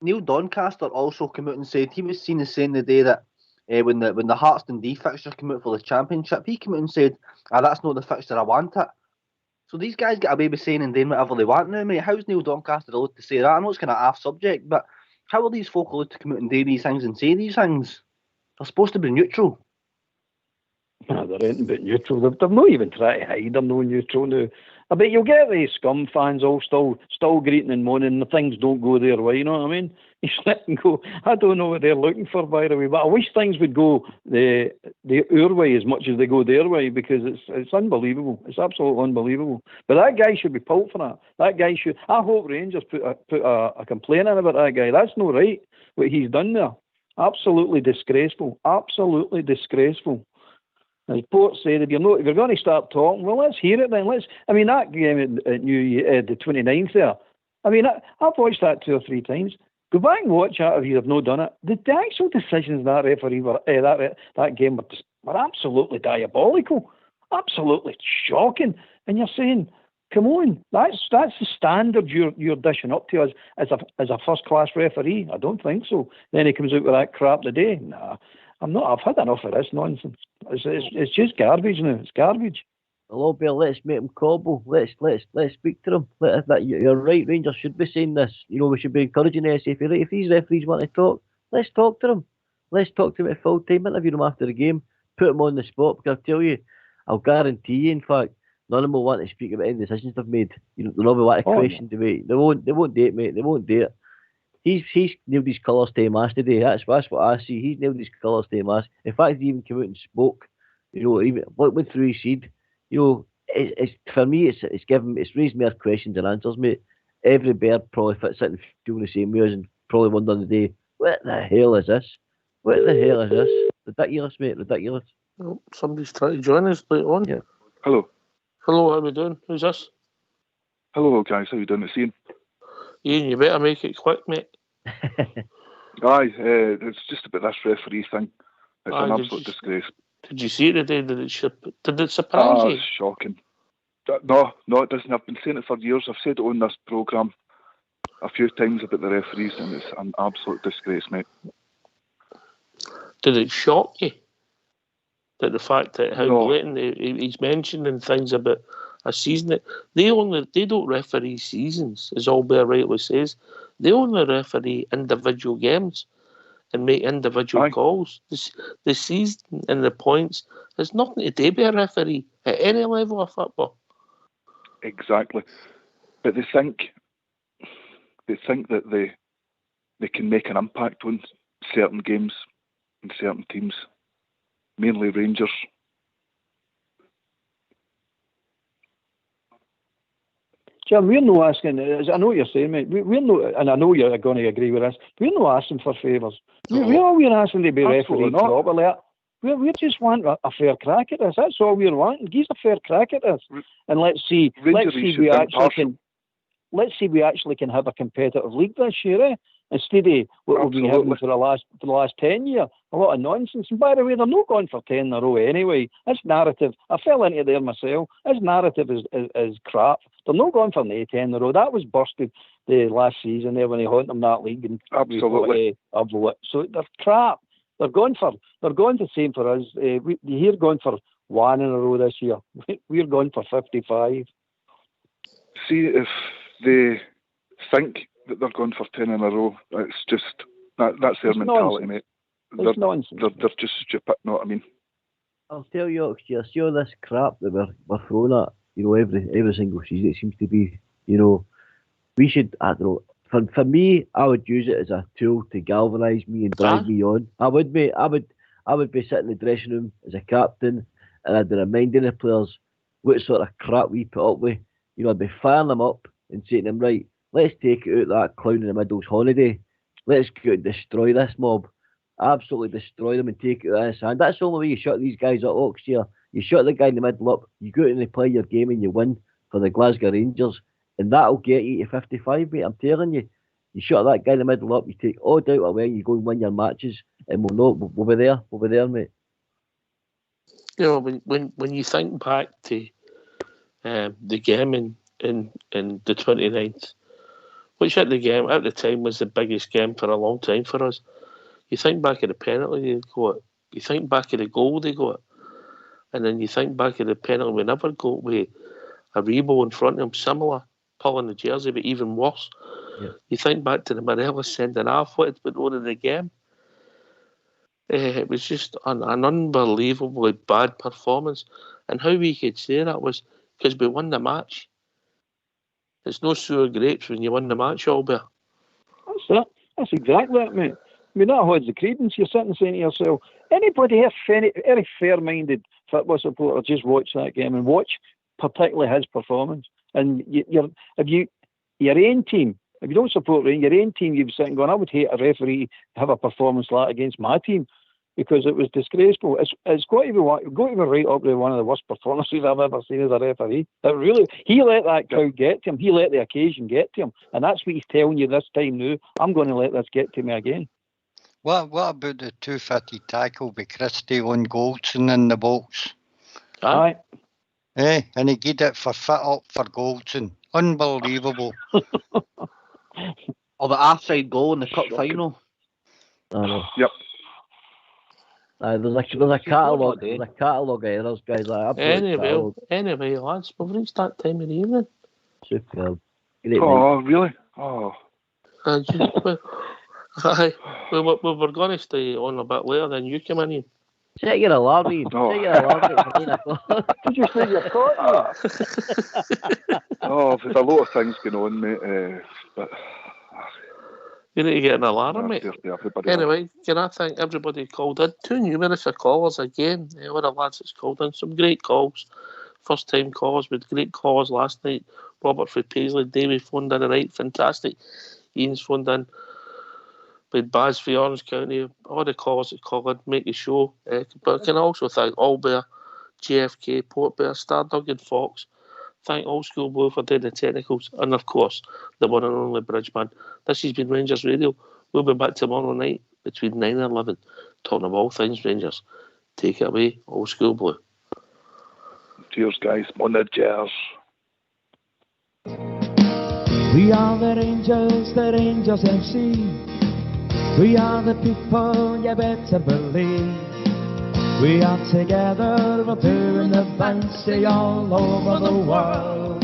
[SPEAKER 2] Neil Doncaster also came out and said he was seen as saying the day that when the Hearts Dundee fixture came out for the Championship, he came out and said, that's not the fixture I want it. So these guys get away with saying and doing whatever they want now, mate. How's Neil Doncaster allowed to say that? I know it's kind of off subject, but how are these folk allowed to come out and do these things and say these things? They're supposed to be neutral.
[SPEAKER 11] No, they're anything but neutral. They're not even trying to hide. They're no neutral now. I bet you'll get these scum fans all still greeting and moaning the things don't go their way, you know what I mean? You let them go. I don't know what they're looking for, by the way, but I wish things would go the our way as much as they go their way, because it's unbelievable. It's absolutely unbelievable. But that guy should be pulled for that. That guy should. I hope Rangers put a complaint in about that guy. That's not right, what he's done there. Absolutely disgraceful. Absolutely disgraceful. As Port said, if you're going to start talking, well, let's hear it then. That game at the 29th there, I've watched that 2 or 3 times. Go back and watch that if you have not done it. The actual decisions that referee that game were absolutely diabolical, absolutely shocking. And you're saying, come on, that's the standard you're dishing up to us as a first class referee. I don't think so. Then he comes out with that crap today. Nah. I'm not. I've had enough of this nonsense. It's just garbage now. It's garbage.
[SPEAKER 7] Hello, Bill. Let's make them cobble. Let's speak to them. You're right. Rangers should be saying this. We should be encouraging the SFA. If these referees want to talk, let's talk to them. Let's talk to them at full time. Interview them after the game. Put them on the spot. Because I tell you, I'll guarantee you. In fact, none of them will want to speak about any decisions they've made. They'll not want to question debate. They won't do it, mate. They won't do it. He's nailed his colours to a mast today. That's what I see. He's nailed his colours to a mast. In fact, he even came out and spoke. Even went through his seed. It's for me. It's raised more questions than answers, mate. Every bird probably fits sitting feeling the same way and probably wondering today, what the hell is this? What the hell is this? Ridiculous, mate. Ridiculous.
[SPEAKER 1] Oh, somebody's trying to join us later on.
[SPEAKER 7] Yeah.
[SPEAKER 14] Hello.
[SPEAKER 1] Hello, how we doing? Who's this?
[SPEAKER 14] Hello, guys. How you doing? It's Ian.
[SPEAKER 1] Ian, you better make it quick, mate.
[SPEAKER 14] Aye, it's just about this referee thing. It's an absolute disgrace.
[SPEAKER 1] Did you see it today? Did it surprise you?
[SPEAKER 14] It's shocking. No, it doesn't. I've been saying it for years. I've said it on this programme a few times about the referees, and it's an absolute disgrace, mate.
[SPEAKER 1] Did it shock you? That the fact that how blatant he's mentioning things about a season that they don't referee seasons, as Albert rightly says. They only referee individual games and make individual calls. The season and the points has nothing to do with a referee at any level of football.
[SPEAKER 14] Exactly, but they think that they can make an impact on certain games and certain teams, mainly Rangers.
[SPEAKER 11] Jim, we're not asking, I know what you're saying, mate, we're not, and I know you're going to agree with us, we're not asking for favours. We're asking to be refereed properly. We just want a fair crack at this. That's all we're wanting. Give us a fair crack at this. And let's see we actually can have a competitive league this year, eh? Instead of what we've been having for the last 10 years. A lot of nonsense. And by the way, they're not going for 10 in a row anyway. This narrative, I fell into there myself. This narrative is crap. They're not going for 10 in a row. That was busted the last season there when they hunt them that league. And
[SPEAKER 14] absolutely.
[SPEAKER 11] So they're crap. They're going the same for us. You're going for 1 in a row this year. We're going for 55.
[SPEAKER 14] See, if they think that they're going for 10 in a row, it's just that's their mentality, mate. They're just stupid, know what I mean?
[SPEAKER 7] I'll tell you, Oxy, I see all this crap that we're throwing at, every single season. It seems to be, we should, I don't know, for me, I would use it as a tool to galvanise me and drive me on. I would, mate. I would be sitting in the dressing room as a captain, and I'd be reminding the players what sort of crap we put up with. I'd be firing them up and saying to them, right, let's take it out that clown in the middle's holiday. Let's go and destroy this mob. Absolutely destroy them and take it out of his hand. That's the only way you shut these guys up, Ox, here. You shut the guy in the middle up, you go out and they play your game and you win for the Glasgow Rangers. And that'll get you to 55, mate. I'm telling you. You shut that guy in the middle up, you take all doubt away, you go and win your matches, and we'll be there. We'll be there, mate.
[SPEAKER 1] When you think back to the game in the 29th, which at the time was the biggest game for a long time for us. You think back at the penalty, you go, you think back of the goal they got, and then you think back of the penalty we never got with a Rebo in front of him, similar, pulling the jersey, but even worse.
[SPEAKER 7] Yeah.
[SPEAKER 1] You think back to the Morelos sending off what had been on in the game. It was just an unbelievably bad performance. And how we could say that was because we won the match. It's no sour grapes when you win the match, Albert.
[SPEAKER 11] That's it. That's exactly it, mate. I mean, that holds the credence. You're sitting saying to yourself, anybody, any fair-minded football supporter, just watch that game and watch particularly his performance. And your own team, if you don't support your own team, you'd be sitting going, I would hate a referee to have a performance like that against my team, because it was disgraceful. It's got to be right up there, one of the worst performances I've ever seen as a referee. He let that crowd get to him. He let the occasion get to him, and that's what he's telling you this time now. I'm going to let this get to me again.
[SPEAKER 8] What about the 250 tackle by Christie on Goldson in the box?
[SPEAKER 11] Aye.
[SPEAKER 8] And he did it for fit up for Goldson. Unbelievable.
[SPEAKER 2] Or the offside goal in the cup final.
[SPEAKER 14] Yep.
[SPEAKER 7] There's a catalogue. There's a catalogue of those guys.
[SPEAKER 1] Anyway, lads, we've reached that time of the evening.
[SPEAKER 7] Superb.
[SPEAKER 14] Really? Oh.
[SPEAKER 1] Aye, we were going to stay on a bit later than you came in.
[SPEAKER 7] Set your alarm, Ian. Set your alarm at 9 o'clock.
[SPEAKER 11] Did you say you're caught?
[SPEAKER 14] There's a lot of things going on, mate. But
[SPEAKER 1] you need to get an alarm, mate. Anyway, can I thank everybody who called in? Too numerous of callers again. All the lads that's called in. Some great calls. First time callers with great calls last night. Robert for Paisley, Davey phoned in tonight. Fantastic. Ian's phoned in. With Baz for Orange County, all the callers that call in make the show. But I can also thank Albert, JFK, Port Bear, Stardug and Fox. Thank Old School Blue for doing the technicals. And of course, the one and only Bridgeman. This has been Rangers Radio. We'll be back tomorrow night between 9 and 11, talking about all things Rangers. Take it away, Old School Blue.
[SPEAKER 14] Cheers, guys. On the jazz.
[SPEAKER 15] We are the Rangers FC. We are the people, you better believe. We are together, we're doing the bouncy all over the world.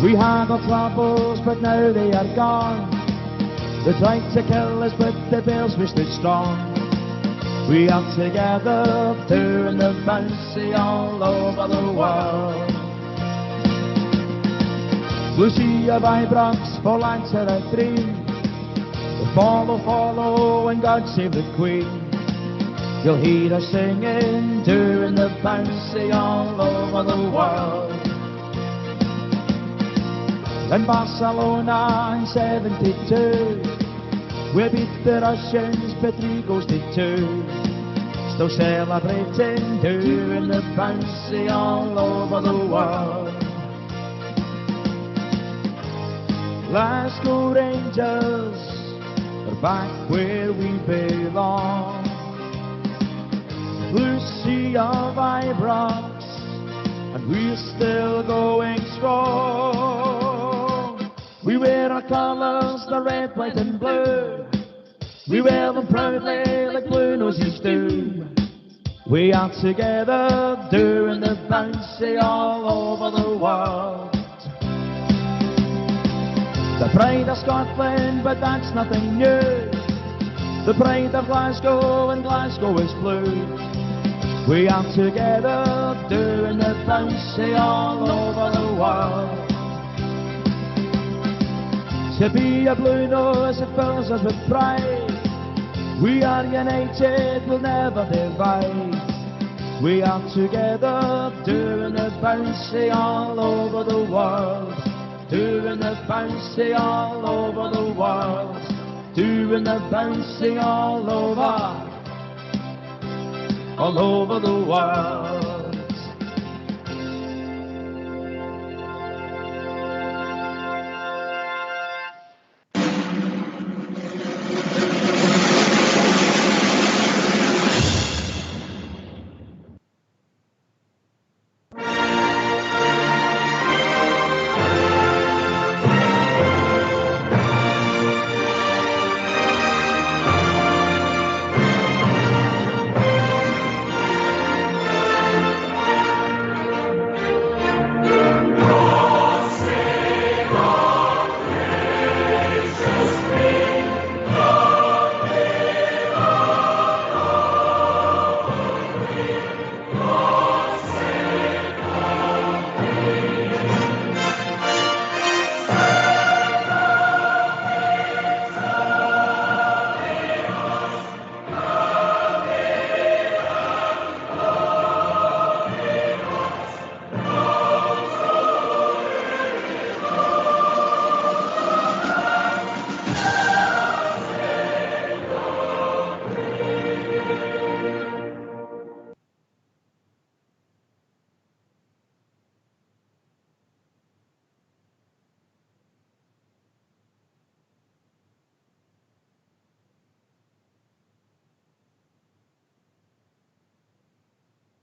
[SPEAKER 15] We had our troubles, but now they are gone. They tried to kill us, but the Bears we stood strong. We are together, doing the bouncy all over the world. Lucia Vibrox for Lancer 3. Follow, and God save the Queen. You'll hear us singing, doing the bouncy all over the world. In Barcelona in 72, we beat the Russians, but 3 goals to 2. Still celebrating, doing the bouncy all over the world. Glasgow Rangers, back where we belong. Lucia Vibrox, and we're still going strong. We wear our colours, the red, white and blue. We wear them proudly like blue noses do. We are together, doing the bouncy all over the world. The pride of Scotland, but that's nothing new. The pride of Glasgow, and Glasgow is blue. We are together, doing the bouncy all over the world. To be a blue nose, it fills us with pride. We are united, we'll never divide. We are together, doing the bouncy all over the world. Doing the bouncy all over the world. Doing the bouncy all over the world.